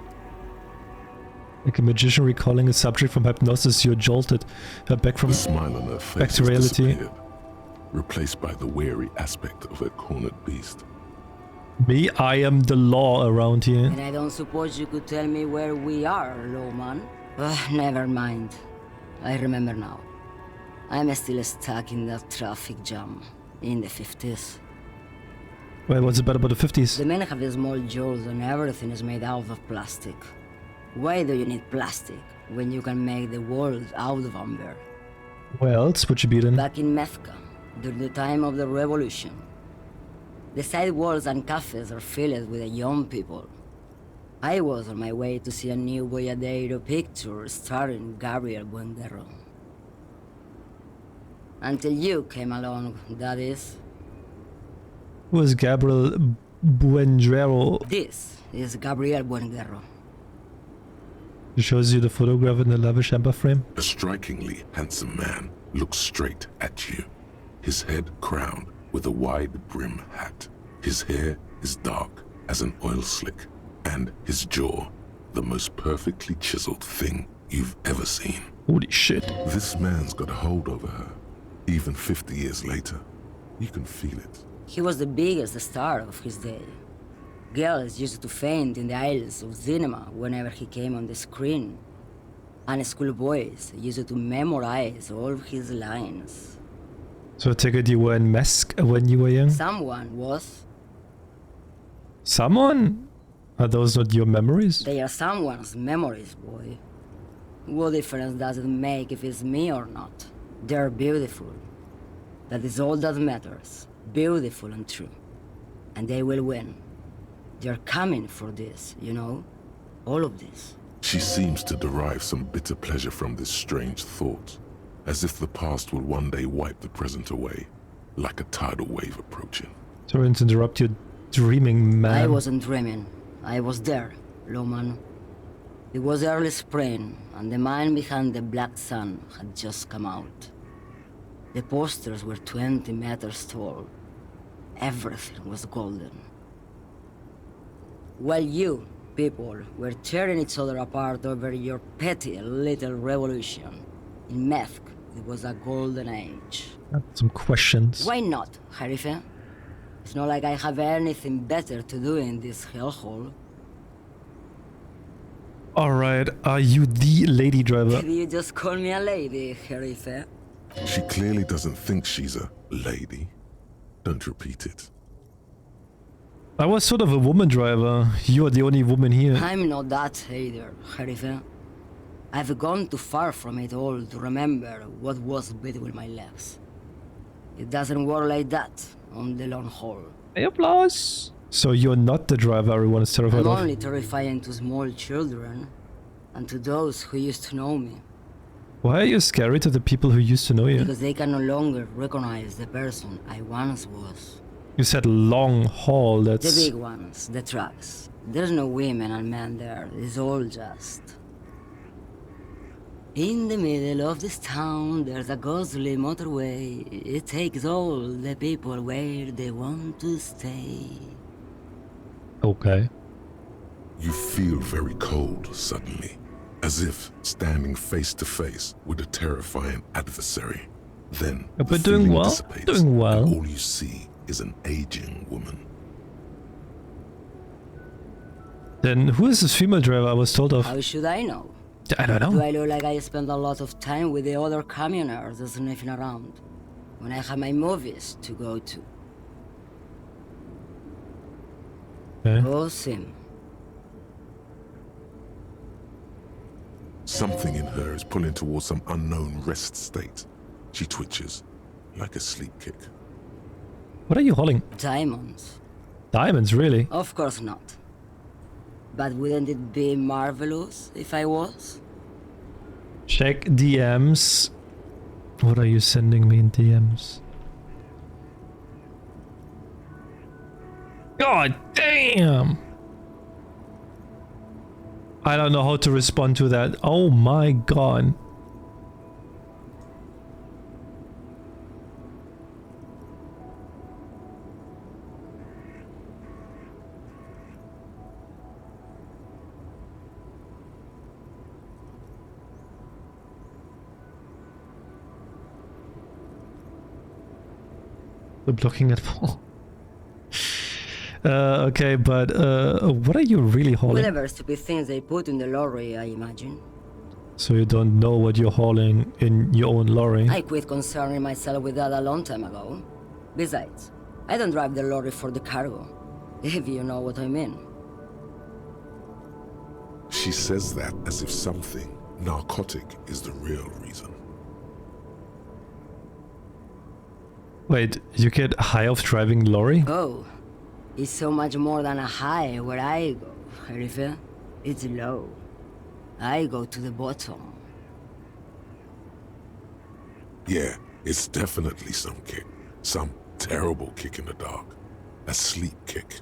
Like a magician recalling a subject from hypnosis, you're jolted back from The smile on her face back to has reality. disappeared, replaced by the wary aspect of a cornered beast. Me, I am the law around here. And I don't suppose you could tell me where we are, Lawman? Never mind. I remember now. I'm still stuck in that traffic jam in the 50s. Wait, what's it about the 50s? The men have small jaws and everything is made out of plastic. Why do you need plastic when you can make the world out of amber? Where else would you be then? Back in Methka, during the time of the revolution, the side walls and cafes are filled with young people. I was on my way to see a new Boyadero picture starring Gabriel Buendero. Until you came along, that is. Who is Gabriel Buendero? This is Gabriel Buendero. He shows you the photograph in the lavish amber frame. A strikingly handsome man looks straight at you, his head crowned with a wide brim hat. His hair is dark as an oil slick, and his jaw the most perfectly chiseled thing you've ever seen. Holy shit. This man's got a hold over her, even 50 years later. You can feel it. He was the biggest star of his day. Girls used to faint in the aisles of cinema whenever he came on the screen. And schoolboys used to memorize all his lines. So I take it you were in mask when you were young? Someone was. Someone? Are those not your memories? They are someone's memories, boy. What difference does it make if it's me or not? They're beautiful. That is all that matters. Beautiful and true. And they will win. They're coming for this, you know? All of this. She seems to derive some bitter pleasure from this strange thought, as if the past will one day wipe the present away, like a tidal wave approaching. Sorry to interrupt you, dreaming man. I wasn't dreaming. I was there, Lawman. It was early spring, and the man behind the black sun had just come out. The posters were 20 meters tall. Everything was golden. While you, people, were tearing each other apart over your petty little revolution, in Methk, it was a golden age. Some questions. Why not, Harife? It's not like I have anything better to do in this hellhole. Alright, are you the lady driver? Did you just call me a lady, Harife? She clearly doesn't think she's a lady. Don't repeat it. I was sort of a woman driver. You are the only woman here. I'm not that either, Harife. I've gone too far from it all to remember what was between my legs. It doesn't work like that on the long haul. Hey, applause. So you're not the driver everyone is terrified I'm of? only terrifying to small children and to those who used to know me. Why are you scary to the people who used to know you? Because they can no longer recognize the person I once was. You said long haul, that's... The big ones, the trucks. There's no women and men there, it's all just... In the middle of this town, there's a ghostly motorway. It takes all the people where they want to stay. Okay. You feel very cold suddenly, as if standing face to face with a terrifying adversary. Then the doing feeling well. dissipates, Doing well. and all you see is an aging woman. Then who is this female driver I was told of? How should I know? I don't know. Do I look like I spend a lot of time with the other communers sniffing around when I have my movies to go to? Okay. Oh, Sim. Something in her is pulling towards some unknown rest state. She twitches, like a sleep kick. What are you hauling? Diamonds. Diamonds, really? Of course not. But wouldn't it be marvelous if I was? Check DMs. What are you sending me in DMs? God damn! I don't know how to respond to that. Oh my god. we're blocking it for? Okay, but what are you really hauling? Whatever stupid things they put in the lorry, I imagine. So you don't know what you're hauling in your own lorry? I quit concerning myself with that a long time ago. Besides, I don't drive the lorry for the cargo, if you know what I mean. She says that as if something narcotic is the real reason. Wait, you get high off driving lorry? Oh, it's so much more than a high where I go, Herife. It's low. I go to the bottom. Yeah, it's definitely some kick. Some terrible kick in the dark. A sleep kick.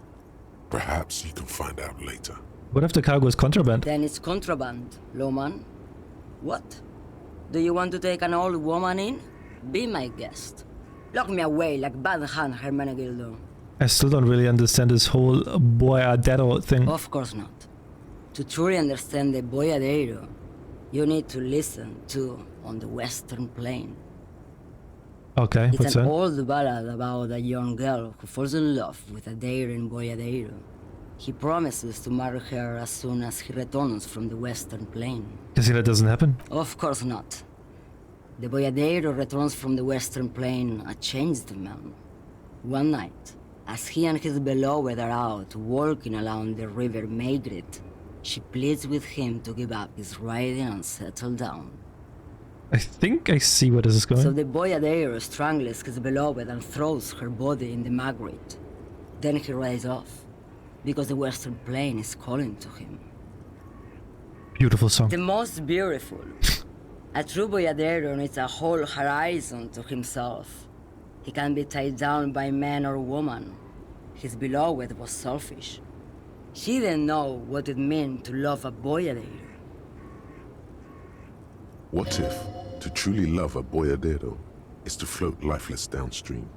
Perhaps you can find out later. What if the cargo is contraband? Then it's contraband, Lawman. What? Do you want to take an old woman in? Be my guest. Lock me away like Bad Hand Hermenegildo. I still don't really understand this whole boyadero thing. Of course not. To truly understand the boyadero, you need to listen to On the Western Plain. Okay, It's what's an that? old ballad about a young girl who falls in love with a daring boyadero. He promises to marry her as soon as he returns from the Western Plain. You see that doesn't happen? Of course not. The boyadero returns from the Western Plain a changed man. One night, as he and his beloved are out walking along the river Maigret, she pleads with him to give up his riding and settle down. I think I see where this is going. So the boyadero strangles his beloved and throws her body in the Maigret. Then he rides off, because the Western Plain is calling to him. Beautiful song. The most beautiful. A true boyadero needs a whole horizon to himself. He can be tied down by man or woman. His beloved was selfish. She didn't know what it meant to love a boyadero. What if to truly love a boyadero is to float lifeless downstream?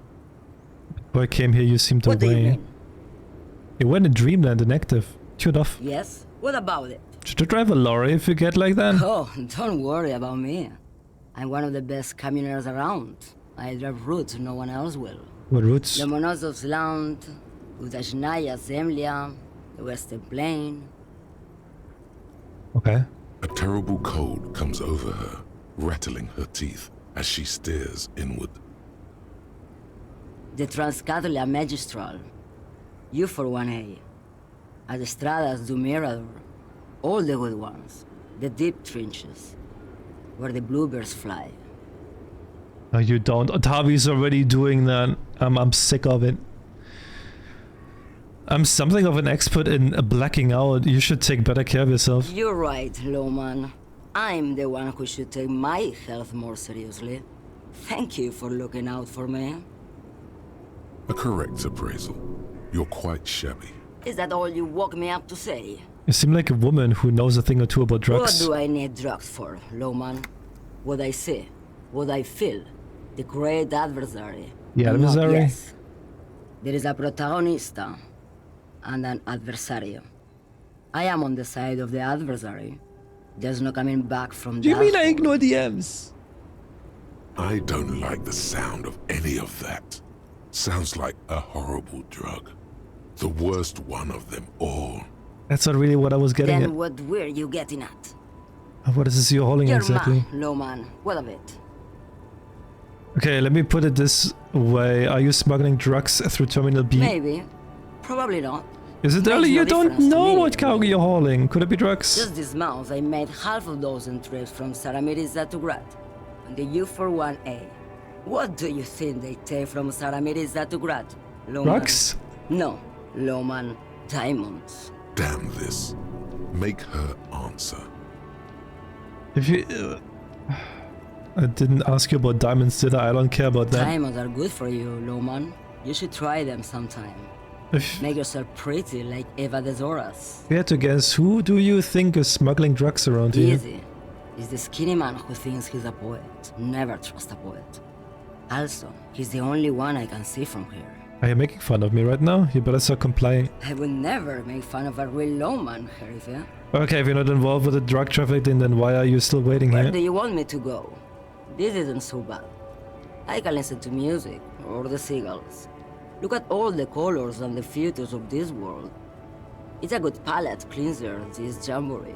Before I came here, you seemed What do you away. mean? You went in dreamland inactive. Tuned off. Yes? What about it? Should you drive a lorry if you get like that? Oh, don't worry about me. I'm one of the best camioners around. I drive routes no one else will. What routes? Lomonosov's Land, Udajnaya Zemlya, the Western Plain. Okay. A terrible cold comes over her, rattling her teeth as she stares inward. The Transcatolia Magistral. You for 1A. Adestradas do Mirador. All the good ones. The deep trenches. Where the bluebirds fly. No, you don't. Otavi's already doing that. I'm sick of it. I'm something of an expert in blacking out. You should take better care of yourself. You're right, Lowman. I'm the one who should take my health more seriously. Thank you for looking out for me. A correct appraisal. You're quite shabby. Is that all you woke me up to say? You seem like a woman who knows a thing or two about drugs. What do I need drugs for, Lowman? What I see, what I feel, the great adversary. The adversary? Yes. There is a protagonista and an adversario. I am on the side of the adversary. There's no coming back from that. Do you mean I ignore DMs? I don't like the sound of any of that. Sounds like a horrible drug. The worst one of them all. That's not really what I was getting Then at. what were you getting at? What is this you're holding exactly? Lowman, what of it? Okay, let me put it this way. Are you smuggling drugs through Terminal B? Maybe. Probably not. Is it Makes early? no You don't difference to know me. what cargo you're hauling. Could it be drugs? Just this month, I made half a dozen trips from Saramiriza to Grad on the U41A. What do you think they take from Saramiriza to Grad, Lowman? Drugs? No, Lowman. Diamonds. Damn this. Make her answer. If you... I didn't ask you about diamonds, did I? I don't care about that. Diamonds are good for you, Lowman. You should try them sometime. If Make yourself pretty like Eva de Zoras. you had to guess, who do you think is smuggling drugs around here? Easy. Is the skinny man who thinks he's a poet. Never trust a poet. Also, he's the only one I can see from here. Are you making fun of me right now? You better start complying. I would never make fun of a real lawman, Herife. Okay, if you're not involved with the drug trafficking, then why are you still waiting Where here? do you want me to go? This isn't so bad. I can listen to music, or the seagulls. Look at all the colors and the features of this world. It's a good palate cleanser, this jamboree.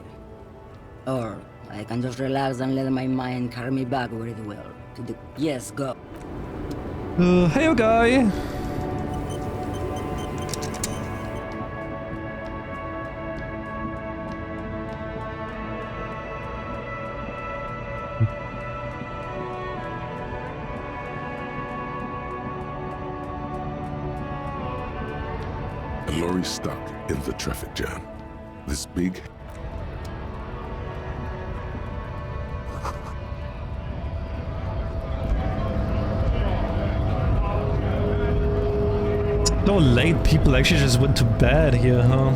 Or I can just relax and let my mind carry me back where it will. To the... Yes, go. Hey, guy. A lorry stuck in the traffic jam. This big... So late, people actually just went to bed here, huh?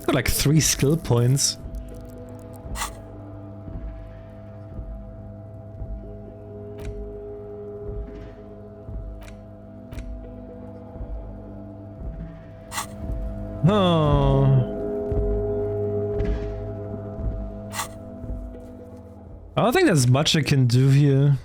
Got like 3 skill points. Oh. I don't think there's much I can do here.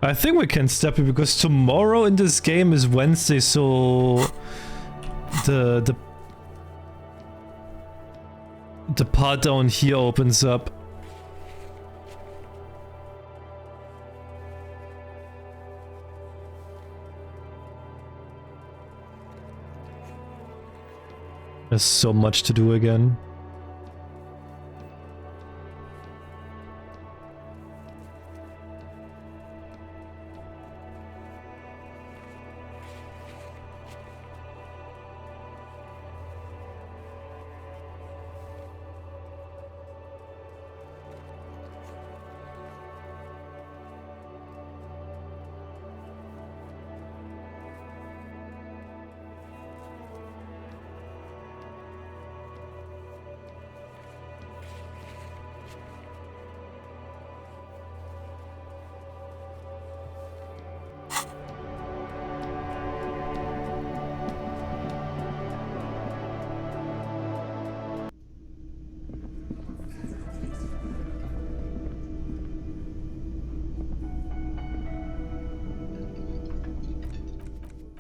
I think we can step it because tomorrow in this game is Wednesday, so the part down here opens up. There's so much to do again.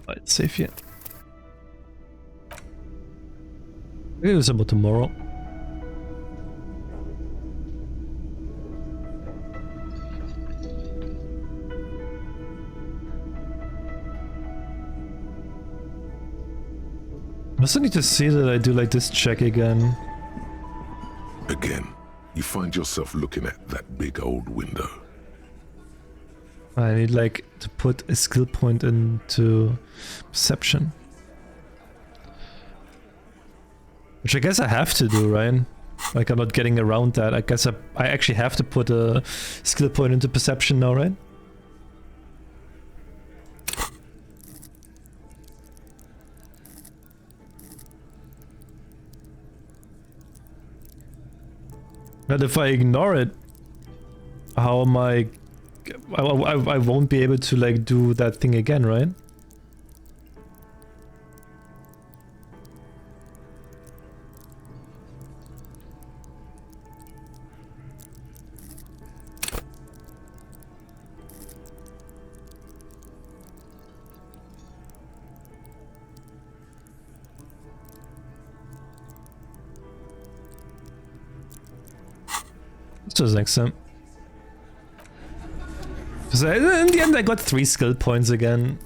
Right, safe yet. We can do some more tomorrow. I also need to see that I do like this check again. Again, you find yourself looking at that big old window. I need like to put a skill point into perception. Which I guess I have to do, right? Like I'm not getting around that. I guess I actually have to put a skill point into perception now, right? But if I ignore it, how am I won't be able to like do that thing again, right? This was next time. So in the end I got 3 skill points again.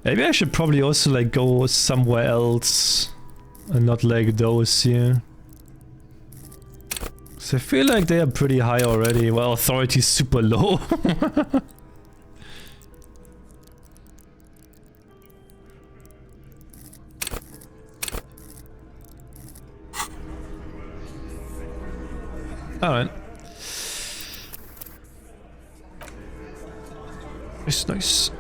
Maybe I should probably also like go somewhere else and not like those here. So I feel like they are pretty high already. Well, authority is super low. Alright. Nice, nice.